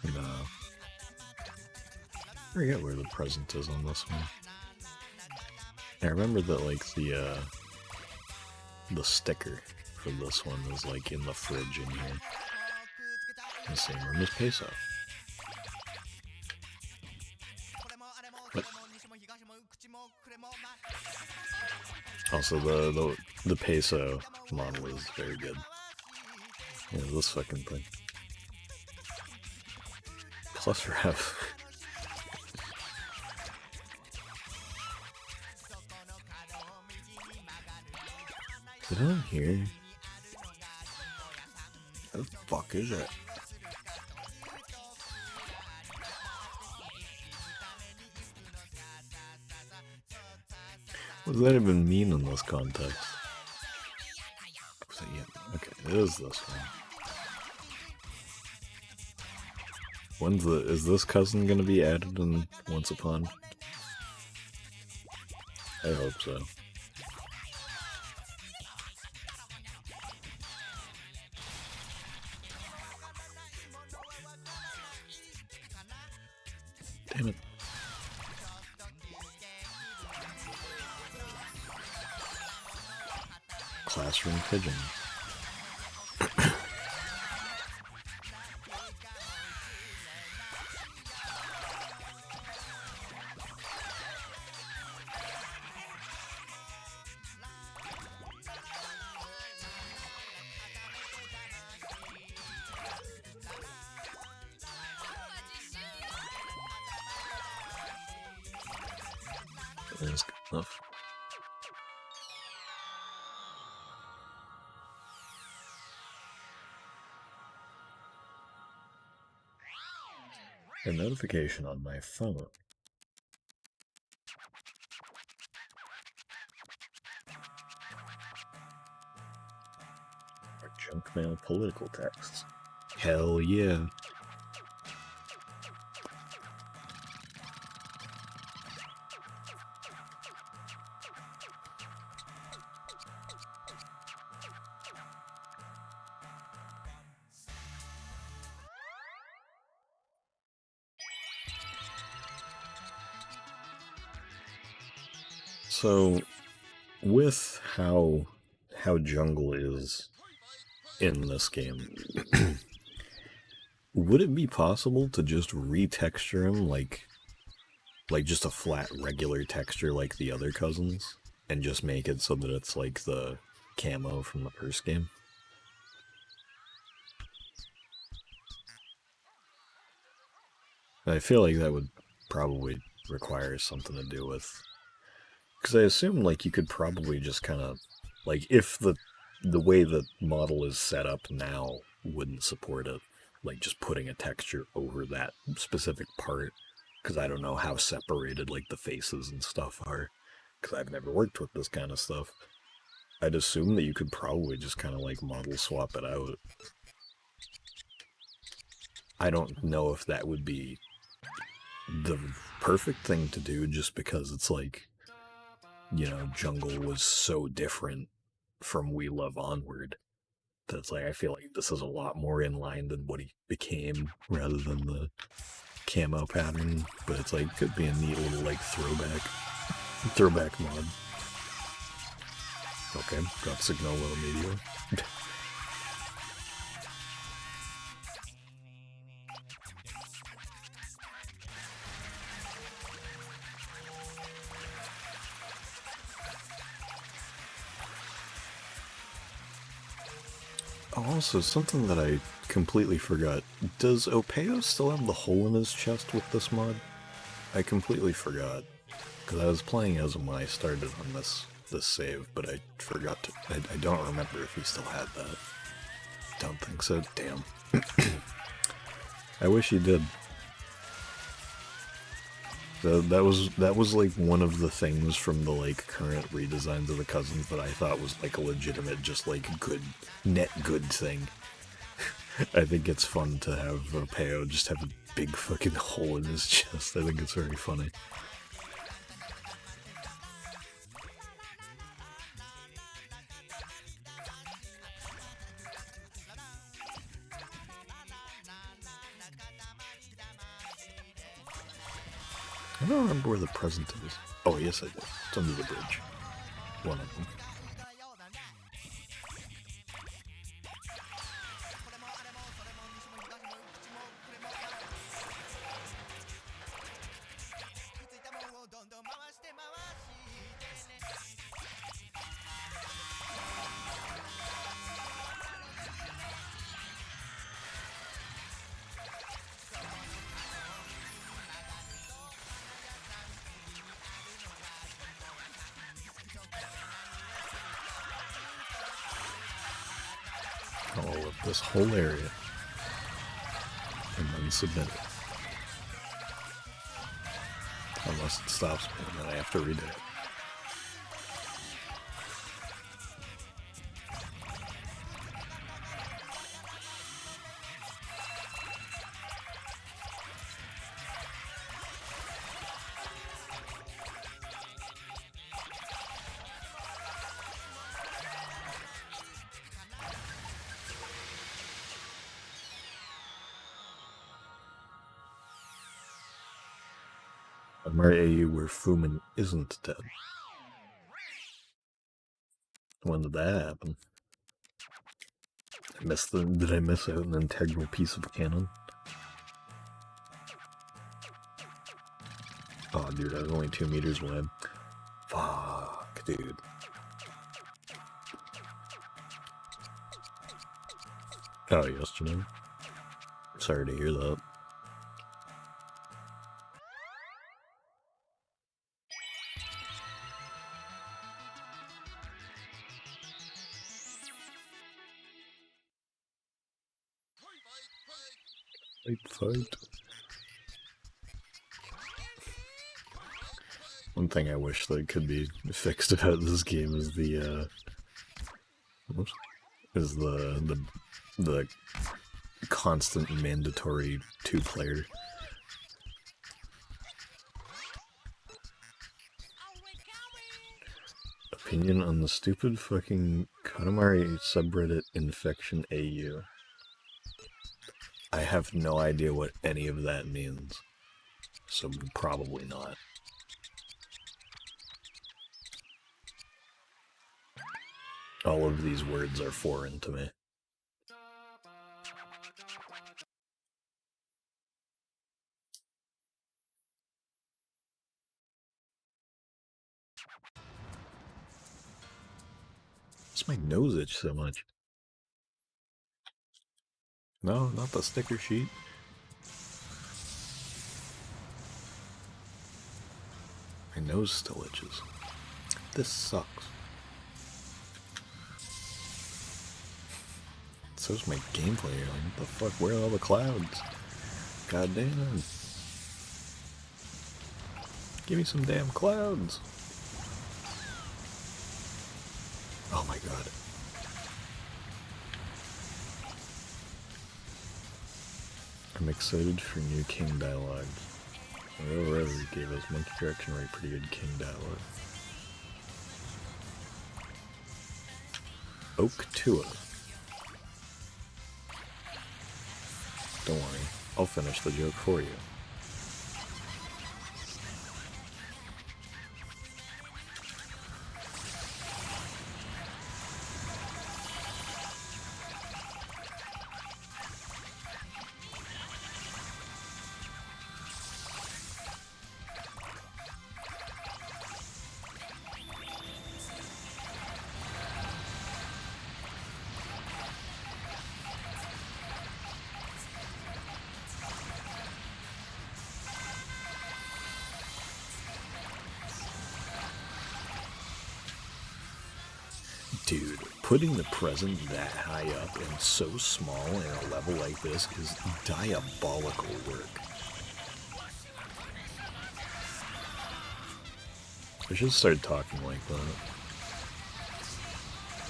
No. I forget where the present is on this one. I remember that, like, the sticker for this one is, like, in the fridge in here. In the same room as Peso. But also, the Peso model is very good. Yeah, this fucking thing. Plus Rev. Is it on here? What the fuck is it? What does that even mean in this context? Yeah, okay, it is this one. Is this cousin gonna be added in Once Upon? I hope so. Damn it. Classroom pigeon. That's good enough. A notification on my phone. Our junk mail political texts. Hell yeah. So, with how jungle is in this game, would it be possible to just retexture him like just a flat regular texture like the other cousins, and just make it so that it's like the camo from the first game? I feel like that would probably require something to do with... Because I assume, like, you could probably just kind of... Like, if the way the model is set up now wouldn't support it, like, just putting a texture over that specific part. Because I don't know how separated, like, the faces and stuff are. Because I've never worked with this kind of stuff. I'd assume that you could probably just kind of, like, model swap it out. I don't know if that would be the perfect thing to do, just because it's like... You know, Jungle was so different from We Love onward. That's like, I feel like this is a lot more in line than what he became, rather than the camo pattern. But it's like, could be a neat little, like, throwback mod. Okay, got signal little meteor. Also, something that I completely forgot. Does Opeo still have the hole in his chest with this mod? I completely forgot. Because I was playing as him when I started on this the save, but I forgot to. I don't remember if he still had that. Don't think so. Damn. I wish he did. That was like one of the things from the like current redesigns of the Cousins that I thought was like a legitimate, just like good, net good thing. I think it's fun to have Peo just have a big fucking hole in his chest. I think it's very funny. I don't remember where the present is. Oh, yes, I do. It's under the bridge. One of them. All of this whole area. And then submit it. Unless it stops me and then I have to redo it. Katamari AU where Fumin isn't dead. When did that happen? Did I miss out an integral piece of canon? Oh, dude, I was only 2 meters wide. Fuck, dude. Oh, yesterday? Sorry to hear that. Fight. One thing I wish that could be fixed about this game is the constant mandatory 2-player. Opinion on the stupid fucking Katamari subreddit infection AU. I have no idea what any of that means, so probably not. All of these words are foreign to me. Why's my nose itch so much? No, not the sticker sheet. My nose still itches. This sucks. So's my gameplay. Like, what the fuck? Where are all the clouds? God damn. Give me some damn clouds. Oh my god. I'm excited for new King dialogues. Rose gave us Monkey Correction Rate pretty good King dialogue. Oak Tua. Don't worry, I'll finish the joke for you. Dude, putting the present that high up and so small in a level like this is diabolical work. I should start talking like that.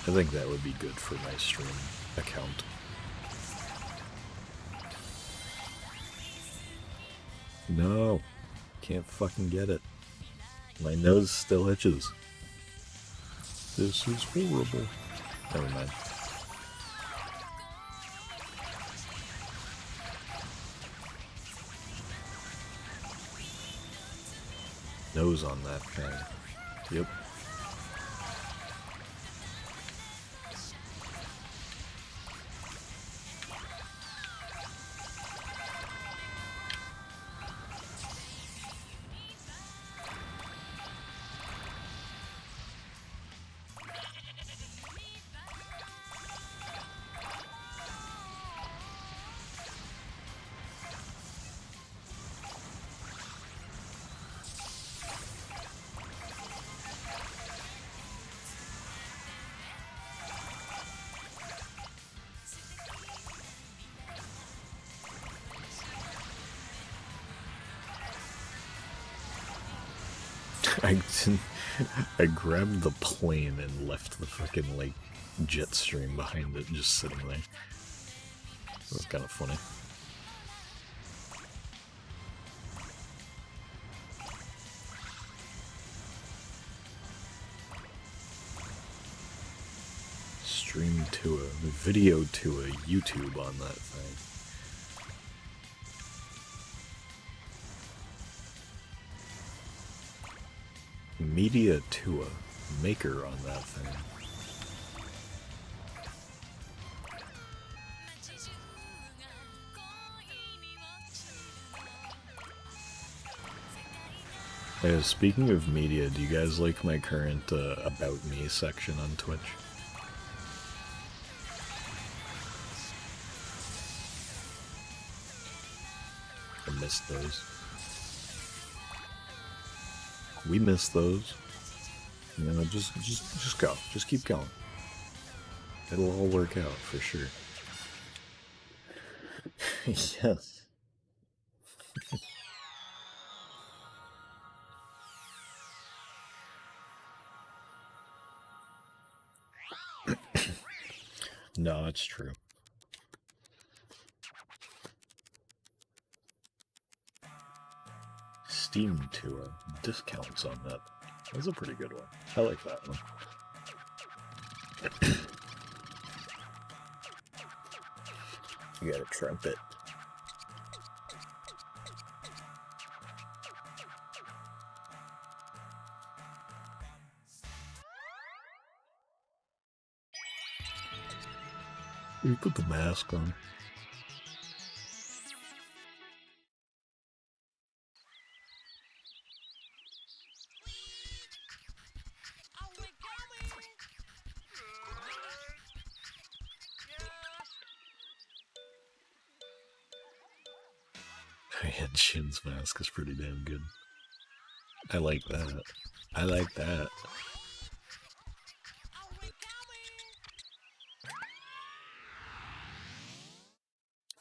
I think that would be good for my stream account. No, can't fucking get it. My nose still itches. This is horrible. Never mind. Nose on that thing. Yep. I grabbed the plane and left the fucking, like, jet stream behind it just sitting there. That was kind of funny. Stream to a video to a YouTube on that thing. Media to a maker on that thing. Speaking of media, do you guys like my current About Me section on Twitch? I missed those. We missed those. You know, just go. Just keep going. It'll all work out for sure. Yes. No, it's true. Steam Tour discounts on that. That's a pretty good one. I like that one. You got a trumpet. You put the mask on. Yeah, Shin's mask is pretty damn good. I like that. I like that.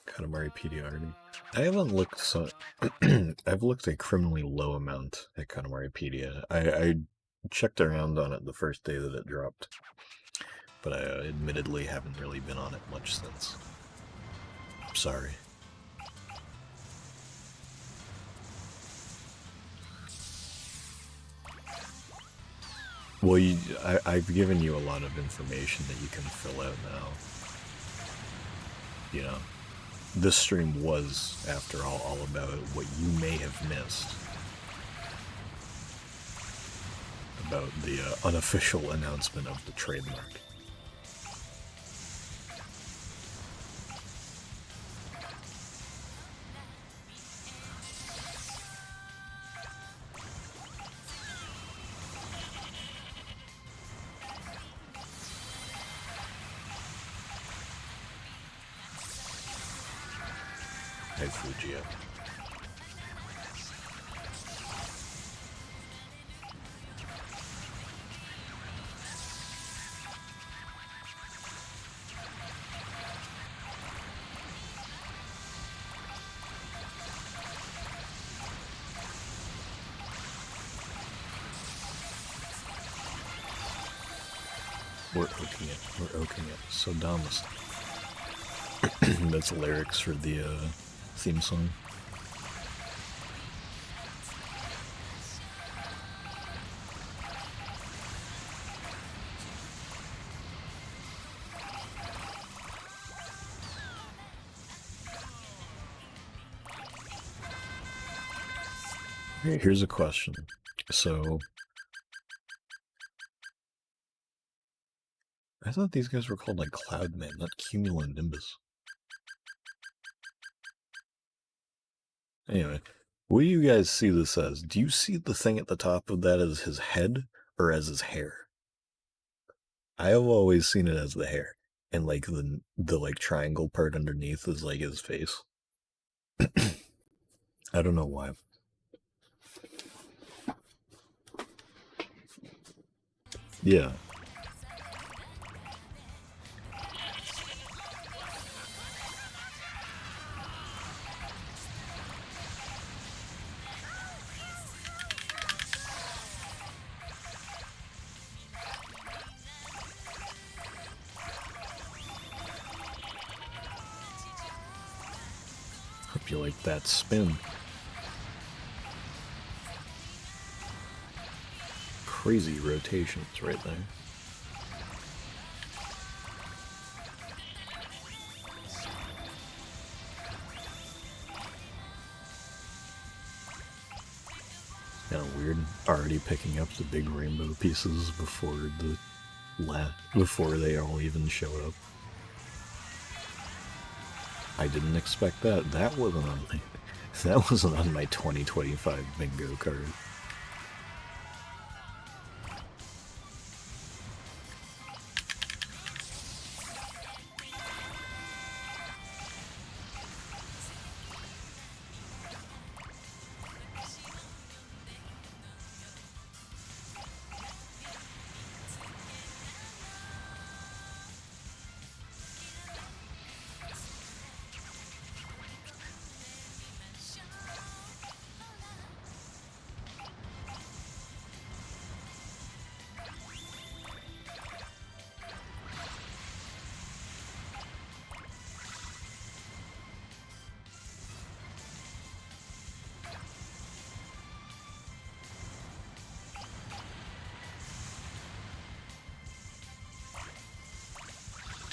Katamari PDR. I haven't looked so. I've looked a criminally low amount at Katamaripedia. I checked around on it the first day that it dropped, but I admittedly haven't really been on it much since. Sorry. Well, I've given you a lot of information that you can fill out now. You know, this stream was, after all about what you may have missed about the unofficial announcement of the trademark. Hey, Fujia. We're oaking it. We're oaking it. So dumb. That's lyrics for the theme song. Here's a question. So, I thought these guys were called like Cloudman, not Cumulonimbus. Anyway, what do you guys see this as? Do you see the thing at the top of that as his head or as his hair? I have always seen it as the hair, and like the like triangle part underneath is like his face. I don't know why. Yeah. Hope you like that spin. Crazy rotations right there. Kind of weird. Already picking up the big rainbow pieces before before they all even showed up. I didn't expect that. That wasn't on my 2025 bingo card.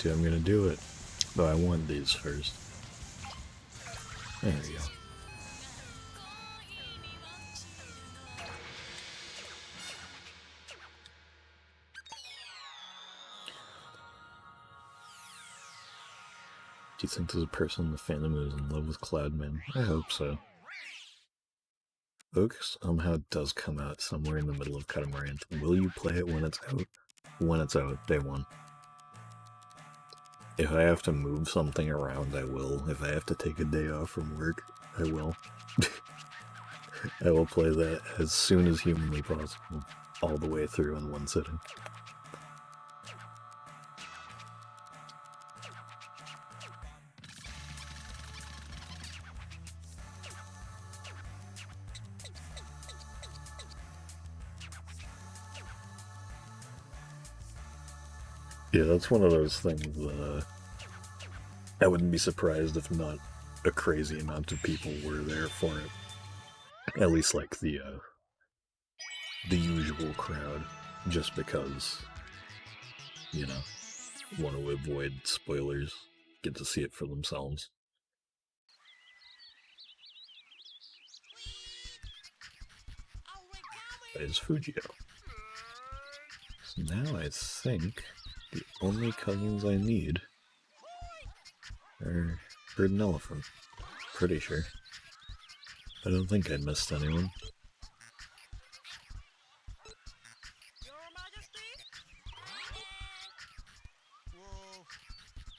I'm gonna do it. Though I want these first. There we go. Do you think there's a person in the fandom who's in love with Cloudman? I hope so. Oak somehow does come out somewhere in the middle of Katamari. Will you play it when it's out? When it's out, day one. If I have to move something around, I will. If I have to take a day off from work, I will. I will play that as soon as humanly possible, all the way through in one sitting. Yeah, that's one of those things that I wouldn't be surprised if not a crazy amount of people were there for it. At least like the usual crowd, just because, you know, want to avoid spoilers, get to see it for themselves. That is Fujio. So now I think the only cousins I need are Bird and Elephant. Pretty sure. I don't think I missed anyone.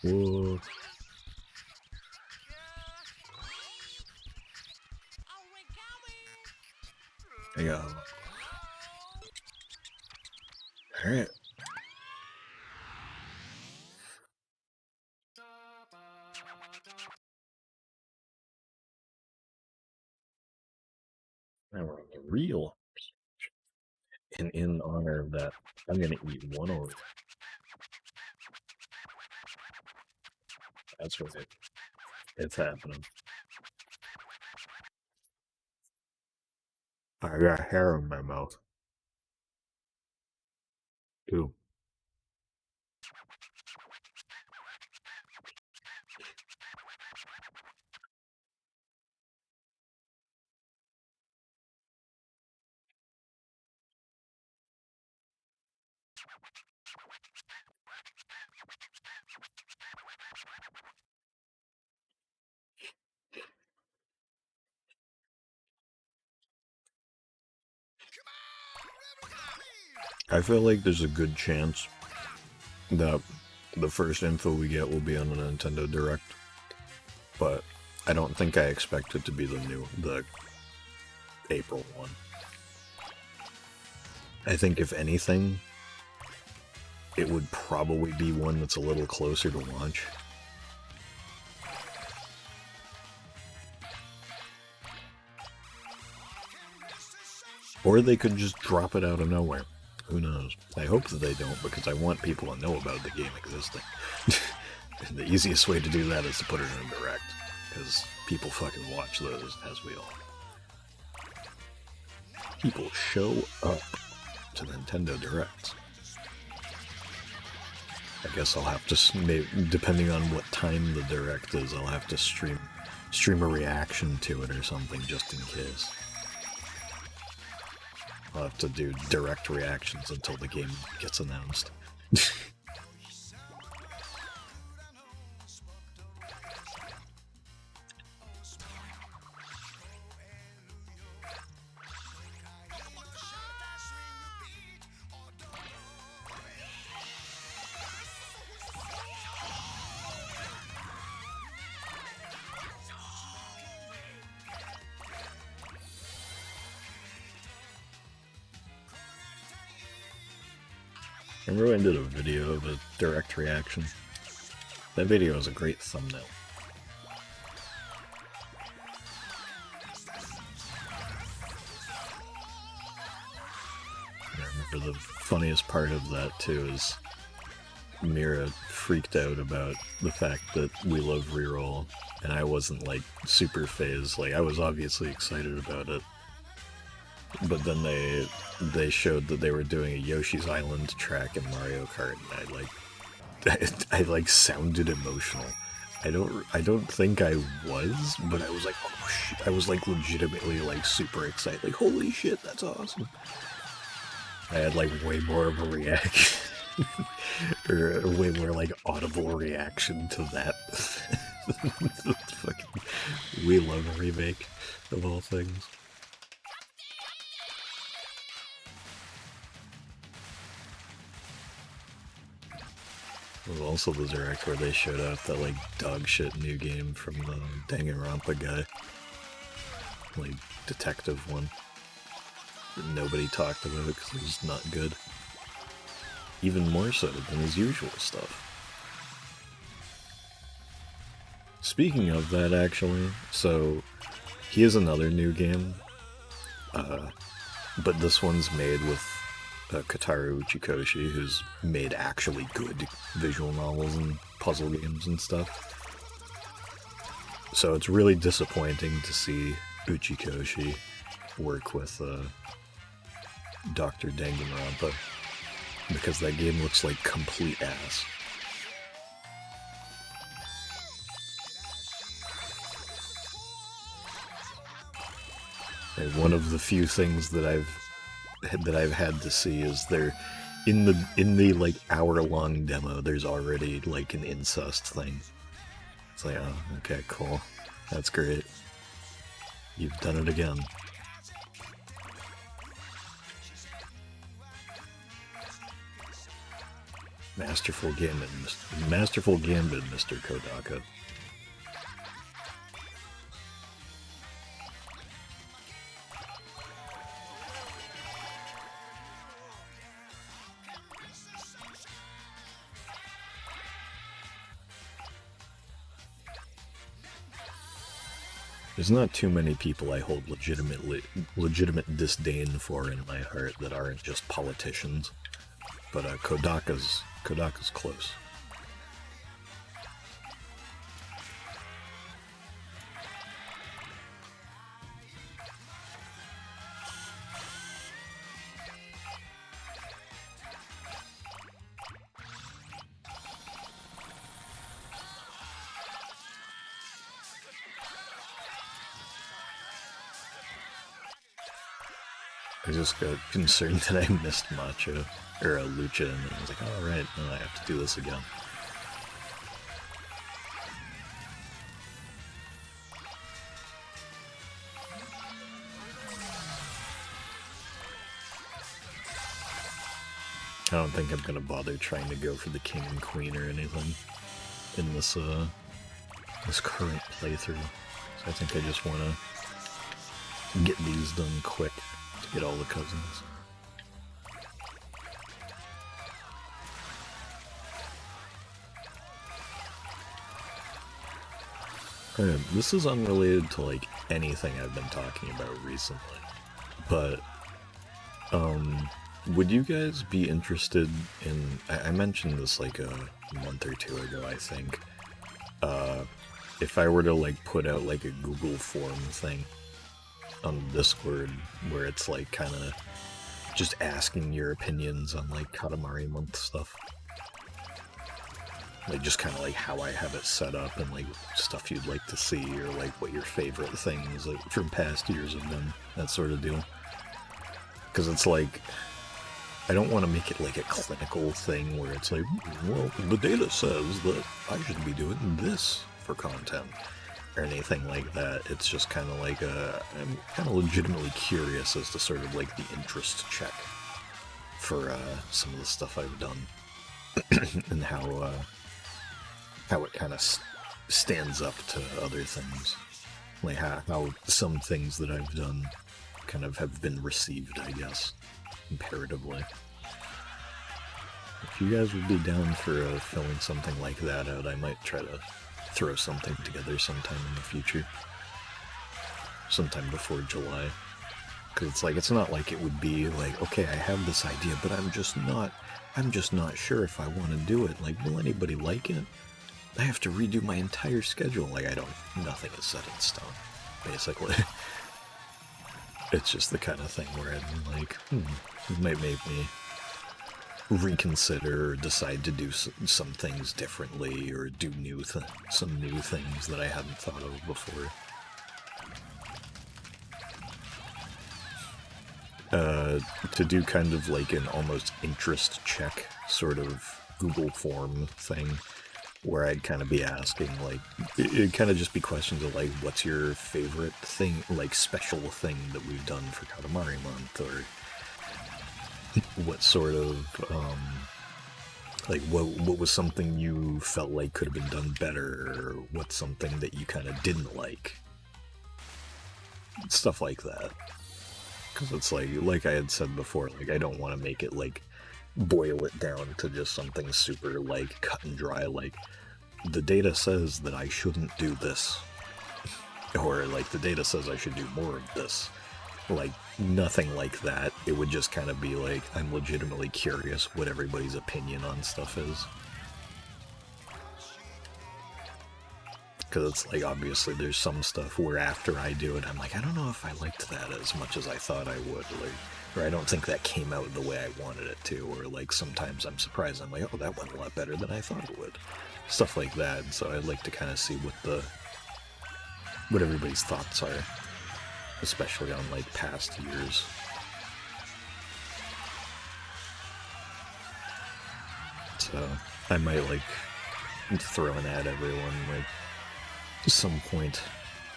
Whoa. Yeah. Alright. Now we're on the real. And in honor of that, I'm gonna eat one Oreo. That's right. It's happening. I got hair in my mouth. Too. I feel like there's a good chance that the first info we get will be on the Nintendo Direct, but I don't think I expect it to be the April one. I think if anything, it would probably be one that's a little closer to launch. Or they could just drop it out of nowhere. Who knows? I hope that they don't, because I want people to know about the game existing. And the easiest way to do that is to put it in a Direct, because people fucking watch those, as we all. People show up to Nintendo Directs. I guess I'll have to, depending on what time the Direct is, I'll have to stream a reaction to it or something, just in case. I'll have to do direct reactions until the game gets announced. Remember when I did a video of a direct reaction? That video is a great thumbnail. I remember the funniest part of that too is Mira freaked out about the fact that we love reroll, and I wasn't like super phased. Like I was obviously excited about it. But then they showed that they were doing a Yoshi's Island track in Mario Kart, and I like sounded emotional. I don't think I was, but I was like, oh shit! I was like legitimately like super excited, like holy shit, that's awesome. I had like way more of a reaction, or a way more like audible reaction to that. Fucking, we love a remake of all things. There was also the Direct where they showed off that like dog shit new game from the Danganronpa guy. Like detective one. That nobody talked about it because it was not good. Even more so than his usual stuff. Speaking of that actually, so he has another new game. But this one's made with Kataru Uchikoshi, who's made actually good visual novels and puzzle games and stuff. So it's really disappointing to see Uchikoshi work with Dr. Danganronpa, because that game looks like complete ass. And one of the few things that I've had to see is there in the like hour-long demo there's already like an incest thing. It's like, oh, okay, cool. That's great. You've done it again. Masterful gambit, Mr. Kodaka. There's not too many people I hold legitimate disdain for in my heart that aren't just politicians, but Kodaka's close. I just got concerned that I missed Macho, or Lucha, and I was like, oh right, no, I have to do this again. I don't think I'm gonna bother trying to go for the king and queen or anything in this this current playthrough. So I think I just wanna get these done quick to get all the cousins. This is unrelated to like anything I've been talking about recently, but would you guys be interested in, I mentioned this like a month or two ago, I think, if I were to like put out like a Google form thing on Discord where it's like kind of just asking your opinions on like Katamari month stuff. Like just kind of like how I have it set up and like stuff you'd like to see or like what your favorite things like, from past years have been, that sort of deal. Because it's like, I don't want to make it like a clinical thing where it's like, well, the data says that I should be doing this for content or anything like that. It's just kind of like I'm kind of legitimately curious as to sort of like the interest check for some of the stuff I've done and how it kind of stands up to other things. Like how some things that I've done kind of have been received, I guess, comparatively. If you guys would be down for filling something like that out, I might try to throw something together sometime in the future. Sometime before July. Because it's like, it's not like it would be like, okay, I have this idea, but I'm just not sure if I want to do it. Like, will anybody like it? I have to redo my entire schedule. Like, nothing is set in stone, basically. It's just the kind of thing where I'm like, it might make me reconsider or decide to do some things differently or do some new things that I hadn't thought of before. To do kind of like an almost interest check sort of Google form thing, where I'd kind of be asking, like, it'd kind of just be questions of, like, what's your favorite thing, like, special thing that we've done for Katamari Month, or what sort of, like, what was something you felt like could have been done better, or what's something that you kind of didn't like? Stuff like that. Because it's like I had said before, like, I don't want to make it, like, boil it down to just something super, like, cut and dry, like, the data says that I shouldn't do this, or, like, the data says I should do more of this. Like, nothing like that. It would just kind of be like, I'm legitimately curious what everybody's opinion on stuff is. Because it's like, obviously, there's some stuff where after I do it, I'm like, I don't know if I liked that as much as I thought I would, like, or I don't think that came out the way I wanted it to, or like sometimes I'm surprised, I'm like, oh, that went a lot better than I thought it would. Stuff like that, so I'd like to kind of see what everybody's thoughts are, especially on like past years. So I might like throw an at everyone like some point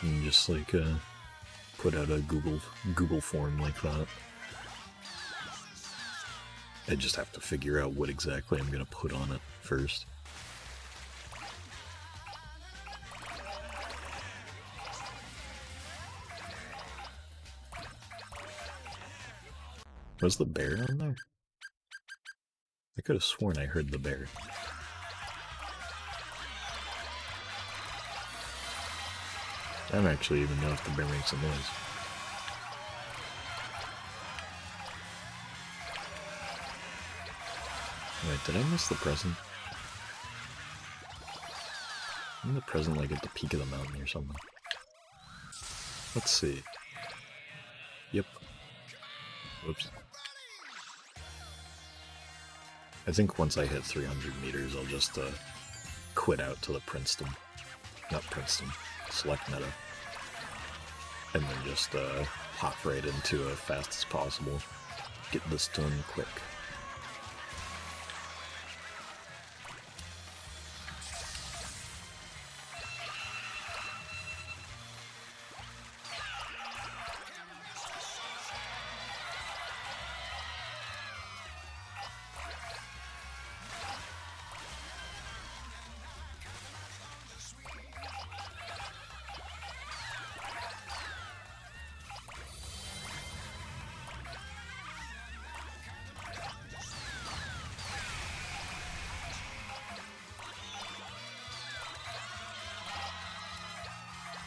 and just like put out a Google form like that. I just have to figure out what exactly I'm gonna put on it first. Was the bear on there? I could have sworn I heard the bear. I don't actually even know if the bear makes a noise. Wait, did I miss the present? Isn't the present like at the peak of the mountain or something? Let's see. Yep. Whoops. I think once I hit 300 meters, I'll just quit out to the Select Meta. And then just hop right into it as fast as possible. Get this done quick.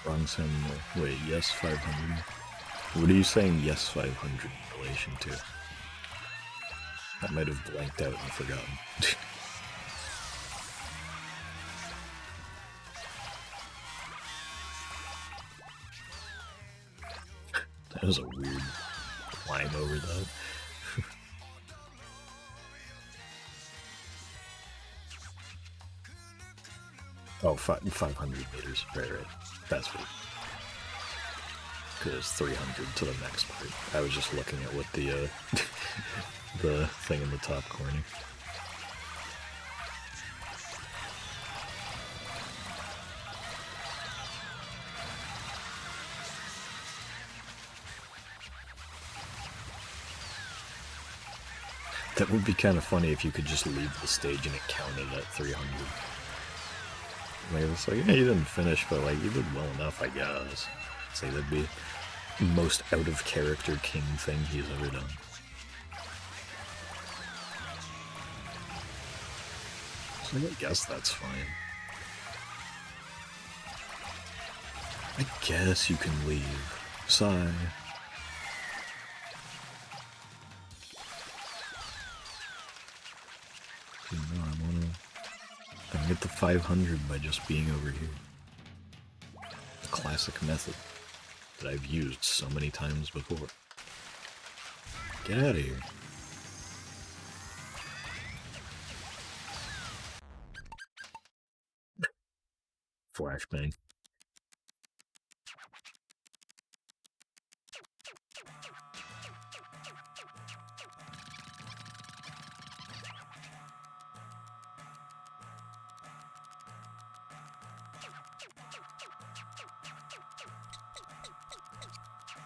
Wrong sound. Wait, yes 500? What are you saying yes 500 in relation to? I might have blanked out and forgotten. That was a weird climb over that. Oh, 500 meters. Right. That's what. Because it's 300 to the next part. I was just looking at what the the thing in the top corner. That would be kind of funny if you could just leave the stage and it counted at 300. Like, it's like, yeah, you didn't finish, but like, you did well enough, I guess. Say that'd be the most out-of-character king thing he's ever done. So I guess that's fine. I guess you can leave. Sigh. You know, I wanna get the 500 by just being over here. The classic method that I've used so many times before. Get out of here. Flashbang.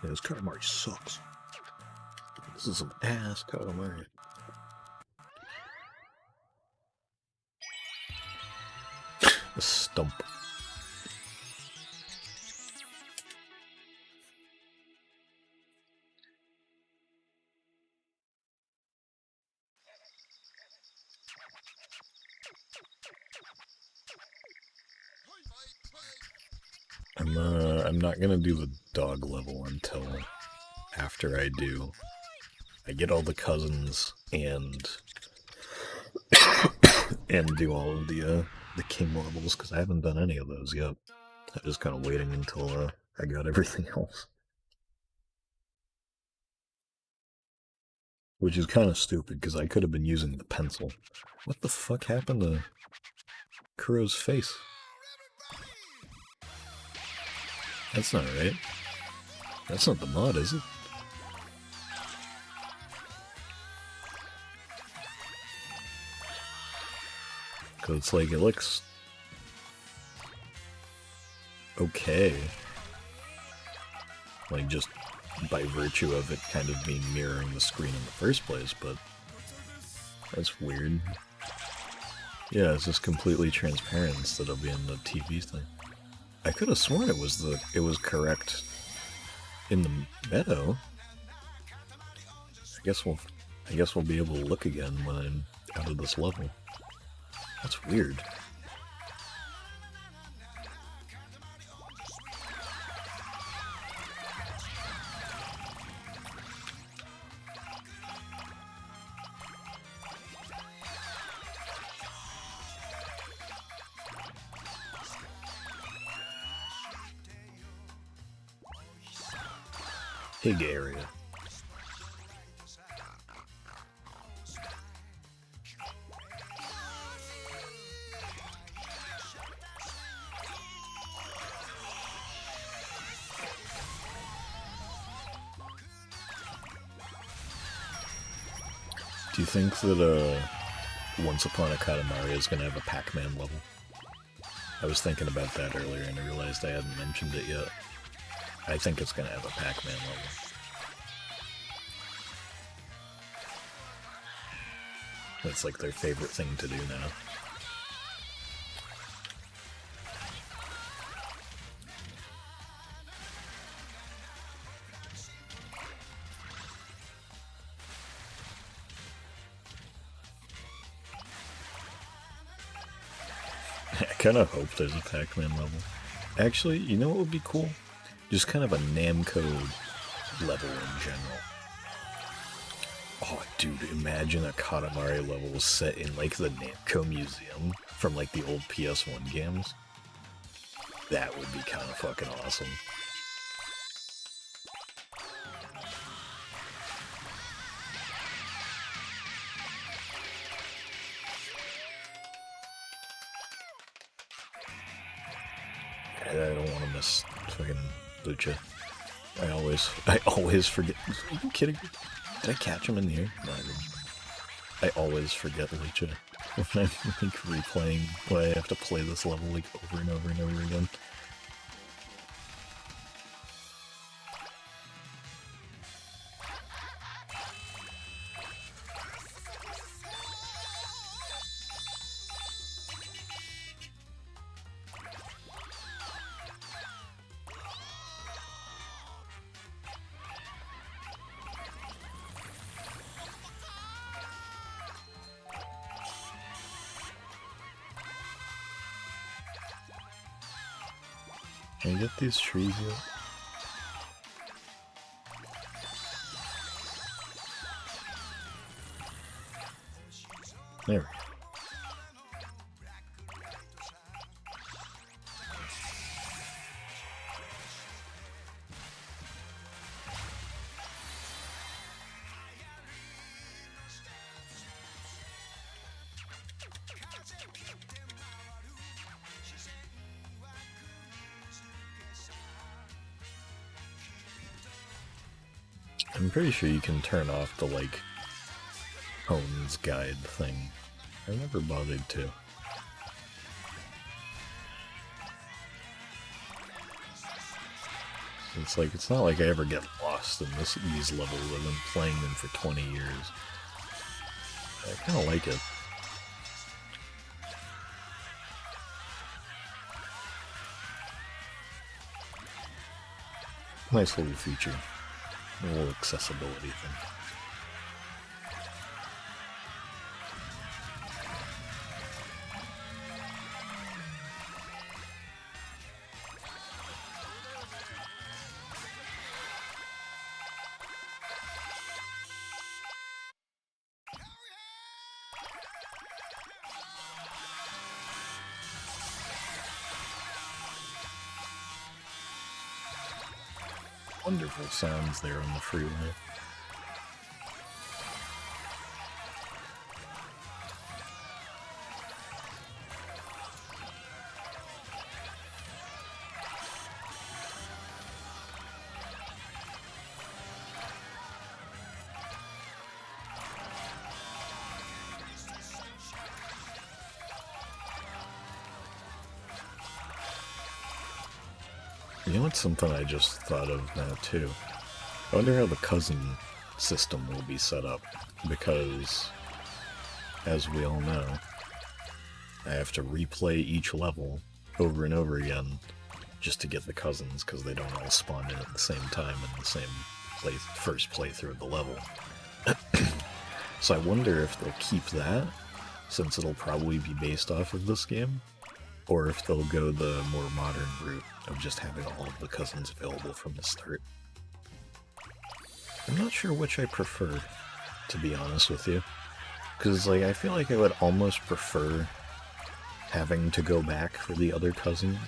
Yeah, this Katamari sucks. This is some ass Katamari. The stump. I'm not gonna do the dog level until after I get all the cousins and and do all of the king levels, because I haven't done any of those yet. I'm just kind of waiting until I got everything else. Which is kind of stupid, because I could have been using the pencil. What the fuck happened to Kuro's face? That's not right. That's not the mod, is it? Because it's like, it looks okay. Like, just by virtue of it kind of being mirroring the screen in the first place, but that's weird. Yeah, it's just completely transparent instead of being the TV thing. I could have sworn it was correct in the meadow. I guess we'll be able to look again when I'm out of this level. That's weird. Pig area. Do you think that Once Upon a Katamari is gonna have a Pac-Man level? I was thinking about that earlier and I realized I hadn't mentioned it yet. I think it's gonna have a Pac-Man level. That's like their favorite thing to do now. I kind of hope there's a Pac-Man level. Actually, you know what would be cool? Just kind of a Namco level in general. Oh, dude, imagine a Katamari level set in, like, the Namco Museum from, like, the old PS1 games. That would be kind of fucking awesome. I don't want to miss fucking Lucha. I always forget. Are you kidding me? Did I catch him in the air? No, I didn't. I always forget Lucha when I'm like replaying, when I have to play this level like over and over and over again. Can I get these trees yet? There we go. I'm pretty sure you can turn off the, like, Hone's Guide thing. I never bothered to. It's like, it's not like I ever get lost in these levels. I've been playing them for 20 years. I kind of like it. Nice little feature. A little accessibility thing. Wonderful sounds there on the freeway. You know what's something I just thought of now too? I wonder how the cousin system will be set up, because, as we all know, I have to replay each level over and over again just to get the cousins, because they don't all spawn in at the same time in the same first playthrough of the level. So I wonder if they'll keep that, since it'll probably be based off of this game, or if they'll go the more modern route of just having all of the cousins available from the start. I'm not sure which I prefer, to be honest with you. Because, like, I feel like I would almost prefer having to go back for the other cousins.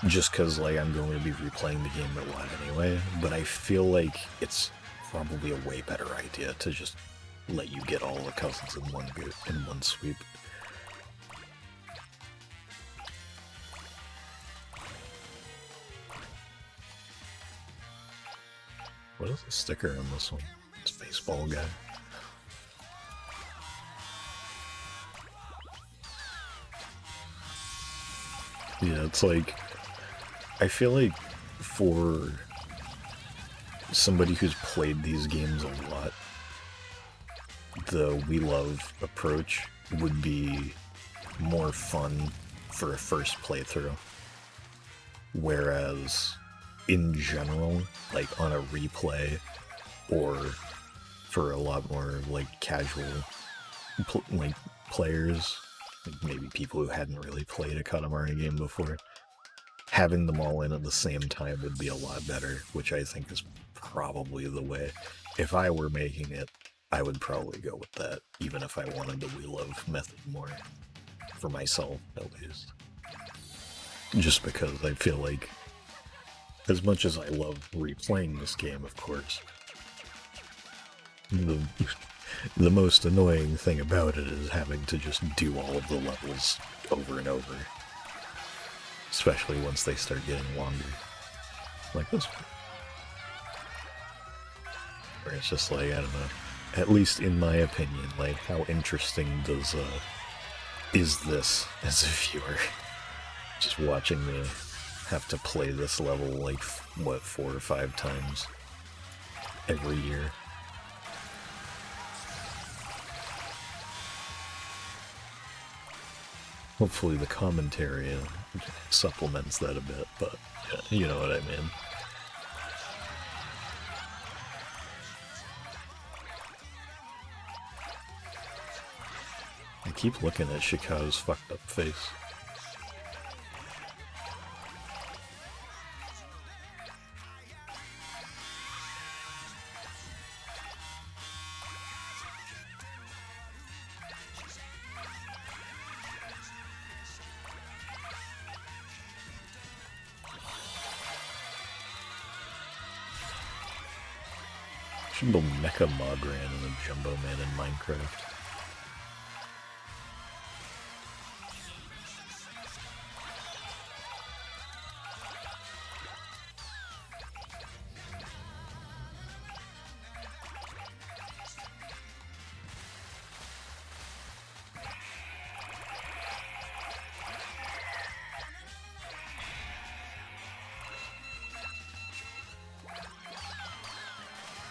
Just because, like, I'm going to be replaying the game a lot anyway. But I feel like it's probably a way better idea to just let you get all the cousins in one sweep. What is the sticker on this one? It's baseball guy. Yeah, it's like, I feel like for somebody who's played these games a lot, the We Love approach would be more fun for a first playthrough. Whereas, in general, like on a replay, or for a lot more like casual like players, like maybe people who hadn't really played a Katamari game before, having them all in at the same time would be a lot better, which I think is probably the way. If I were making it, I would probably go with that, even if I wanted the We Love method more. For myself, at least. Just because I feel like, as much as I love replaying this game, of course, the most annoying thing about it is having to just do all of the levels over and over. Especially once they start getting longer. Like this one. Where it's just like, I don't know, at least in my opinion, like, how interesting is this as a viewer? Just watching me have to play this level like, what, 4 or 5 times every year. Hopefully the commentary supplements that a bit, but yeah, you know what I mean. I keep looking at Shikao's fucked up face. Should build Mecha Mogran and a Jumbo Man in Minecraft.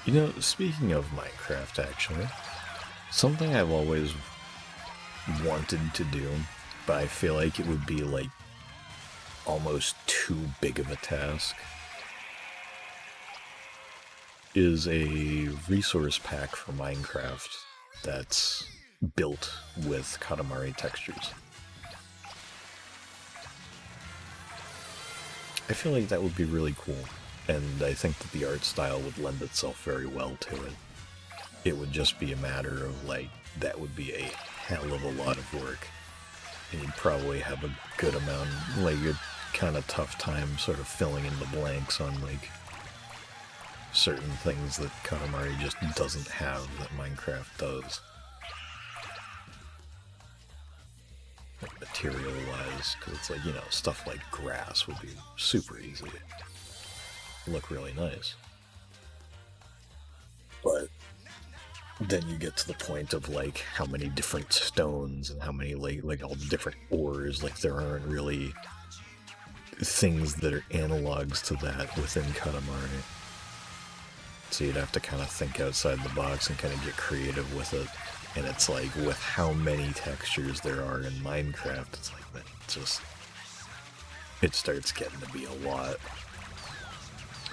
You know, speaking of Minecraft, actually, something I've always wanted to do, but I feel like it would be, like, almost too big of a task, is a resource pack for Minecraft that's built with Katamari textures. I feel like that would be really cool. And I think that the art style would lend itself very well to it. It would just be a matter of, like, that would be a hell of a lot of work. And you'd probably have a good amount, like, a kind of tough time sort of filling in the blanks on, like, certain things that Katamari just doesn't have that Minecraft does. Like, material-wise, because it's like, you know, stuff like grass would be super easy. Look really nice. But then you get to the point of, like, how many different stones and how many, like all the different ores, like, there aren't really things that are analogs to that within Katamari. So you'd have to kind of think outside the box and kind of get creative with it. And it's like, with how many textures there are in Minecraft, it's like, that just, it starts getting to be a lot.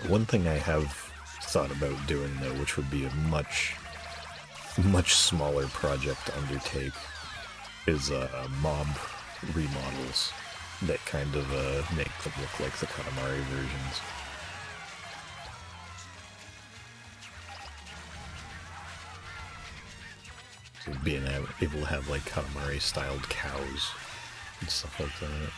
One thing I have thought about doing, though, which would be a much smaller project to undertake, is mob remodels that kind of make them look like the Katamari versions. So being able to have, like, Katamari-styled cows and stuff like that.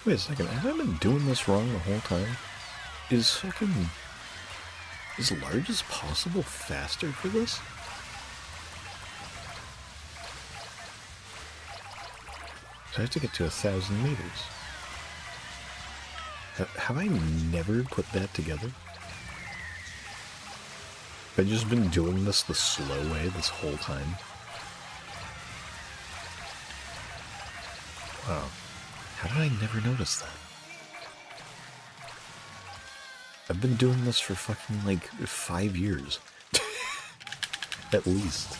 Wait a second, have I been doing this wrong the whole time? Is large as possible faster for this? I have to get to 1,000 meters. Have I never put that together? Have I just been doing this the slow way this whole time? Wow. How did I never notice that? I've been doing this for fucking, like, 5 years. At least.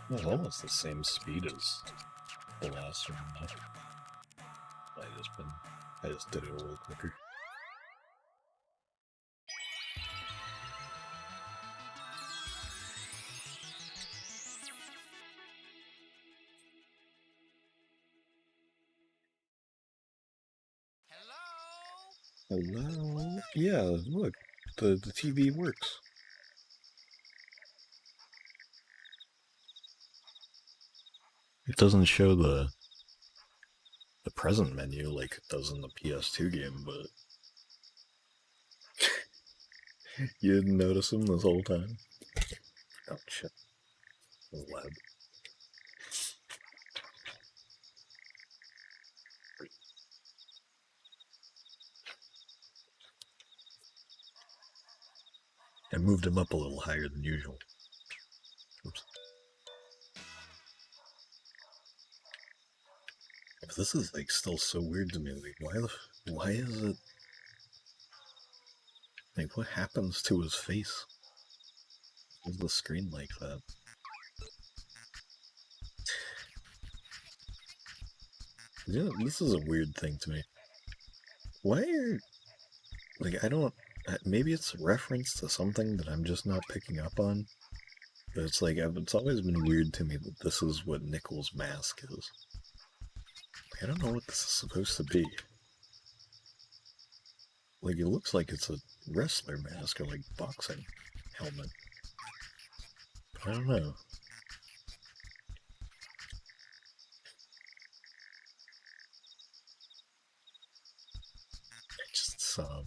Well, almost the same speed as the last one. I just did it a little quicker. Hello? Yeah, look, the TV works. It doesn't show the present menu like it does in the PS2 game, but you didn't notice them this whole time? Oh shit. That was loud. I moved him up a little higher than usual. Oops. But this is like still so weird to me. Like, why is it? Like, what happens to his face? Why is the screen like that? Yeah, this is a weird thing to me. Why are... Like, I don't... Maybe it's a reference to something that I'm just not picking up on. But it's like, it's always been weird to me that this is what Nickel's mask is. Like, I don't know what this is supposed to be. Like, it looks like it's a wrestler mask or, like, boxing helmet. But I don't know. I just saw him.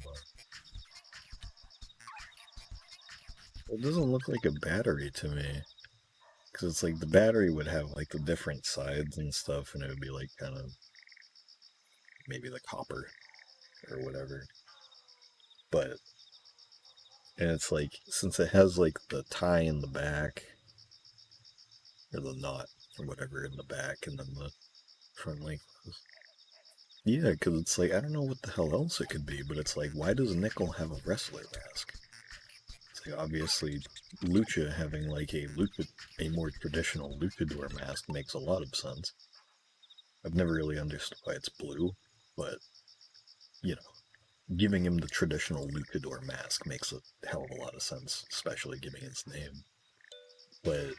It doesn't look like a battery to me. Because it's like the battery would have like the different sides and stuff, and it would be like kind of maybe the copper or whatever. But, and it's like, since it has like the tie in the back, or the knot or whatever in the back, and then the front length. Yeah, because it's like, I don't know what the hell else it could be, but it's like, why does Nickel have a wrestler mask? It's like, obviously, Lucha having like a more traditional luchador mask makes a lot of sense. I've never really understood why it's blue, but, you know, giving him the traditional luchador mask makes a hell of a lot of sense, especially giving his name. But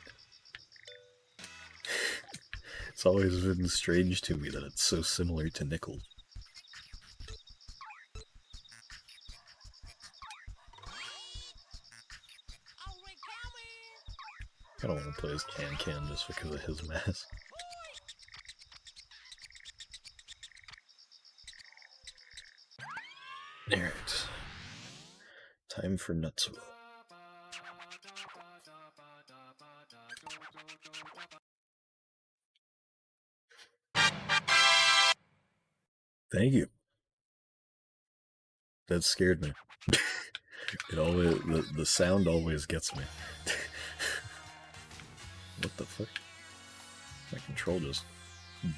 it's always been strange to me that it's so similar to Nickel. I don't want to play as Can just because of his mask. Alright. Time for Nutsville. Thank you. That scared me. It always, the sound always gets me. What the fuck? My control just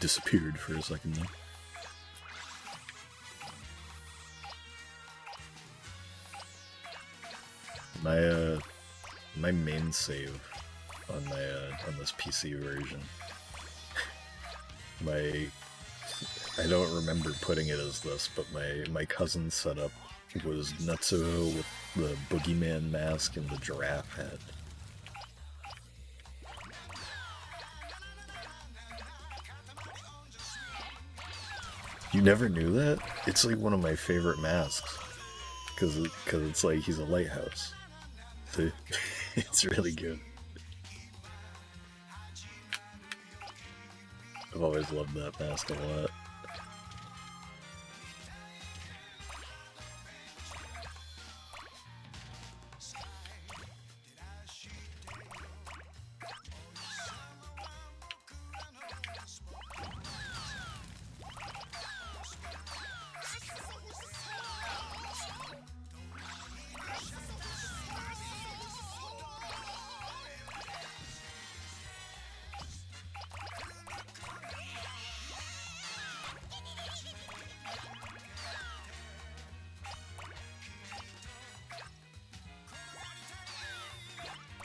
disappeared for a second there. My main save on my on this PC version I don't remember putting it as this, but my cousin's setup was Natsuo with the boogeyman mask and the giraffe head. You never knew that? It's like one of my favorite masks. Because it's like he's a lighthouse. It's really good. I've always loved that mask a lot.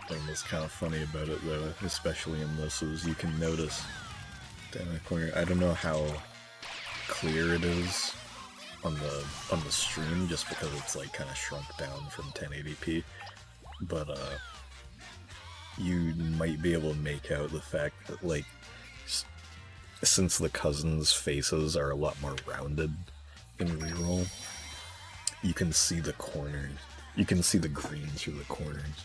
Thing that's kind of funny about it though, especially in this, is you can notice down the corner. I don't know how clear it is on the stream, just because it's like kind of shrunk down from 1080p. But you might be able to make out the fact that, like, since the cousins' faces are a lot more rounded in reroll, you can see the corners. You can see the green through the corners.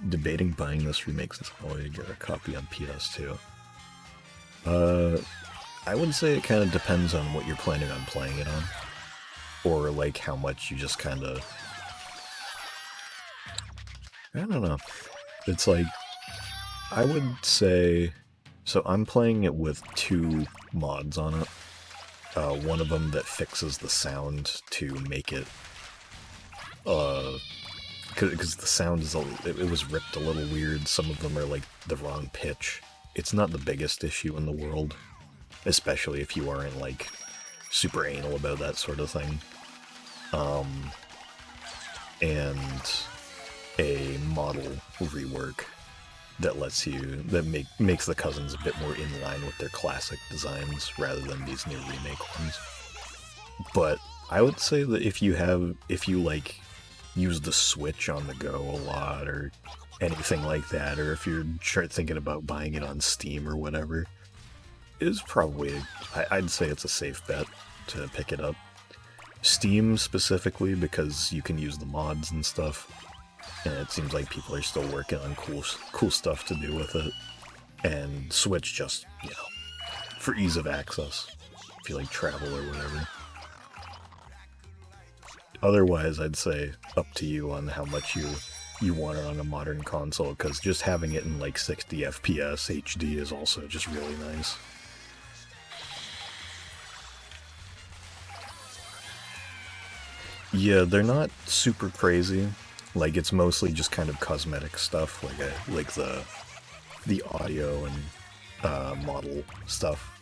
Debating buying this remake since I get a copy on PS2. I would say it kind of depends on what you're planning on playing it on. Or, like, how much you just kind of... I don't know. It's like, I would say... So I'm playing it with 2 mods on it. One of them that fixes the sound to make it... because the sound is it was ripped a little weird. Some of them are like the wrong pitch. It's not the biggest issue in the world, especially if you aren't like super anal about that sort of thing. And a model rework that makes the cousins a bit more in line with their classic designs rather than these new remake ones. But I would say that if you like use the Switch on the go a lot or anything like that, or if you're thinking about buying it on Steam or whatever, is probably, I'd say it's a safe bet to pick it up. Steam specifically, because you can use the mods and stuff, and it seems like people are still working on cool stuff to do with it. And Switch just, for ease of access, if you like travel or whatever. Otherwise, I'd say up to you on how much you want it on a modern console, because just having it in like 60 FPS HD is also just really nice. Yeah, they're not super crazy. Like, it's mostly just kind of cosmetic stuff, like the audio and model stuff.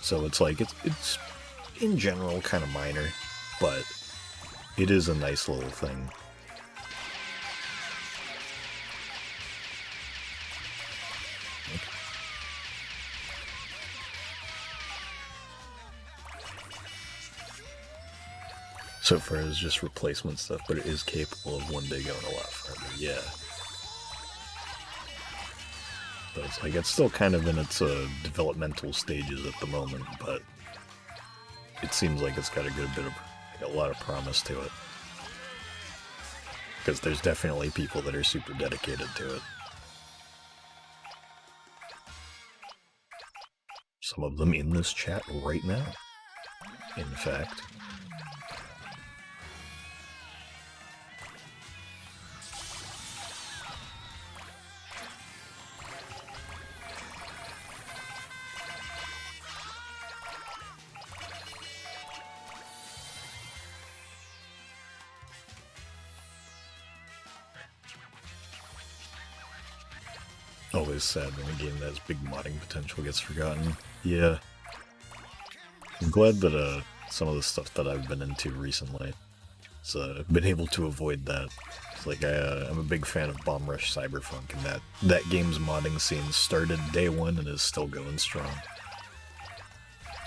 So it's like it's in general kind of minor, but it is a nice little thing. So far as just replacement stuff, but it is capable of one day going a lot further, yeah. But it's like, it's still kind of in its developmental stages at the moment, but it seems like it's got a lot of promise to it. Because there's definitely people that are super dedicated to it. Some of them in this chat right now, in fact. Always sad when a game that has big modding potential gets forgotten. Yeah. I'm glad that some of the stuff that I've been into recently So I've been able to avoid that. It's like I'm a big fan of Bomb Rush Cyberpunk, and that game's modding scene started day one and is still going strong.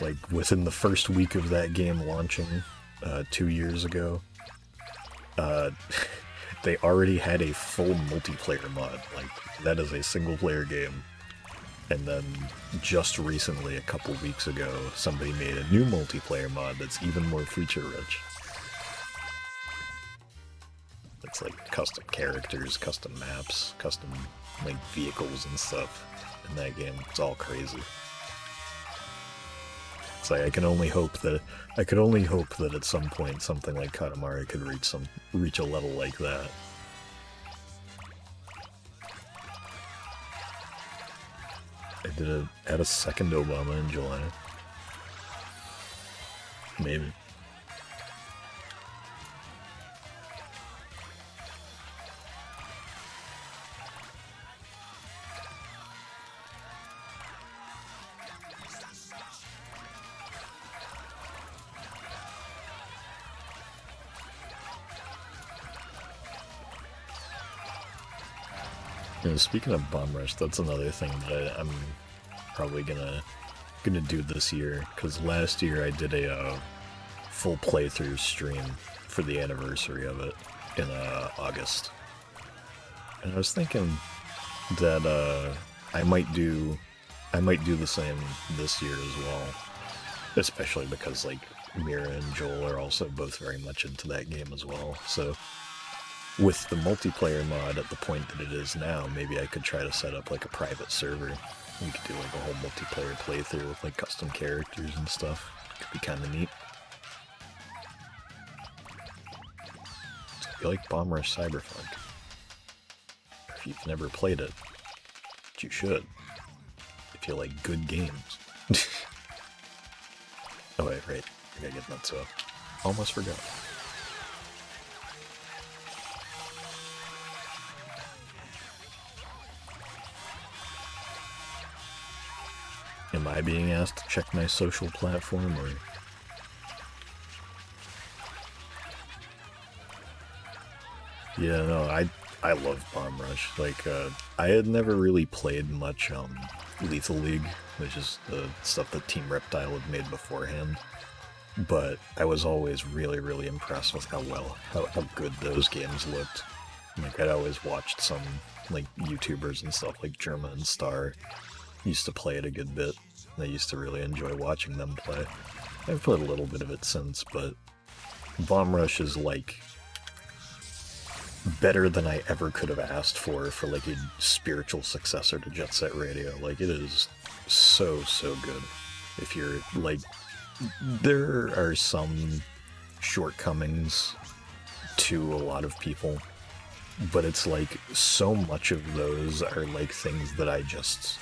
Like, within the first week of that game launching 2 years ago, they already had a full multiplayer mod. Like, that is a single-player game. And then, just recently, a couple weeks ago, somebody made a new multiplayer mod that's even more feature-rich. It's like custom characters, custom maps, custom, like, vehicles and stuff in that game. It's all crazy. It's like I could only hope that at some point something like Katamari could reach a level like that. I did add a second Obama in July. Maybe. Speaking of Bomb Rush, that's another thing that I'm probably gonna do this year, because last year I did a full playthrough stream for the anniversary of it in August, and I was thinking that I might do the same this year as well, especially because like Mira and Joel are also both very much into that game as well, so. With the multiplayer mod at the point that it is now, maybe I could try to set up like a private server. We could do like a whole multiplayer playthrough with like custom characters and stuff. Could be kind of neat. So if you like Bomb Rush Cyberpunk, or if you've never played it, which you should, if you like good games. Oh wait, right. I gotta get that up. Almost forgot. Am I being asked to check my social platform, or...? Yeah, no, I love Bomb Rush. Like, I had never really played much, Lethal League, which is the stuff that Team Reptile had made beforehand. But I was always really, really impressed with how good those games looked. Like, I'd always watched some, like, YouTubers and stuff, like Germa and Star, used to play it a good bit. I used to really enjoy watching them play. I've played a little bit of it since, but Bomb Rush is like better than I ever could have asked for like a spiritual successor to Jet Set Radio. Like, it is so good. If you're like, there are some shortcomings to a lot of people, but it's like so much of those are like things that I just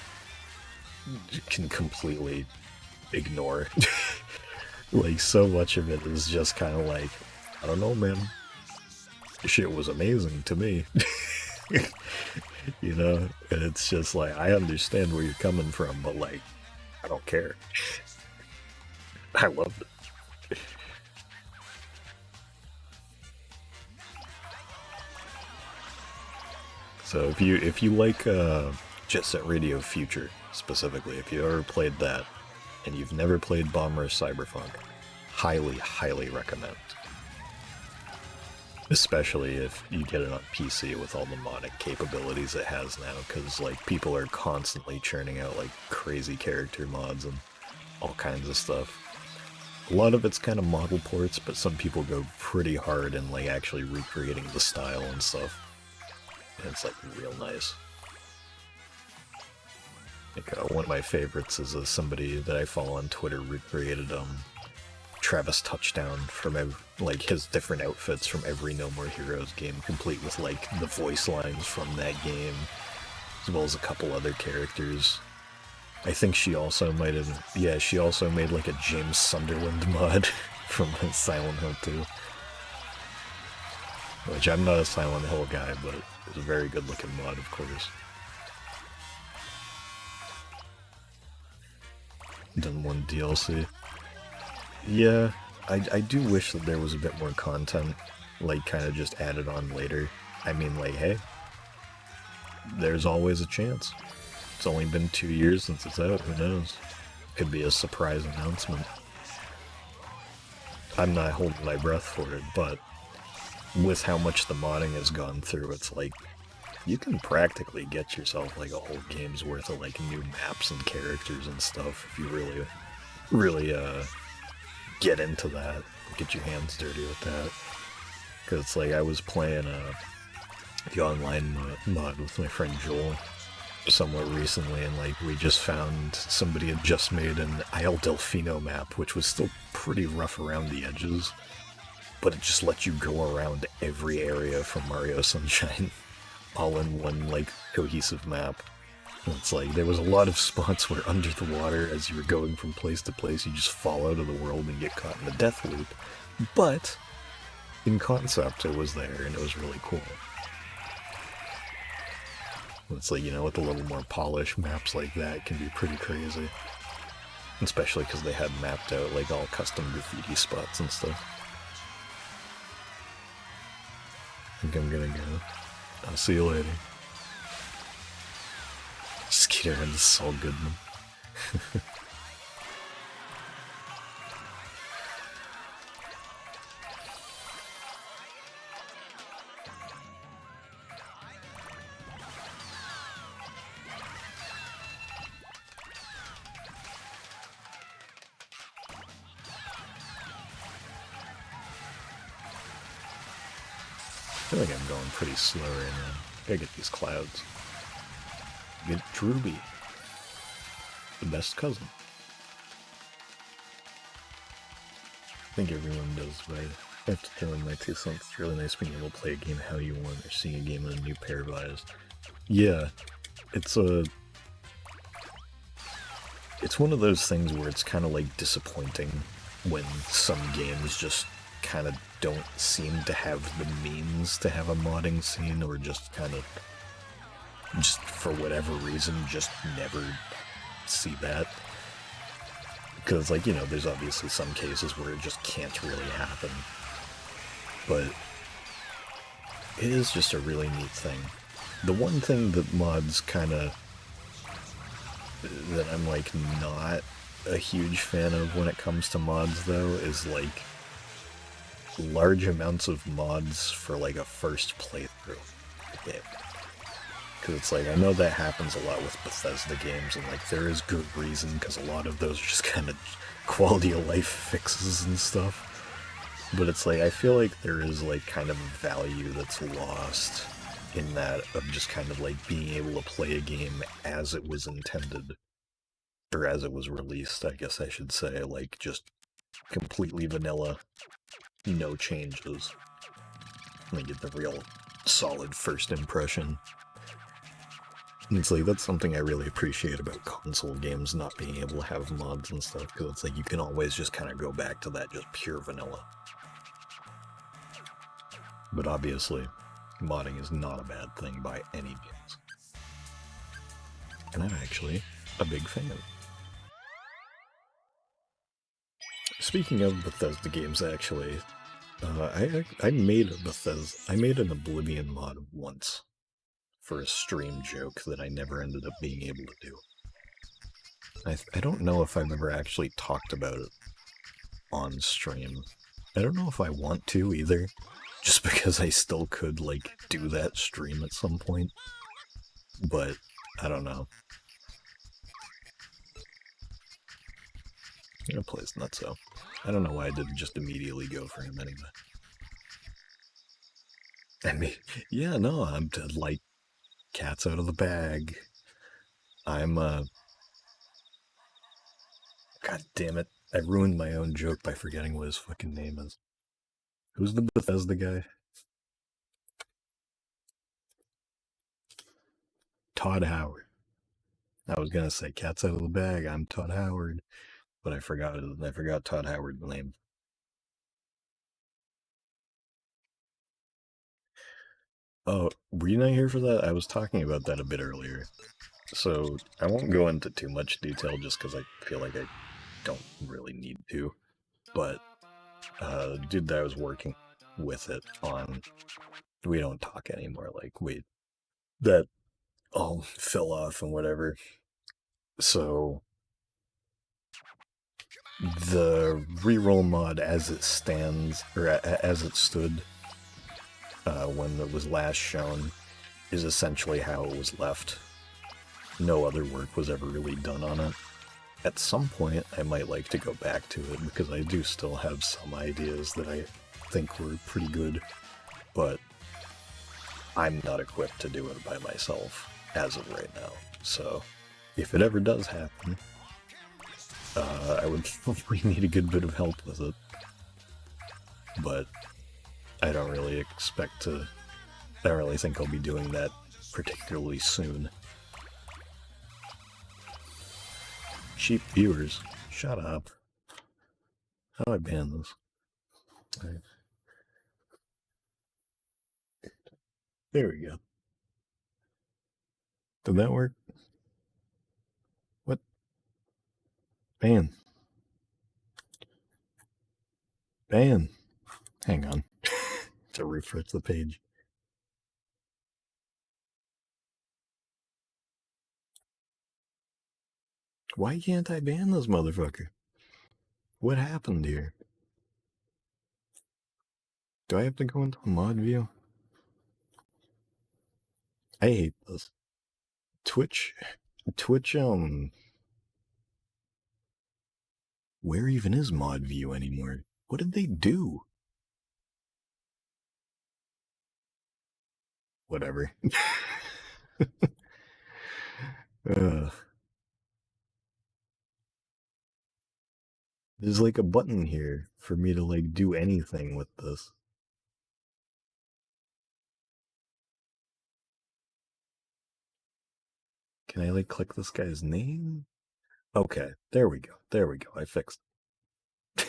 can completely ignore. Like, so much of it is just kind of like, I don't know, man. Shit was amazing to me. You know? And it's just like, I understand where you're coming from, but like, I don't care. I loved it. So if you like Jet Set Radio Future specifically, if you ever played that and you've never played Bomb Rush Cyberpunk, highly recommend. Especially if you get it on PC with all the modding capabilities it has now, because like people are constantly churning out like crazy character mods and all kinds of stuff. A lot of it's kind of model ports, but some people go pretty hard in like actually recreating the style and stuff. And it's like real nice. Like, one of my favorites is somebody that I follow on Twitter recreated Travis Touchdown from like his different outfits from every No More Heroes game, complete with like the voice lines from that game, as well as a couple other characters. I think she also might have, yeah, she also made like a James Sunderland mod from Silent Hill 2. Which I'm not a Silent Hill guy, but it's a very good looking mod, of course. Done one DLC. Yeah, I do wish that there was a bit more content like, kind of just added on later, I mean, like, hey, there's always a chance. It's only been 2 years since it's out, who knows? Could be a surprise announcement. I'm not holding my breath for it, but with how much the modding has gone through, it's like, you can practically get yourself like a whole game's worth of like new maps and characters and stuff if you really get into that, get your hands dirty with that. Because it's like I was playing the online mod with my friend Joel somewhat recently, and like we just found somebody had just made an Isle Delfino map, which was still pretty rough around the edges, but it just let you go around every area from Mario Sunshine all in one like cohesive map. And it's like there was a lot of spots where under the water, as you were going from place to place, you just fall out of the world and get caught in the death loop. But in concept, it was there, and it was really cool. It's like, you know, with a little more polish, maps like that can be pretty crazy. Especially because they had mapped out like all custom graffiti spots and stuff. I think I'm gonna go. I'll see you later. Skeeter and Saul Goodman. I feel like I'm going pretty slow right now. Gotta get these clouds. Get Drooby. The best cousin. I think everyone does, but I have to throw in my 2 cents. It's really nice being able to play a game how you want, or seeing a game in a new pair of eyes. Yeah, it's one of those things where it's kind of like disappointing when some games just kind of don't seem to have the means to have a modding scene, or just kind of, just for whatever reason, just never see that. Because, like, you know, there's obviously some cases where it just can't really happen. But it is just a really neat thing. The one thing that mods kind of, that I'm, like, not a huge fan of when it comes to mods, though, is, like, large amounts of mods for like a first playthrough game. Because it's like, I know that happens a lot with Bethesda games, and like there is good reason, because a lot of those are just kind of quality of life fixes and stuff. But it's like, I feel like there is like kind of a value that's lost in that, of just kind of like being able to play a game as it was intended, or as it was released, I guess I should say, like just completely vanilla. No changes. Let me get the real solid first impression. And it's like, that's something I really appreciate about console games, not being able to have mods and stuff, because it's like you can always just kind of go back to that just pure vanilla. But obviously, modding is not a bad thing by any means. And I'm actually a big fan of it. Speaking of Bethesda games, actually, I made an Oblivion mod once for a stream joke that I never ended up being able to do. I don't know if I've ever actually talked about it on stream. I don't know if I want to either, just because I still could, like, do that stream at some point. But, I don't know. I'm gonna play as Nutso. I don't know why I didn't just immediately go for him anyway. I mean, yeah, no, I'm like, cat's out of the bag. I'm, God damn it. I ruined my own joke by forgetting what his fucking name is. Who's the Bethesda guy? Todd Howard. I was gonna say, cat's out of the bag, I'm Todd Howard. But I forgot Todd Howard's name. Oh, were you not here for that? I was talking about that a bit earlier. So, I won't go into too much detail just because I feel like I don't really need to. But, the dude that I was working with it on. We don't talk anymore. Like, that all fell off and whatever. So the reroll mod as it stands, or as it stood when it was last shown, is essentially how it was left. No other work was ever really done on it. At some point, I might like to go back to it, because I do still have some ideas that I think were pretty good, but I'm not equipped to do it by myself as of right now. So, if it ever does happen, I would probably need a good bit of help with it. But I don't really think I'll be doing that particularly soon. Cheap viewers, shut up. How do I ban this? Right. There we go. Did that work? What? Ban. Ban. Hang on. To refresh the page. Why can't I ban this motherfucker? What happened here? Do I have to go into a mod view? I hate this. Twitch, where even is mod view anymore? What did they do? Whatever. There's like a button here for me to like do anything with this. Can I like click this guy's name? Okay, there we go. There we go. I fixed it.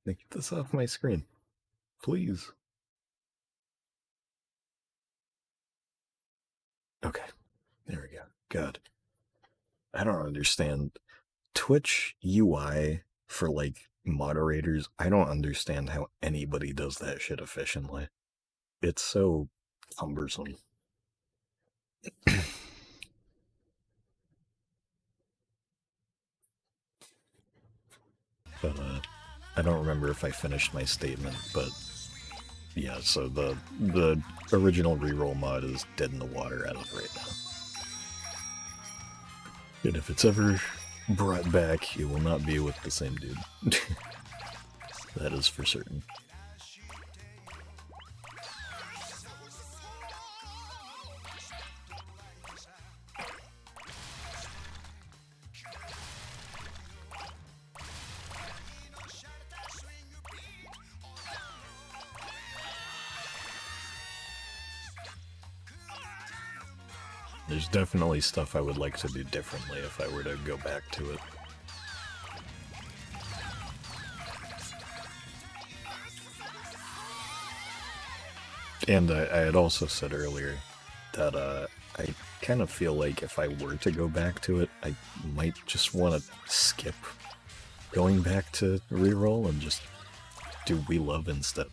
Get this off my screen. Please. Okay. There we go. Good. I don't understand. Twitch UI for like moderators, I don't understand how anybody does that shit efficiently. It's so cumbersome. But I don't remember if I finished my statement, but yeah, so the original reroll mod is dead in the water as of right now. And if it's ever brought back, it will not be with the same dude. That is for certain. There's definitely stuff I would like to do differently if I were to go back to it. And I had also said earlier that I kind of feel like if I were to go back to it, I might just want to skip going back to reroll and just do We Love instead.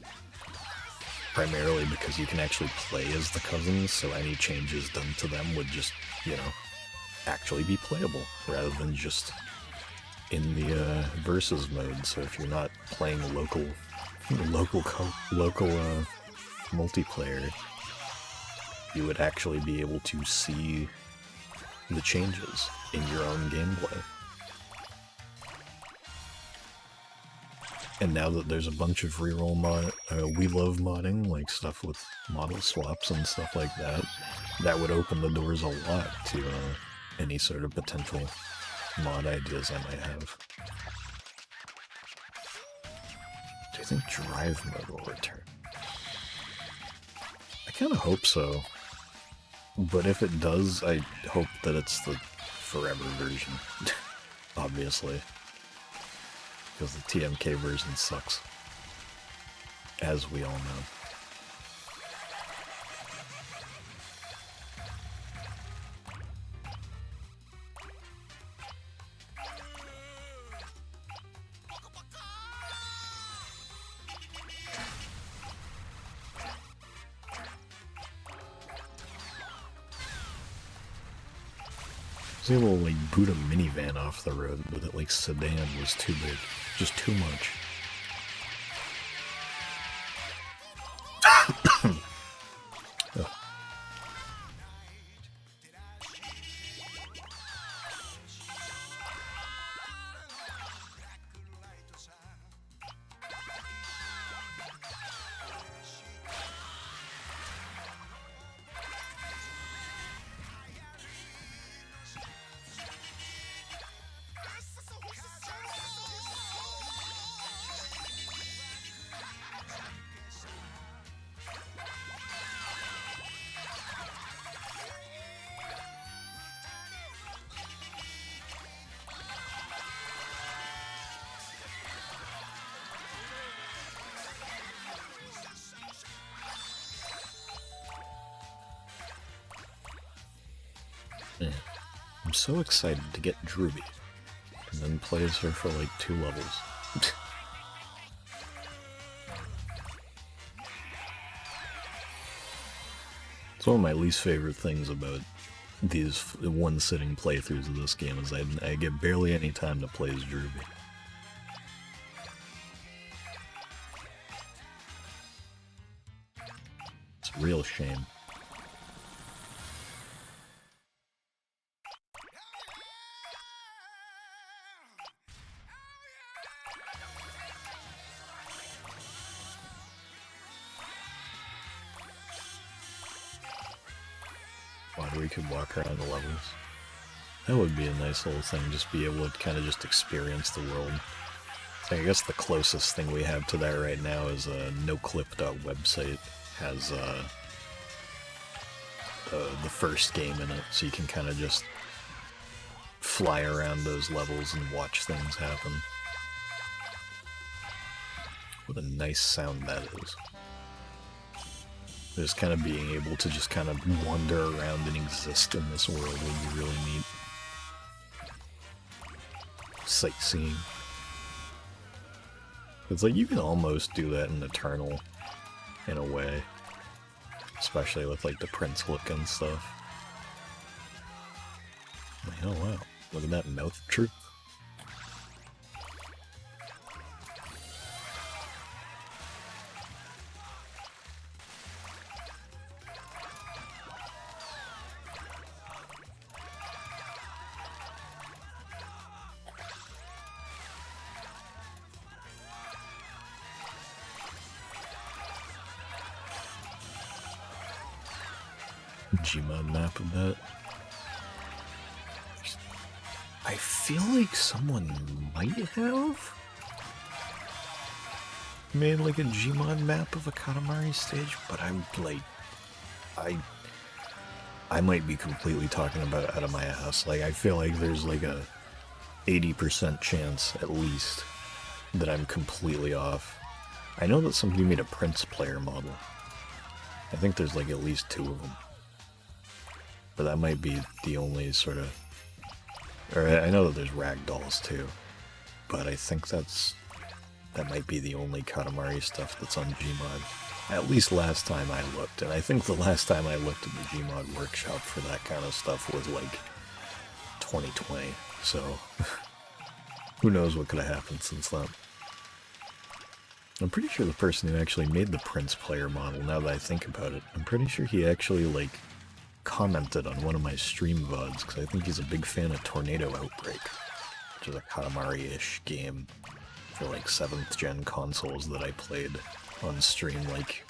Primarily because you can actually play as the cousins, so any changes done to them would just, you know, actually be playable, rather than just in the versus mode. So if you're not playing local multiplayer, you would actually be able to see the changes in your own gameplay. And now that there's a bunch of reroll We Love modding, like stuff with model swaps and stuff like that, that would open the doors a lot to any sort of potential mod ideas I might have. Do you think drive mode will return? I kind of hope so. But if it does, I hope that it's the forever version. Obviously. Because the TMK version sucks. As we all know. was able to, like, boot a minivan off the road, but that, like, sedan was too big. Just too much. Ugh. Man, I'm so excited to get Druby, and then play as her for like 2 levels. It's one of my least favorite things about these one-sitting playthroughs of this game is I get barely any time to play as Druby. It's a real shame. We could walk around the levels. That would be a nice little thing, just be able to kind of just experience the world. So I guess the closest thing we have to that right now is a noclip.website has the first game in it, so you can kind of just fly around those levels and watch things happen. What a nice sound that is. Just kind of being able to just kind of wander around and exist in this world would be really neat. Sightseeing. It's like you can almost do that in Eternal, in a way. Especially with like the Prince look and stuff. Like, oh wow, look at that mouth of truth. Gmod map of that. I feel like someone might have made like a Gmod map of a Katamari stage, but I'm like, I might be completely talking about it out of my ass. Like, I feel like there's like a 80% chance at least that I'm completely off. I know that somebody made a Prince player model. I think there's like at least 2 of them. But that might be the only sort of... Or I know that there's ragdolls too, but I think that might be the only Katamari stuff that's on Gmod. At least last time I looked, and I think the last time I looked at the Gmod workshop for that kind of stuff was like 2020, so who knows what could have happened since then. I'm pretty sure the person who actually made the Prince player model, now that I think about it, I'm pretty sure he actually like commented on one of my stream VODs, because I think he's a big fan of Tornado Outbreak, which is a Katamari-ish game for like 7th gen consoles that I played on stream like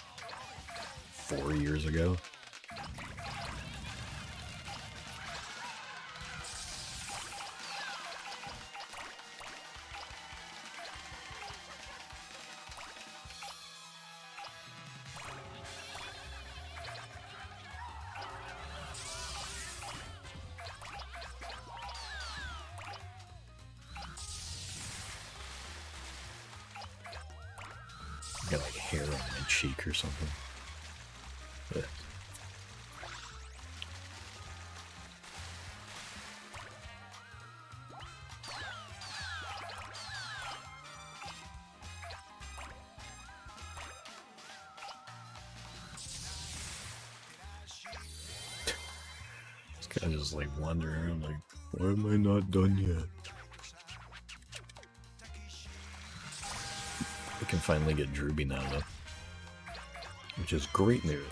4 years ago. Got like hair on my cheek or something. Ugh. This guy just like wandering around like Why am I not done yet? I can finally get Drooby now, though. Which is great news.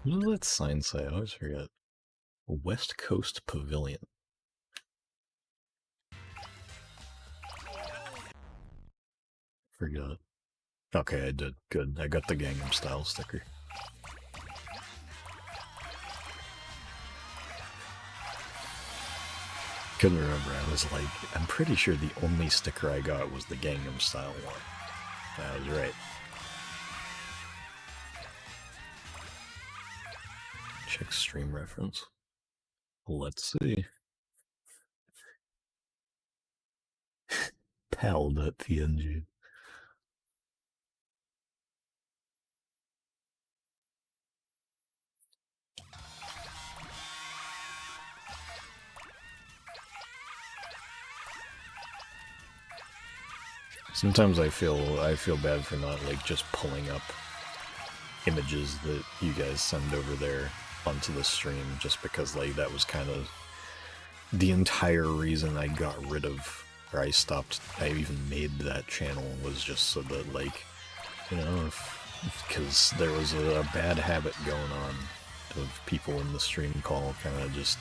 What does that sign say? I always forget. West Coast Pavilion. Forgot. Okay, I did. Good. I got the Gangnam Style sticker. Couldn't remember. I was like, I'm pretty sure the only sticker I got was the Gangnam Style one. I was right. Check stream reference. Let's see. Pal.png. Sometimes I feel bad for not like just pulling up images that you guys send over there onto the stream, just because like that was kind of the entire reason I got rid of, or I even made that channel, was just so that, like, you know, because there was a bad habit going on of people in the stream call kind of just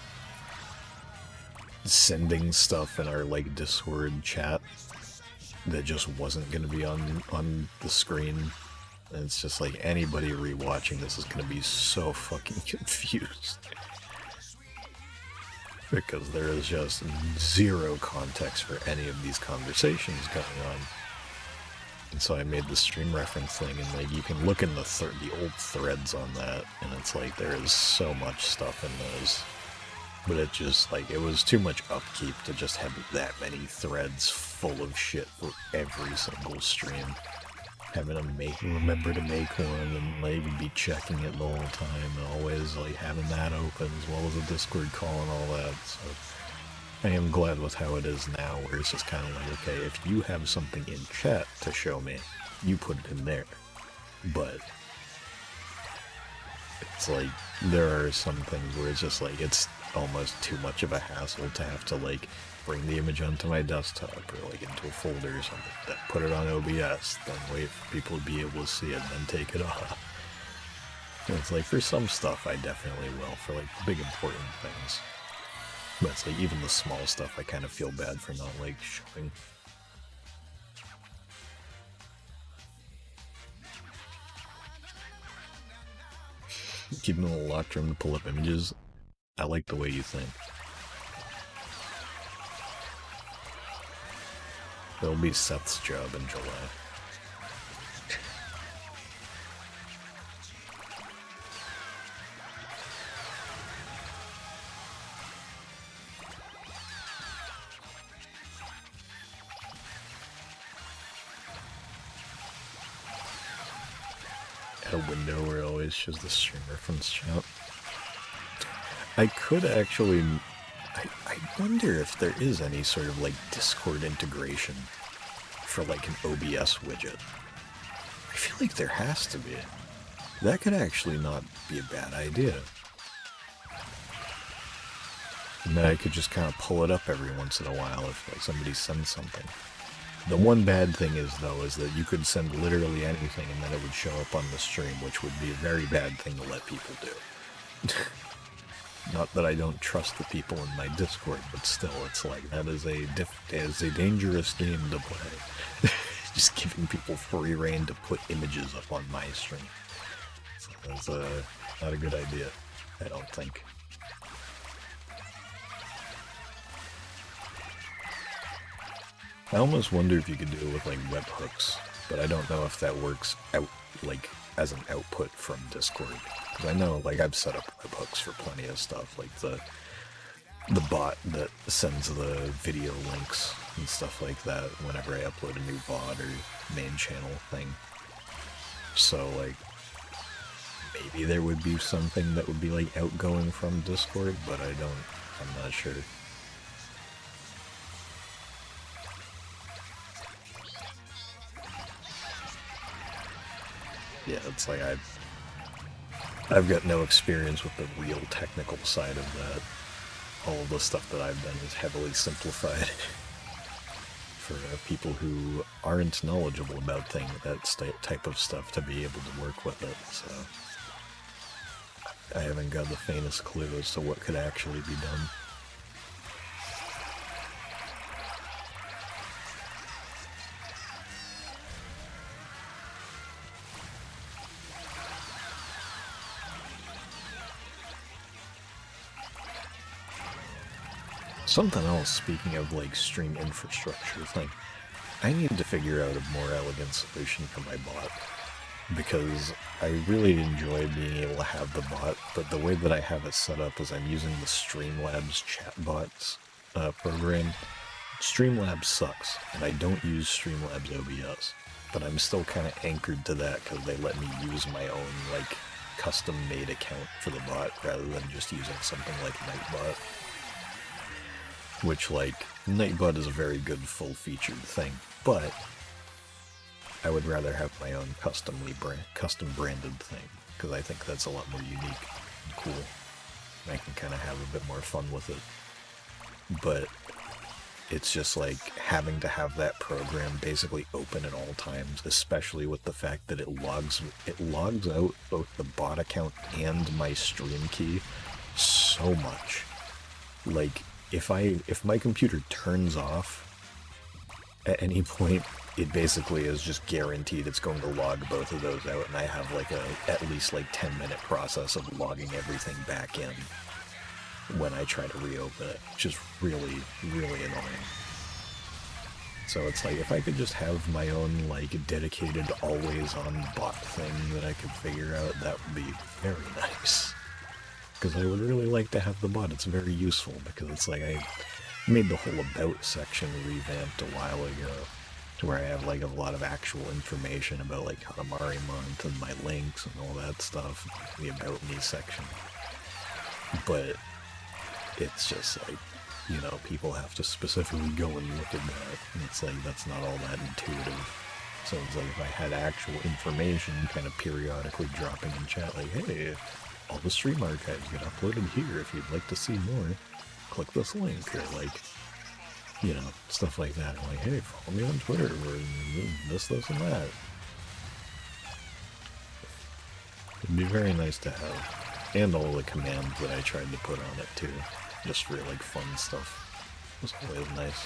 sending stuff in our like Discord chat that just wasn't going to be on the screen. And it's just like, anybody rewatching this is going to be so fucking confused. Because there is just zero context for any of these conversations going on. And so I made the stream reference thing, and like you can look in the old threads on that, and it's like there is so much stuff in those. But it just, like, it was too much upkeep to just have that many threads full of shit for every single stream. Having to remember to make one, and like be checking it the whole time, and always like having that open, as well as a Discord call and all that. So I am glad with how it is now, where it's just kind of like, okay, if you have something in chat to show me, you put it in there. But it's like, there are some things where it's just like, it's almost too much of a hassle to have to like bring the image onto my desktop or like into a folder or something, then put it on OBS, then wait for people to be able to see it, and then take it off. And it's like, for some stuff I definitely will, for like big important things. But it's like, even the small stuff I kind of feel bad for not like showing. Keeping in the locked room to pull up images. I like the way you think. That'll be Seth's job in July. At a window where it always shows the stream reference chat. I could actually... I wonder if there is any sort of like Discord integration for like an OBS widget. I feel like there has to be. That could actually not be a bad idea. And then I could just kind of pull it up every once in a while if like somebody sends something. The one bad thing is, though, is that you could send literally anything and then it would show up on the stream, which would be a very bad thing to let people do. Not that I don't trust the people in my Discord, but still, it's like, that is a dangerous game to play. Just giving people free reign to put images up on my stream. So that's not a good idea, I don't think. I almost wonder if you could do it with like webhooks, but I don't know if that works out like as an output from Discord. Because I know, like, I've set up webhooks for plenty of stuff, like the bot that sends the video links and stuff like that whenever I upload a new VOD or main channel thing. So, like, maybe there would be something that would be, like, outgoing from Discord, but I'm not sure. Yeah, it's like I've got no experience with the real technical side of that. All the stuff that I've done is heavily simplified for people who aren't knowledgeable about that type of stuff to be able to work with it, so I haven't got the faintest clue as to what could actually be done. Something else, speaking of, like, stream infrastructure thing, I need to figure out a more elegant solution for my bot, because I really enjoy being able to have the bot, but the way that I have it set up is I'm using the Streamlabs chatbots program. Streamlabs sucks, and I don't use Streamlabs OBS, but I'm still kind of anchored to that because they let me use my own, like, custom-made account for the bot rather than just using something like Nightbot. Which, like, Nightbot is a very good full-featured thing, but I would rather have my own custom branded thing, because I think that's a lot more unique and cool, and I can kind of have a bit more fun with it. But it's just like having to have that program basically open at all times, especially with the fact that it logs out both the bot account and my stream key so much. Like, if my computer turns off at any point, it basically is just guaranteed it's going to log both of those out, and I have like at least like 10-minute process of logging everything back in when I try to reopen it, which is really, really annoying. So it's like, if I could just have my own, like, dedicated always-on bot thing that I could figure out, that would be very nice. Because I would really like to have the bot. It's very useful, because it's like I made the whole about section revamped a while ago, to where I have, like, a lot of actual information about, like, Katamari month and my links and all that stuff, the about me section. But it's just like, you know, people have to specifically go and look at that, and it's like, that's not all that intuitive. So it's like, if I had actual information kind of periodically dropping in chat, like, hey, all the stream archives get uploaded here. If you'd like to see more, click this link, or like, you know, stuff like that. I'm like, hey, follow me on Twitter, or this, and that. It'd be very nice to have. And all the commands that I tried to put on it too, just for like fun stuff. It was always nice.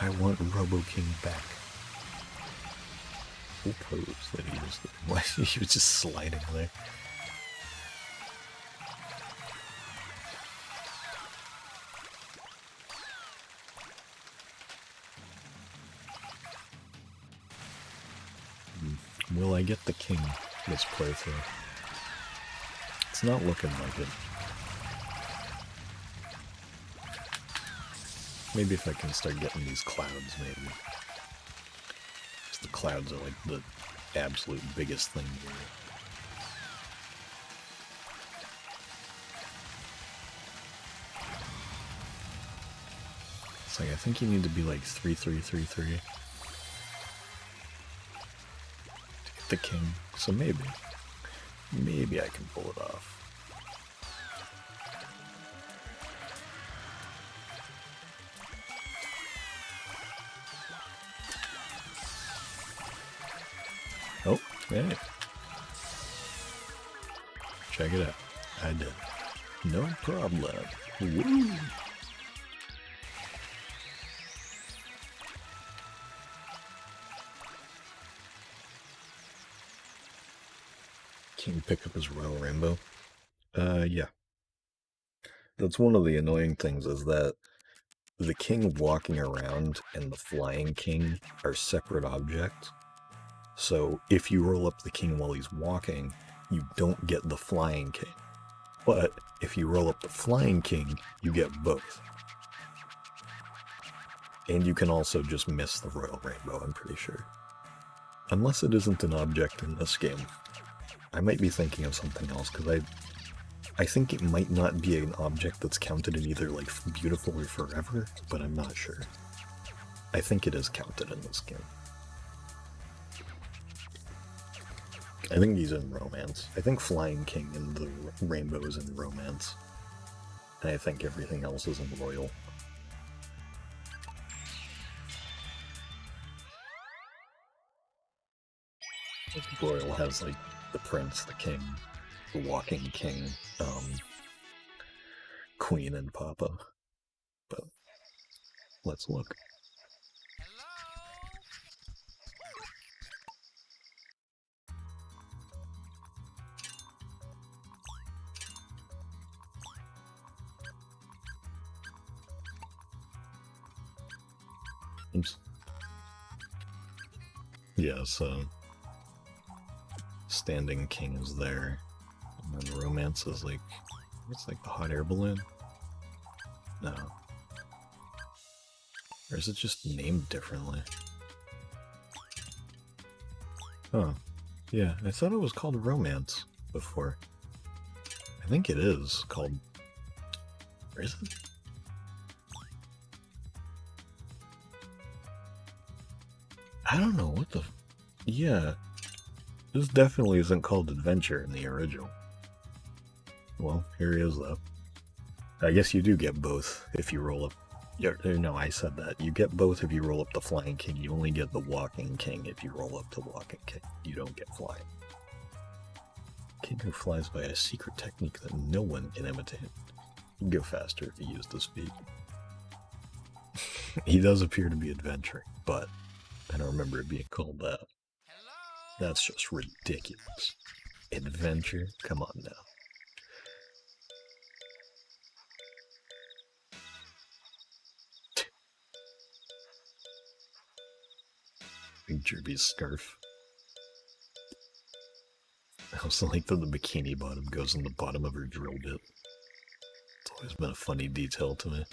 I want Robo King back. Full pose that he was. Why he was just sliding there. Will I get the king this playthrough? It's not looking like it. Maybe if I can start getting these clouds, maybe. Because the clouds are like the absolute biggest thing here. It's like, I think you need to be like 3-3-3-3 to get the king. So maybe I can pull it off. Oh, hey. Check it out. I did. No problem. Woo! Can you pick up his Royal Rainbow? Yeah. That's one of the annoying things, is that the king walking around and the flying king are separate objects. So if you roll up the king while he's walking, you don't get the flying king. But if you roll up the flying king, you get both. And you can also just miss the royal rainbow, I'm pretty sure. Unless it isn't an object in this game. I might be thinking of something else, because I think it might not be an object that's counted in either, like, beautiful or forever, but I'm not sure. I think it is counted in this game. I think he's in romance. I think Flying King and the rainbow is in romance. And I think everything else is in royal. Royal has, like, the prince, the king, the walking king, queen, and papa. But let's look. Oops. Yeah, so standing king's there, and then romance is like, it's like the hot air balloon? No. Or is it just named differently? Oh, yeah, I thought it was called romance before. I think it is called, or is it? I don't know what the, yeah. This definitely isn't called Adventure in the original. Well, here he is, though. I guess you do get both if you roll up... No, I said that. You get both if you roll up the Flying King. You only get the Walking King if you roll up the Walking King. You don't get Flying. King who flies by a secret technique that no one can imitate. He'd go faster if he used the speed. He does appear to be adventuring, but I don't remember it being called that. That's just ridiculous. Adventure? Come on now. Big Jerby's scarf. I also like that the bikini bottom goes on the bottom of her drill bit. It's always been a funny detail to me.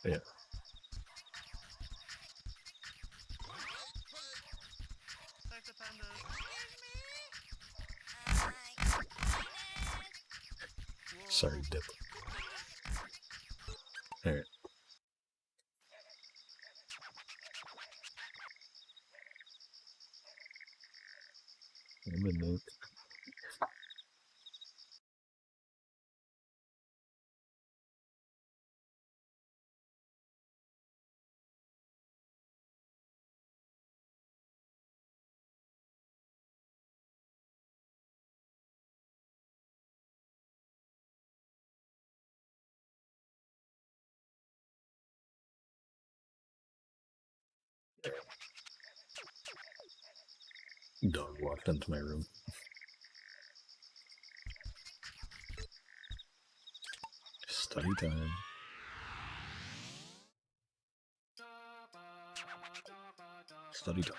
Yeah. Sorry, Dip. Alright. I'm in the... Dog walked into my room. Study time. Study time.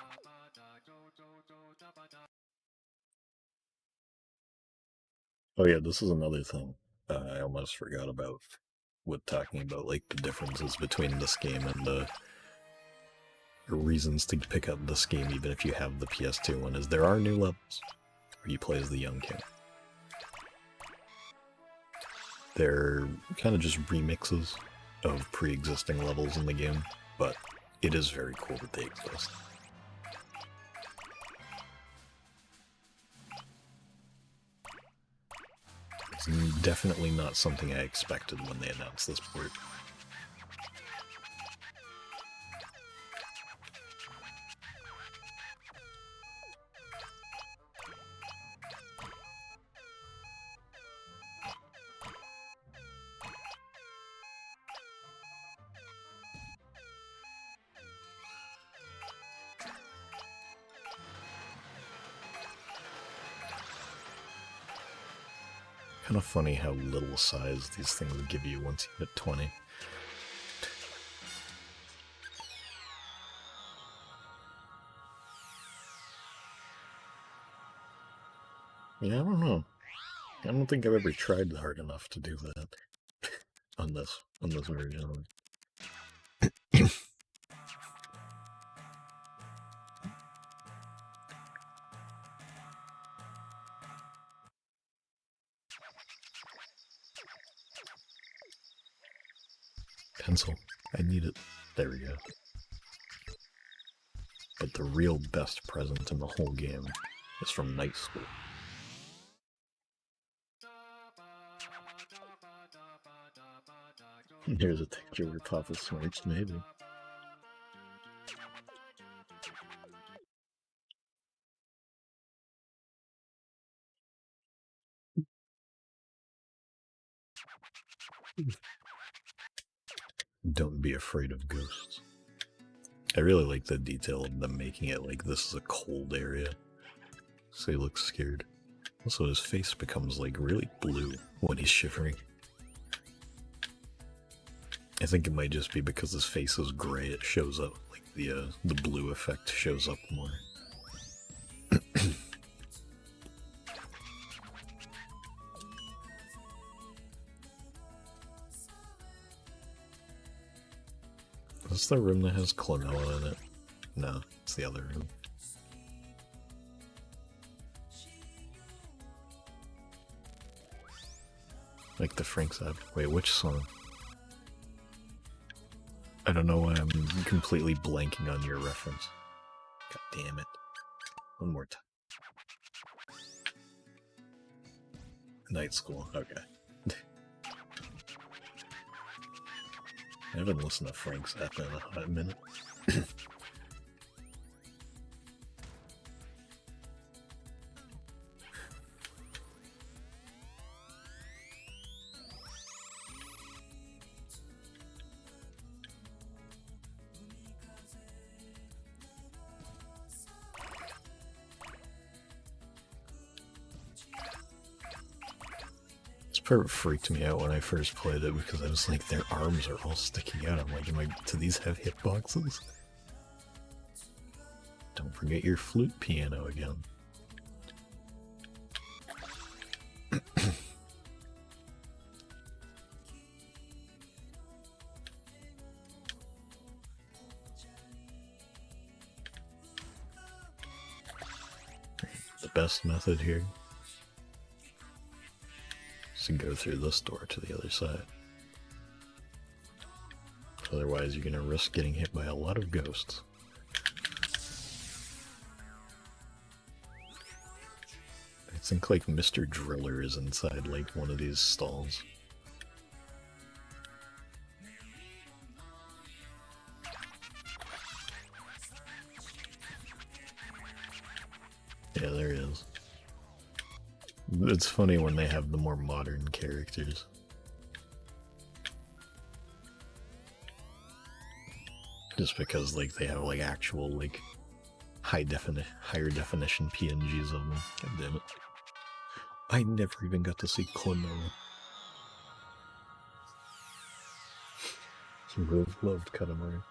Oh yeah, this is another thing I almost forgot about with talking about, like, the differences between this game and the reasons to pick up this game even if you have the PS2 one, is there are new levels where you play as the young king. They're kind of just remixes of pre-existing levels in the game, but it is very cool that they exist. It's definitely not something I expected when they announced this port. Kind of funny how little size these things give you once you hit 20. Yeah, I don't know. I don't think I've ever tried hard enough to do that on this version. Pencil. I need it. There we go. But the real best present in the whole game is from night school. Here's a picture where Papa Smart's maybe. Don't be afraid of ghosts. I really like the detail of them making it like this is a cold area. So he looks scared. Also, his face becomes like really blue when he's shivering. I think it might just be because his face is gray, it shows up, like the blue effect shows up more. Is this the room that has Clonoa in it? No, it's the other room. Like the Frank Zappa. Wait, which song? I don't know why I'm completely blanking on your reference. God damn it. One more time. Night School, okay. I haven't listened to Frank Zappa in a hot minute. This part freaked me out when I first played it because I was like, their arms are all sticking out. I'm like, do these have hitboxes? Don't forget your flute piano again. The best method here is to go through this door to the other side. Otherwise, you're going to risk getting hit by a lot of ghosts. I think like Mr. Driller is inside like one of these stalls. Yeah, there he is. It's funny when they have the more modern characters. Just because like they have like actual like higher definition PNGs of them. God damn it. I never even got to see Clonoa. He loved Katamari.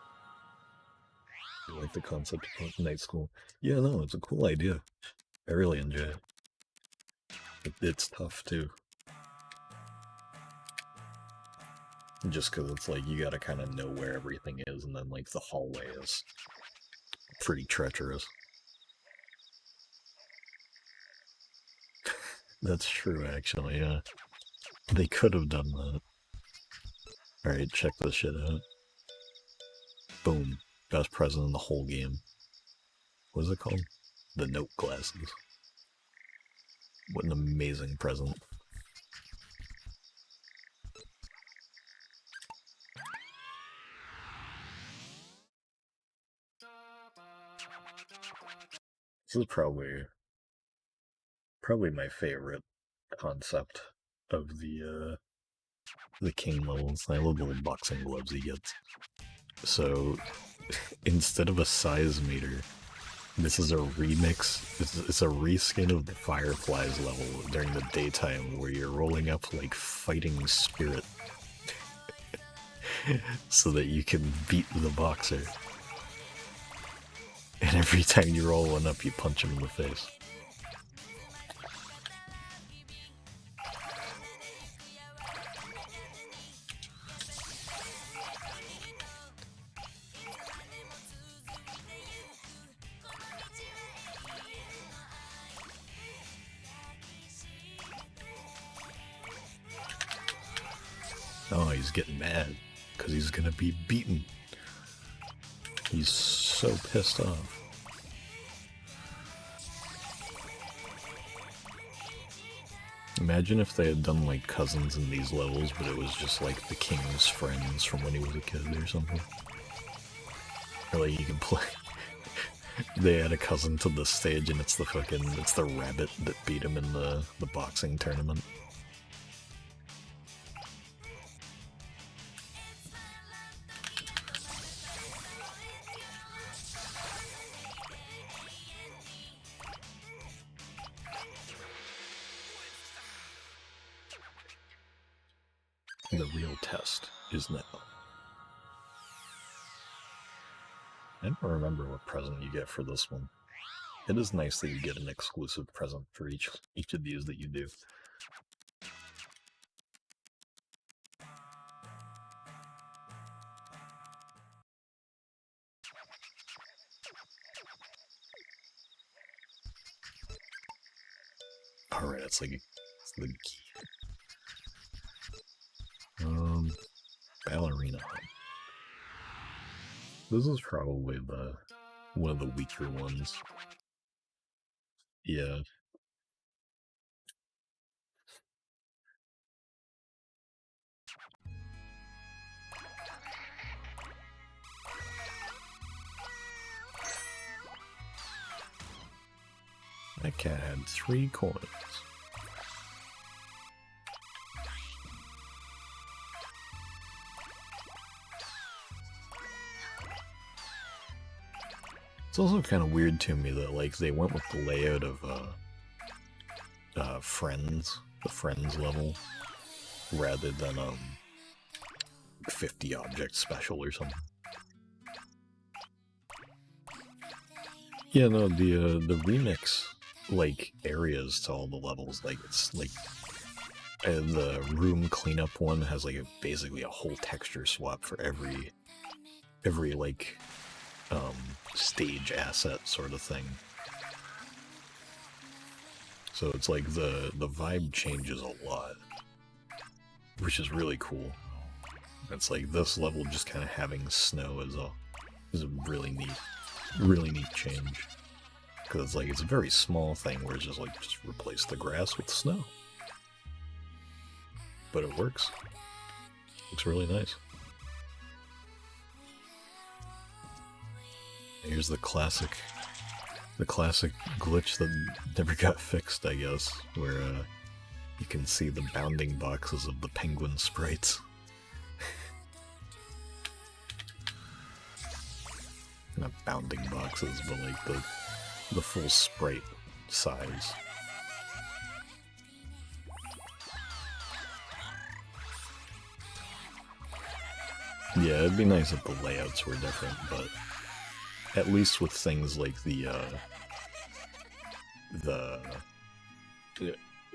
I like the concept of night school. Yeah, no, it's a cool idea. I really enjoy it. It's tough too. Just because it's like you gotta kind of know where everything is, and then like the hallway is pretty treacherous. That's true, actually, yeah. They could have done that. Alright, check this shit out. Boom. Best present in the whole game. What is it called? The note glasses. What an amazing present. This is probably my favorite concept of the king levels. I love the little boxing gloves he gets. So instead of a size meter, This is a remix. It's a reskin of the Fireflies level during the daytime where you're rolling up like fighting spirit so that you can beat the boxer. And every time you roll one up, you punch him in the face. Oh, he's getting mad because he's gonna be beaten. He's so pissed off. Imagine if they had done like cousins in these levels, but it was just like the king's friends from when he was a kid or something. Or like you can play. They add a cousin to the stage and it's the rabbit that beat him in the boxing tournament. The real test is now. I don't remember what present you get for this one. It is nice that you get an exclusive present for each of these that you do. Alright, it's the key. Ballerina. This is probably one of the weaker ones. Yeah. That cat had 3 coins. It's also kind of weird to me that like they went with the layout of Friends, the Friends level, rather than 50 object special or something. Yeah, no, the remix like areas to all the levels, like it's like the room cleanup one has like basically a whole texture swap for every like stage asset sort of thing. So it's like the vibe changes a lot, which is really cool. It's like this level just kind of having snow is a really neat change. Because it's like it's a very small thing where it's just like just replace the grass with snow. But it works. Looks really nice. Here's the classic glitch that never got fixed, I guess, where you can see the bounding boxes of the penguin sprites. Not bounding boxes, but like the full sprite size. Yeah, it'd be nice if the layouts were different, but at least with things like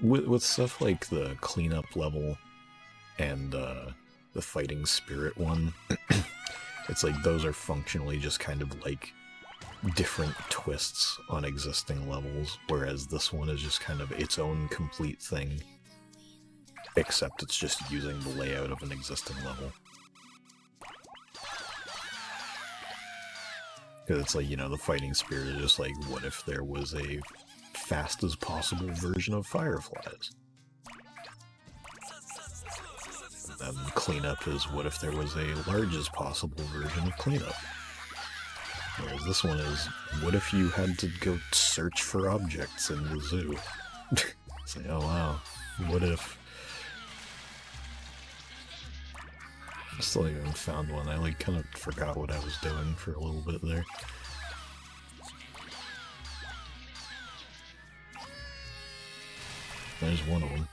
with stuff like the cleanup level and the fighting spirit one, it's like those are functionally just kind of like different twists on existing levels, whereas this one is just kind of its own complete thing, except it's just using the layout of an existing level. Because it's like, you know, the fighting spirit is just like, what if there was a fast as possible version of Fireflies? And cleanup is, what if there was a large as possible version of cleanup? Whereas this one is, what if you had to go search for objects in the zoo? It's like, oh wow, what if? I still haven't found one. I like kind of forgot what I was doing for a little bit there. there's one of them.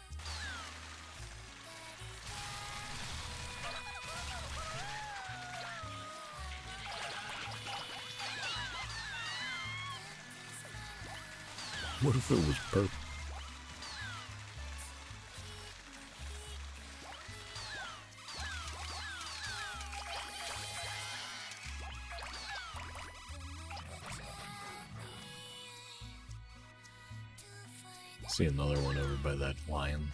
What if it was purple? See another one over by that lion.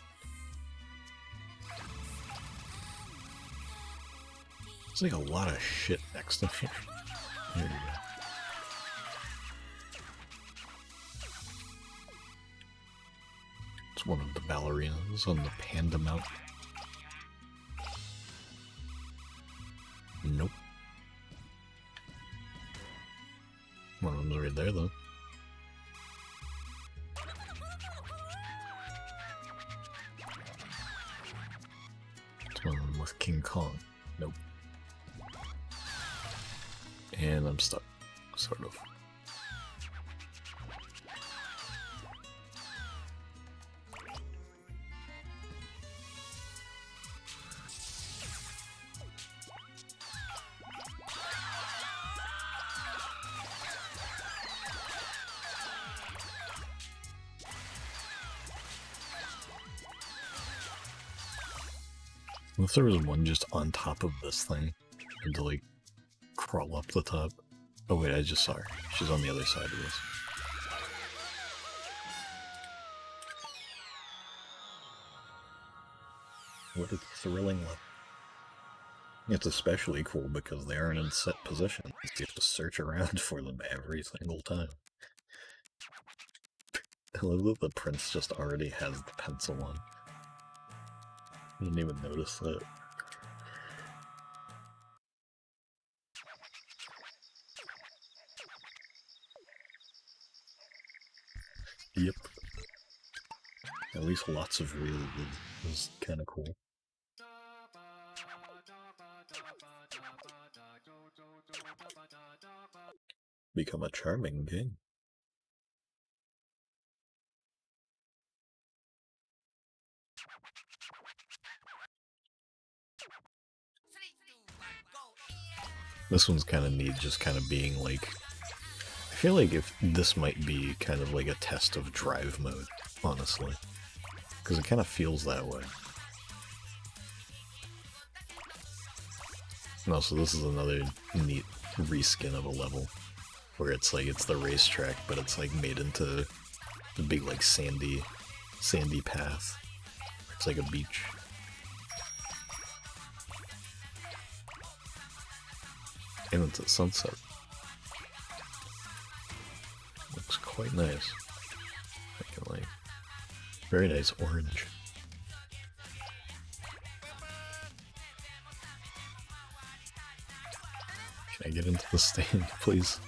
There's like a lot of shit next to me. There you go. It's one of the ballerinas on the Panda Mount. Nope. One of them's right there though. It's one of them with King Kong. Nope. And I'm stuck, sort of. What if there was one just on top of this thing and to like crawl up the top? Oh wait, I just saw her. She's on the other side of this. What a thrilling level. It's especially cool because they aren't in set positions. You have to search around for them every single time. I love that the prince just already has the pencil on. I didn't even notice that. Yep. At least lots of real wood is kind of cool. Become a charming king. This one's kind of neat, just kind of being like... I feel like if this might be kind of like a test of drive mode, honestly. Because it kind of feels that way. And also, this is another neat reskin of a level. Where it's like, it's the racetrack, but it's like made into a big like sandy path. It's like a beach. And it's at sunset. Looks quite nice. I can like, very nice orange. Can I get into the stand, please?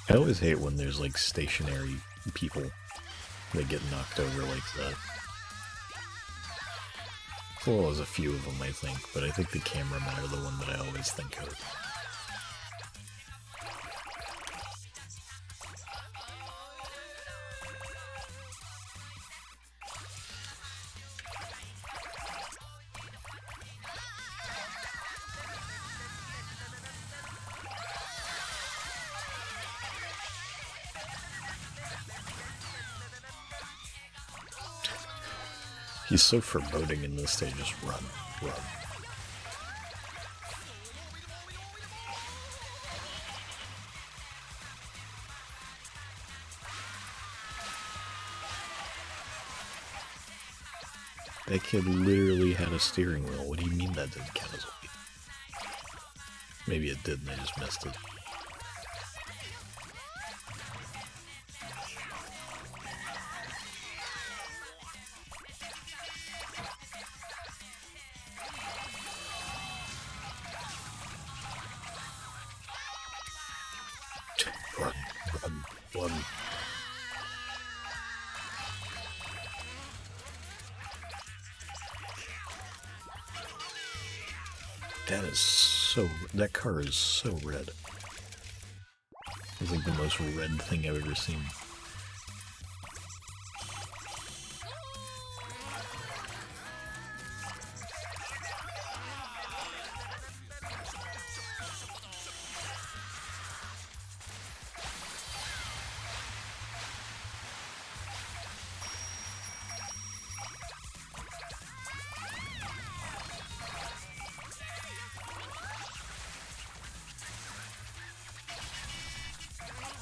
I always hate when there's like stationary people that get knocked over like that. Well, there's a few of them, I think, but I think the cameramen are the one that I always think of. He's so foreboding in this, they just run. That kid literally had a steering wheel. What do you mean that didn't count as a lead? Maybe it did and I just missed it. Run. That car is so red. It's like the most red thing I've ever seen.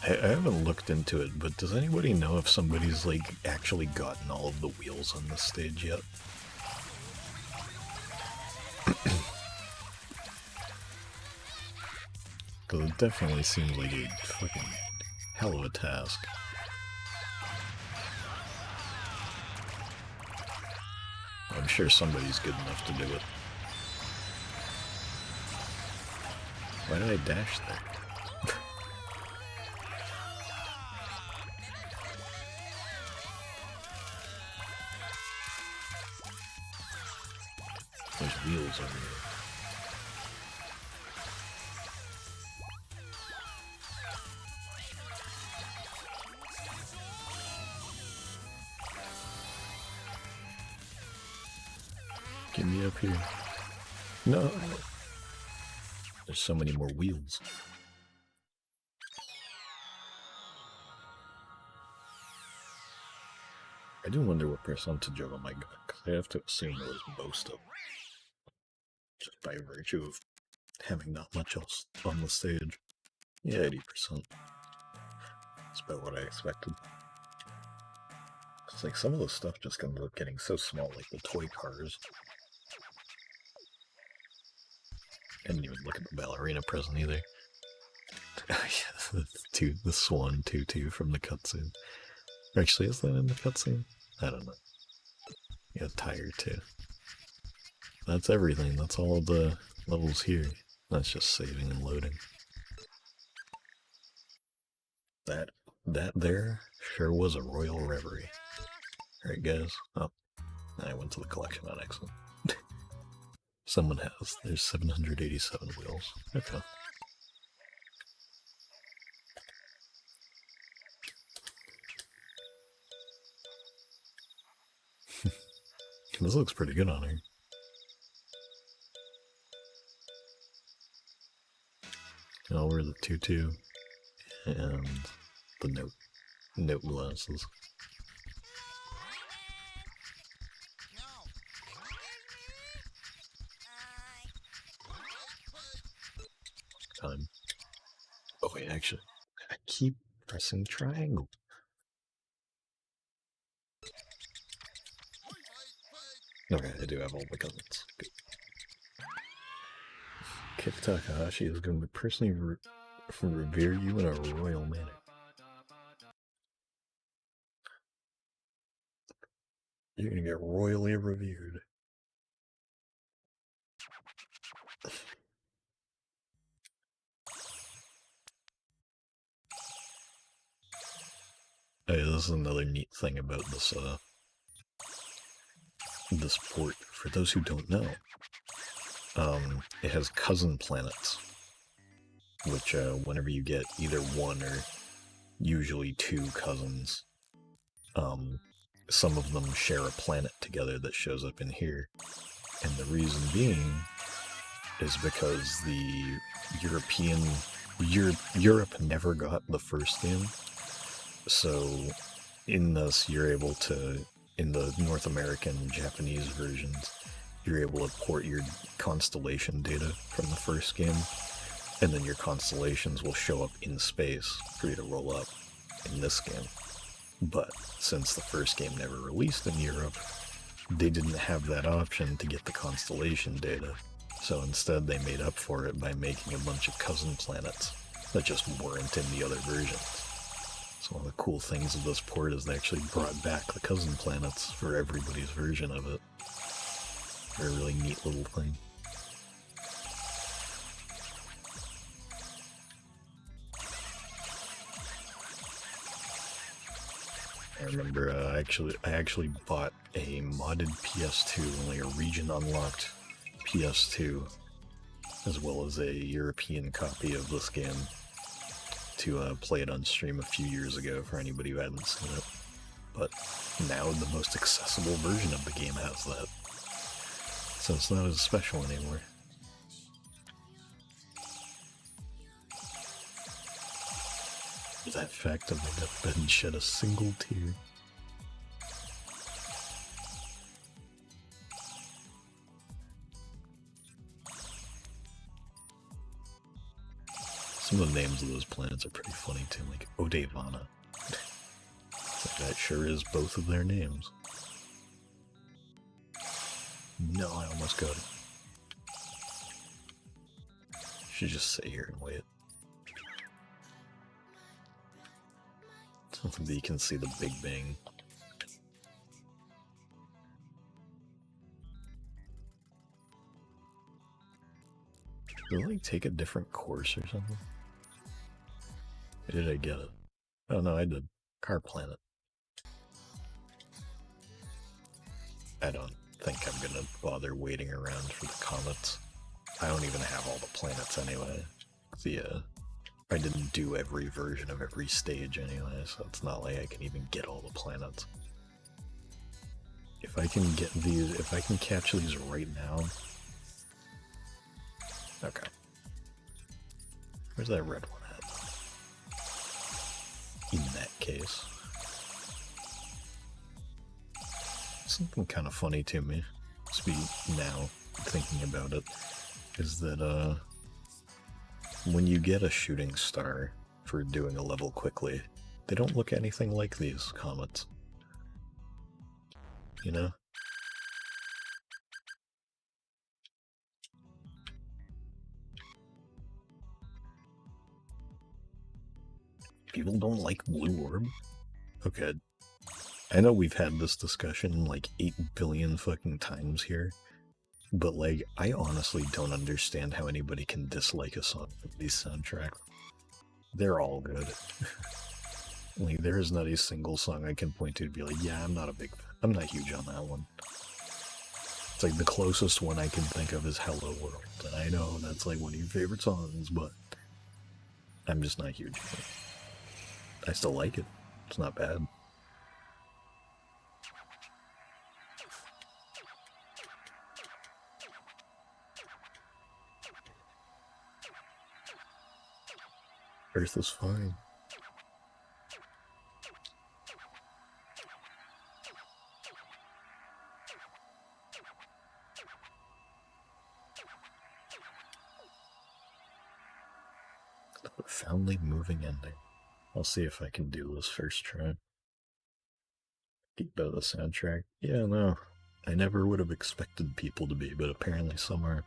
I haven't looked into it, but does anybody know if somebody's, like, actually gotten all of the wheels on this stage yet? Because it definitely seems like a fucking hell of a task. I'm sure somebody's good enough to do it. Why did I dash there? There's wheels over here. Get me up here. No! There's so many more wheels. I do wonder what percentage of them I got, because I have to assume it was most of them. Just by virtue of having not much else on the stage. Yeah, 80%. That's about what I expected. It's like some of the stuff just ends up getting so small, like the toy cars. I didn't even look at the ballerina present either. The Swan Tutu from the cutscene. Actually, is that in the cutscene? I don't know. Yeah, Tiger too. That's everything. That's all of the levels here. That's just saving and loading. That there sure was a royal reverie. Alright, guys. Oh, I went to the collection on accident. Someone has. There's 787 wheels. Okay. This looks pretty good on her. I'll wear the tutu and the note glasses. Time. Oh wait, actually, I keep pressing triangle. Okay, I do have all the guns. Good. Kip Takahashi is going to personally revere you in a royal manner. You're going to get royally revered. Hey, this is another neat thing about this this port. For those who don't know, it has cousin planets, which whenever you get either one or usually two cousins, some of them share a planet together that shows up in here, and the reason being is because the Europe never got the first game, so in this you're able to, in the North American and Japanese versions, you're able to port your constellation data from the first game, and then your constellations will show up in space for you to roll up in this game. But since the first game never released in Europe, they didn't have that option to get the constellation data, so instead they made up for it by making a bunch of cousin planets that just weren't in the other versions. So one of the cool things of this port is they actually brought back the cousin planets for everybody's version of it. They're a really neat little thing. I remember I actually bought a modded PS2, only a region unlocked PS2, as well as a European copy of this game to play it on stream a few years ago for anybody who hadn't seen it. But now the most accessible version of the game has that, so it's not as special anymore. That fact that my deathbed shed a single tear. Some of the names of those planets are pretty funny too, like Odevana. That sure is both of their names. No, I almost got it. Should just sit here and wait. Something that you can see the Big Bang. Did I like take a different course or something? Or did I get it? Oh no, I did. Car Planet. I don't think I'm gonna bother waiting around for the comets. I don't even have all the planets anyway. I didn't do every version of every stage anyway, so it's not like I can even get all the planets. If I can get these, if I can catch these right now... Okay. Where's that red one at? In that case. Something kind of funny to me, now, thinking about it, is that, when you get a shooting star for doing a level quickly, they don't look anything like these comets. You know? People don't like Blue Orb? Okay. I know we've had this discussion like 8 billion fucking times here, but like, I honestly don't understand how anybody can dislike a song from these soundtracks. They're all good. Like, there is not a single song I can point to be like, yeah, I'm not not huge on that one. It's like the closest one I can think of is Hello World, and I know that's like one of your favorite songs, but I'm just not huge on it. I still like it. It's not bad. Earth is fine. The profoundly moving ending. I'll see if I can do this first try. Keep out the soundtrack. Yeah, no. I never would have expected people to be, but apparently some are.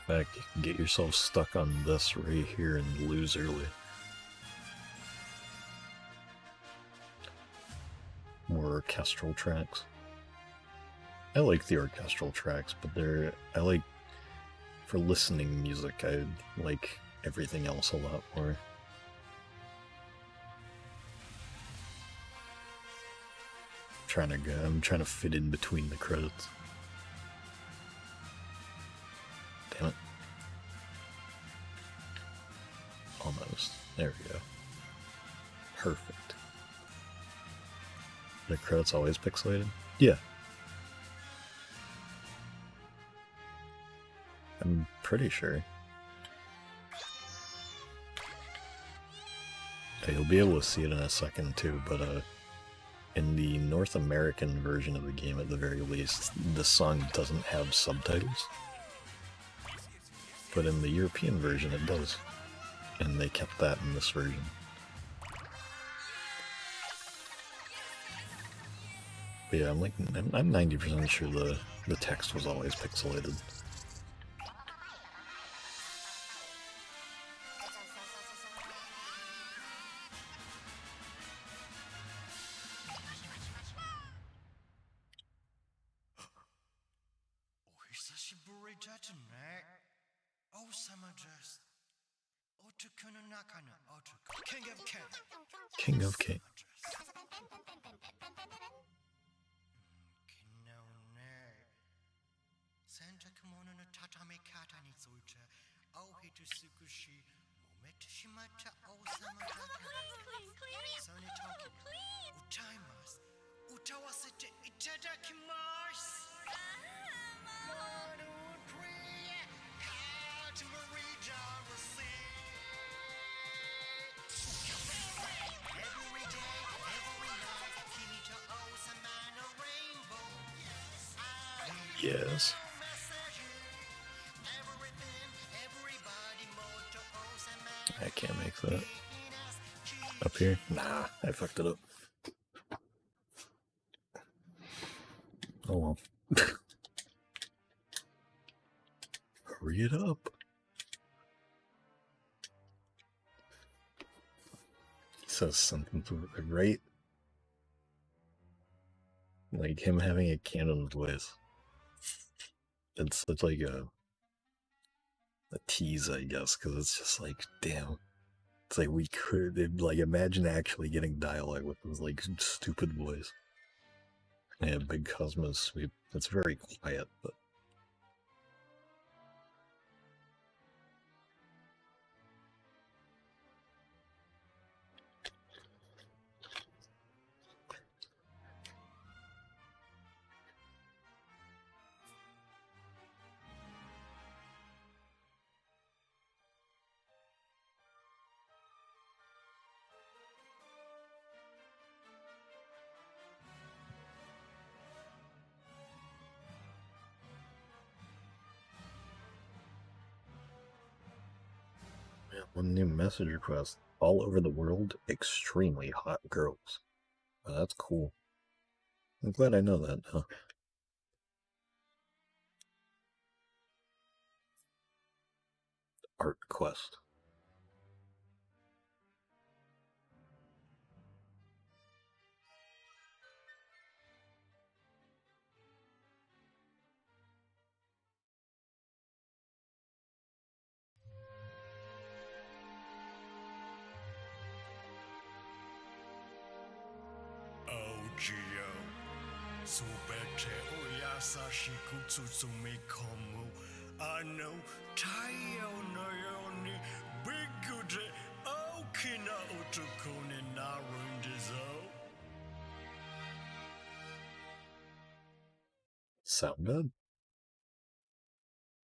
In fact, you can get yourself stuck on this right here and lose early. More orchestral tracks. I like the orchestral tracks, but I like, for listening music, I like everything else a lot more. I'm trying to fit in between the credits. Damn it. Almost. There we go. Perfect. The credits always pixelated? Yeah. I'm pretty sure. You'll be able to see it in a second too, but in the North American version of the game at the very least, the song doesn't have subtitles. But in the European version it does. And they kept that in this version. But yeah, I'm 90% sure the text was always pixelated. King of King.
Santa kimono no tatami kata ni zoicha. Oh, hito sukushi. Momete shimata osama daka. Sony toki. Utaimasu. Utawasete itadakimasu. 1, 2, 3. Katamari down the sea. Every day, every night. Kimi to osama no rainbow.
Yes. I can't make that. Up here? Nah, I fucked it up. Oh well. Hurry it up. He says something to the right. Like him having a canon voice. It's such like a tease, I guess, because it's just like, damn. It's like we could, like, imagine actually getting dialogue with his, like, stupid voice. Yeah, Big Cosmos Sweep. It's very quiet, but... Yeah, one new message request. All over the world, extremely hot girls. Oh, that's cool. I'm glad I know that now. Art quest.
Gio, Subete Oyasashi Kutsutsumi Komu, Ano, Tayo no Yoni, Bigude, Okina Otokone Narundizo.
Sound good?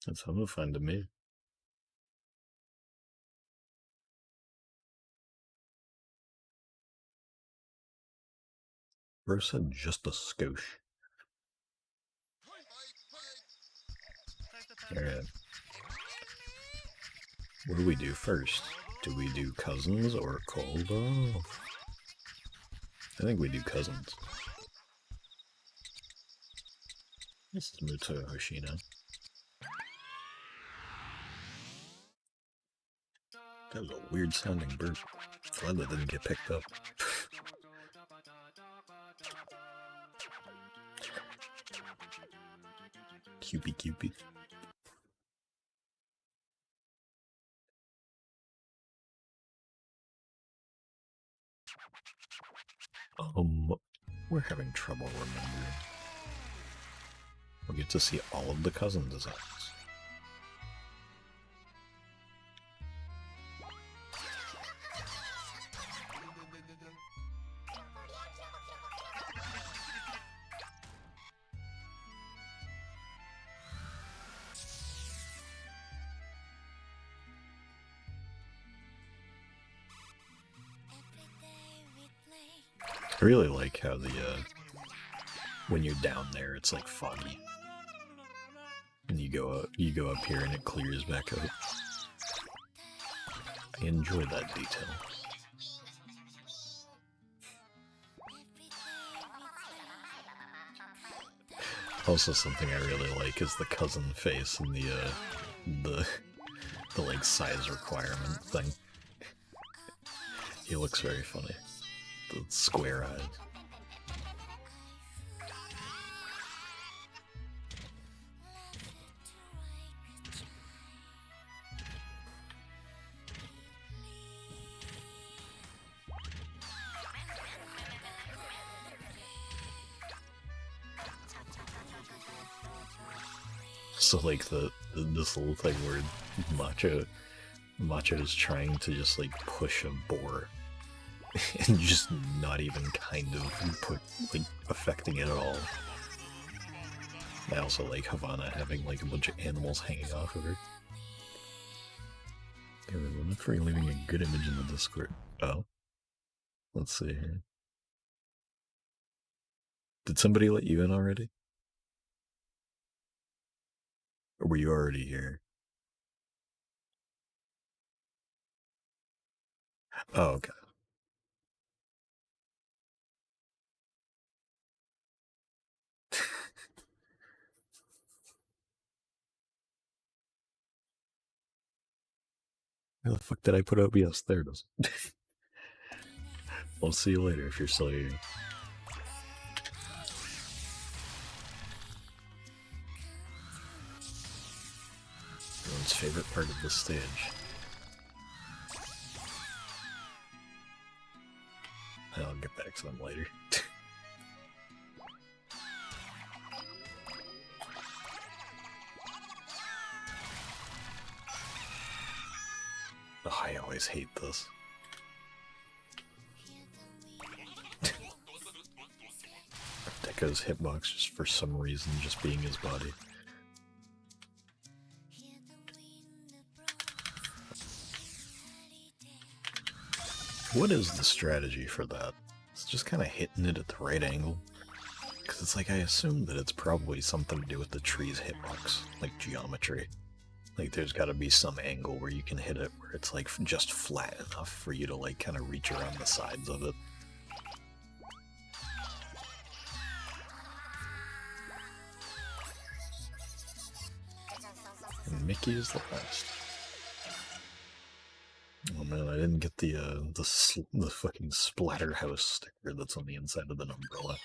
That sounded fun to me. Versa just a skosh. Alright. What do we do first? Do we do cousins or cold off? I think we do cousins. This is Muto Hoshino. That was a weird sounding burp. Glad that didn't get picked up. Cupid Cupid. We're having trouble remembering. We'll get to see all of the cousin designs. I really like how the, when you're down there, it's like foggy. And you go up here and it clears back up. I enjoy that detail. Also something I really like is the cousin face and the like size requirement thing. He looks very funny. The square eyes. So like this little thing where Macho is trying to just like push a boar and just not even kind of affecting it at all. I also like Havana having like a bunch of animals hanging off of her. Okay, look for leaving a good image in the Discord. Oh. Let's see here. Did somebody let you in already? Or were you already here? Oh, okay. Where the fuck did I put OBS? There it is. I'll see you later if you're still here. Everyone's favorite part of the stage. I'll get back to them later. Oh, I always hate this. Deco's hitbox just for some reason just being his body. What is the strategy for that? It's just kind of hitting it at the right angle. Because it's like, I assume that it's probably something to do with the tree's hitbox, like geometry. Like there's got to be some angle where you can hit it where it's like just flat enough for you to like kind of reach around the sides of it. And Mickey is the best. Oh man, I didn't get the fucking Splatterhouse sticker that's on the inside of an umbrella.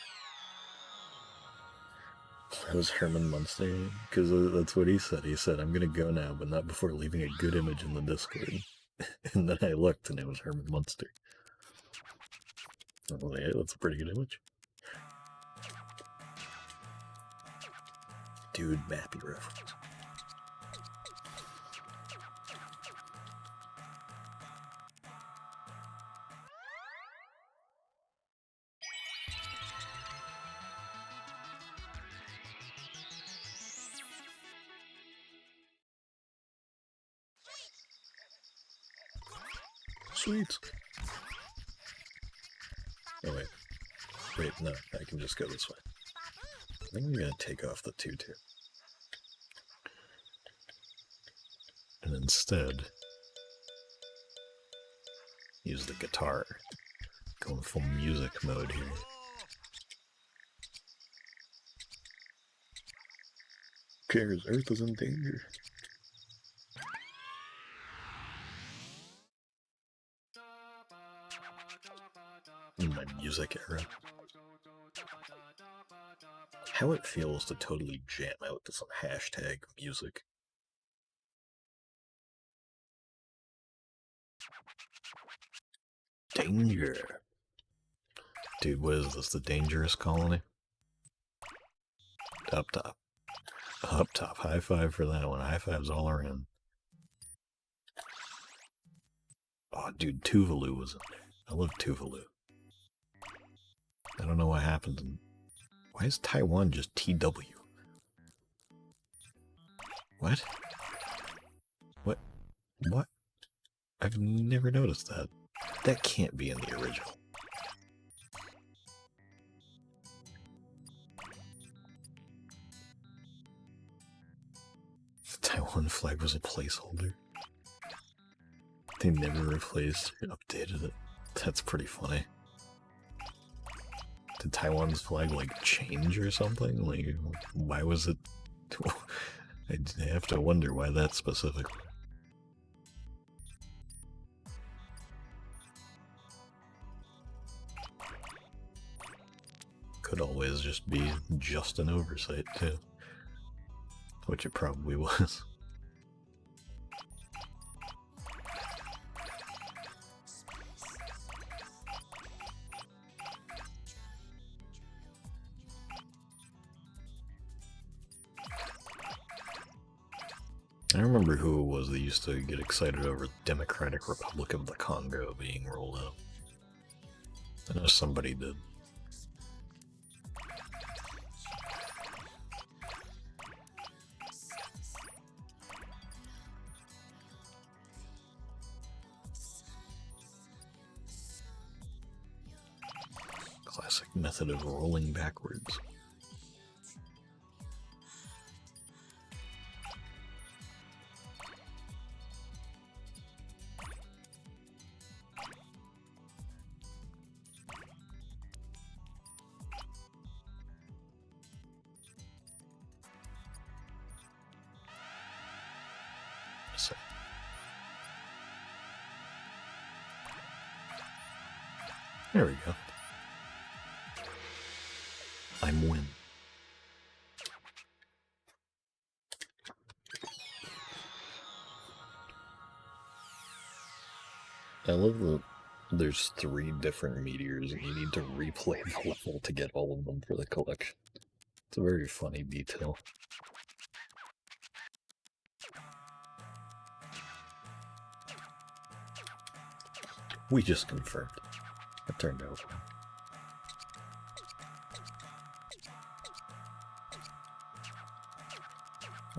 That was Herman Munster, because that's what he said. He said, "I'm gonna go now, but not before leaving a good image in the Discord." And then I looked, and it was Herman Munster. I was like, hey, that's a pretty good image. Dude, Mappy reference. Sweet. Oh wait. Wait, no, I can just go this way. I think I'm gonna take off the tutu. And instead, use the guitar. Going full music mode here. Who cares? Earth is in danger. In my music era. How it feels to totally jam out to some hashtag music. Danger. Dude, what is this? The Dangerous Colony? Up top. Up top. High five for that one. High fives all around. Oh, dude, Tuvalu was in there. I love Tuvalu. I don't know what happened. Why is Taiwan just TW? What? What? What? I've never noticed that. That can't be in the original. The Taiwan flag was a placeholder. They never replaced or updated it. That's pretty funny. Did Taiwan's flag, like, change or something? Like, why was it... I have to wonder why that specifically. Could always just be just an oversight, too. Which it probably was. I remember who it was that used to get excited over Democratic Republic of the Congo being rolled out. I know somebody did. Classic method of rolling backwards. So. There we go. I'm win. I love that there's 3 different meteors and you need to replay the level to get all of them for the collection. It's a very funny detail. We just confirmed. It turned out well.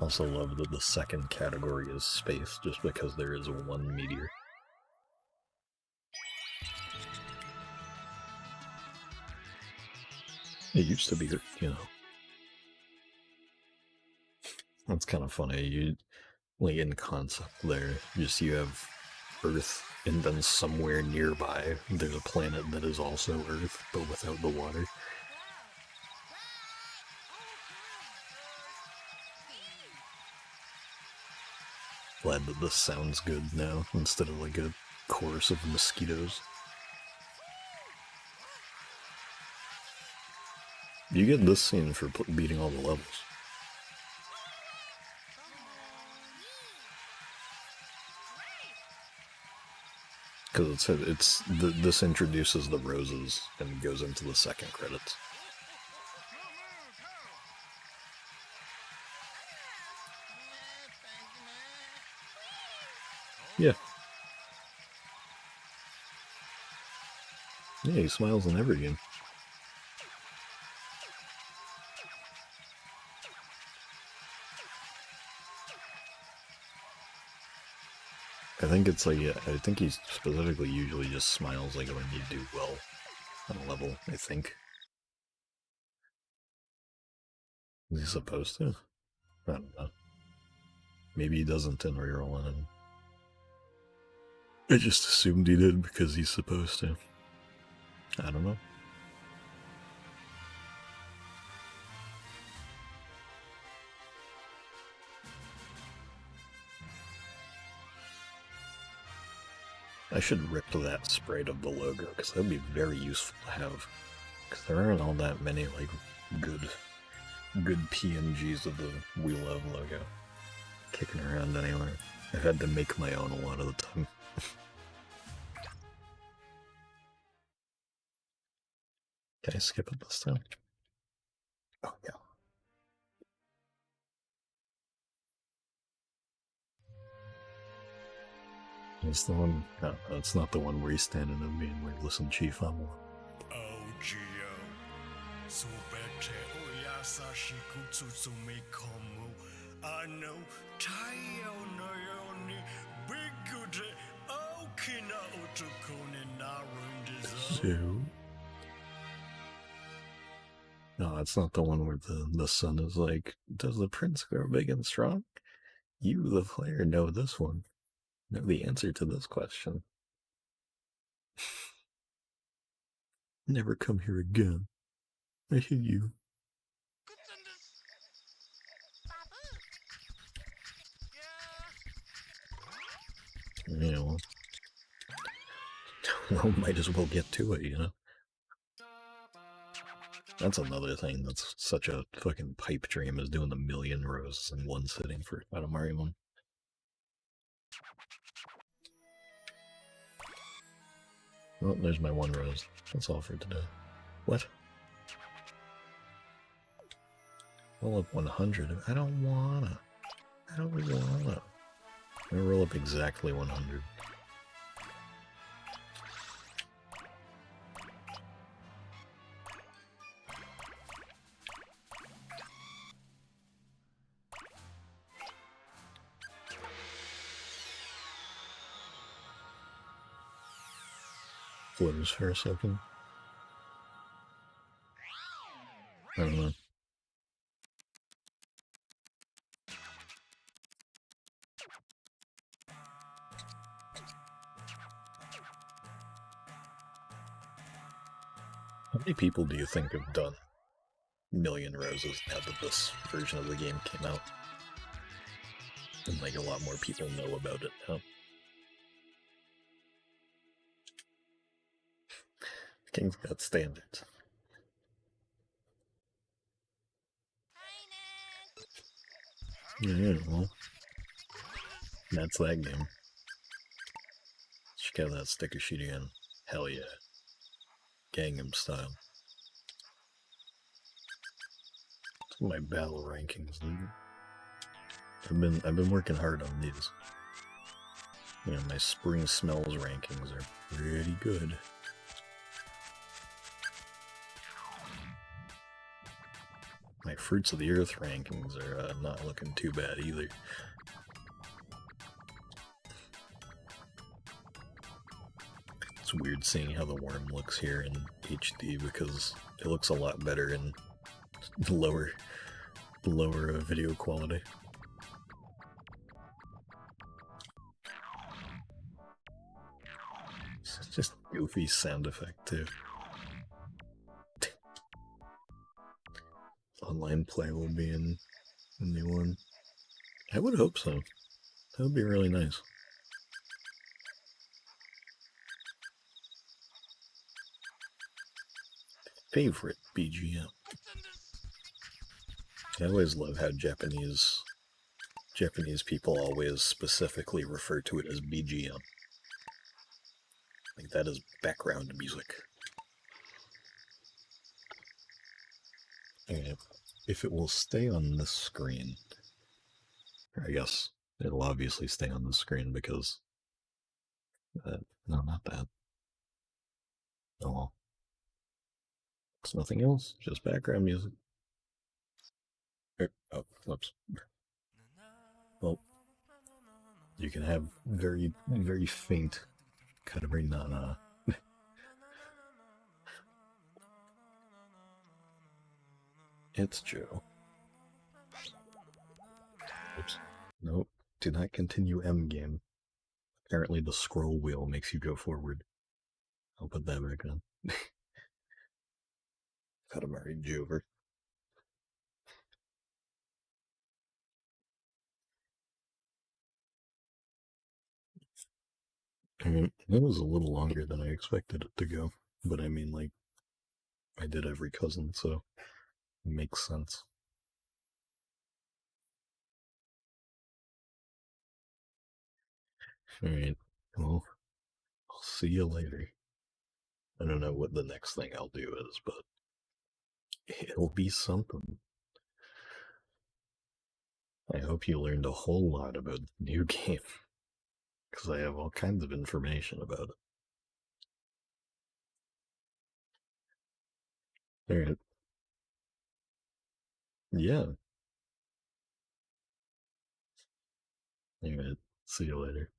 Also love that the second category is space, just because there is 1 meteor. It used to be Earth, you know. That's kind of funny. You, like in concept there, just you have Earth, and then somewhere nearby there's a planet that is also Earth, but without the water. Glad that this sounds good now, instead of like a chorus of mosquitoes. You get this scene for beating all the levels. Because this introduces the roses and goes into the second credits. Yeah. Yeah, he smiles in every game. I think it's like, I think he specifically usually just smiles like when you do well on a level, I think. Is he supposed to? I don't know. Maybe he doesn't in rerolling, and I just assumed he did because he's supposed to. I don't know. I should rip that sprite of the logo, because that would be very useful to have. Because there aren't all that many, like, good PNGs of the We Love logo kicking around anywhere. I've had to make my own a lot of the time. Can I skip it this time? Oh, yeah. It's the one. No, it's not the one where he's standing and being like, "Listen, Chief, I'm one." So. No, it's not the one where the son is like, "Does the prince grow big and strong?" You, the player, know this one. Know the answer to this question. Never come here again. I hate you. Yeah, well, might as well get to it, you know? That's another thing that's such a fucking pipe dream, is doing the 1,000,000 roses in one sitting for Katamari 1. Well, there's my 1 rose. That's all for today. What? Well, up 100. I don't wanna. I roll up exactly 100. Flitters for a second. I don't know. How many people do you think have done Million Roses now that this version of the game came out? And like a lot more people know about it now. King's got standards. Yeah, well, that's that game. Check out that sticker sheet again. Hell yeah. Gangnam Style. That's my battle rankings, dude. I've been working hard on these. You know, my spring smells rankings are pretty good. My fruits of the earth rankings are not looking too bad either. It's weird seeing how the worm looks here in HD because it looks a lot better in lower video quality. It's just goofy sound effect too. Online play will be in the new one. I would hope so. That would be really nice. Favorite BGM. I always love how Japanese people always specifically refer to it as BGM. Like that is background music. Okay, if it will stay on this screen, I guess it'll obviously stay on the screen because no, not that. Oh well. It's nothing else, just background music. Oh, whoops. Well, you can have very, very faint Katamari Nana. It's Joe. Oops. Nope. Do not continue M game. Apparently the scroll wheel makes you go forward. I'll put that back on. Katamari Jover. I mean, it was a little longer than I expected it to go. But I mean, like, I did every cousin, so it makes sense. Alright, well, I'll see you later. I don't know what the next thing I'll do is, but it'll be something. I hope you learned a whole lot about the new game, because I have all kinds of information about it. Alright. Yeah. Alright, see you later.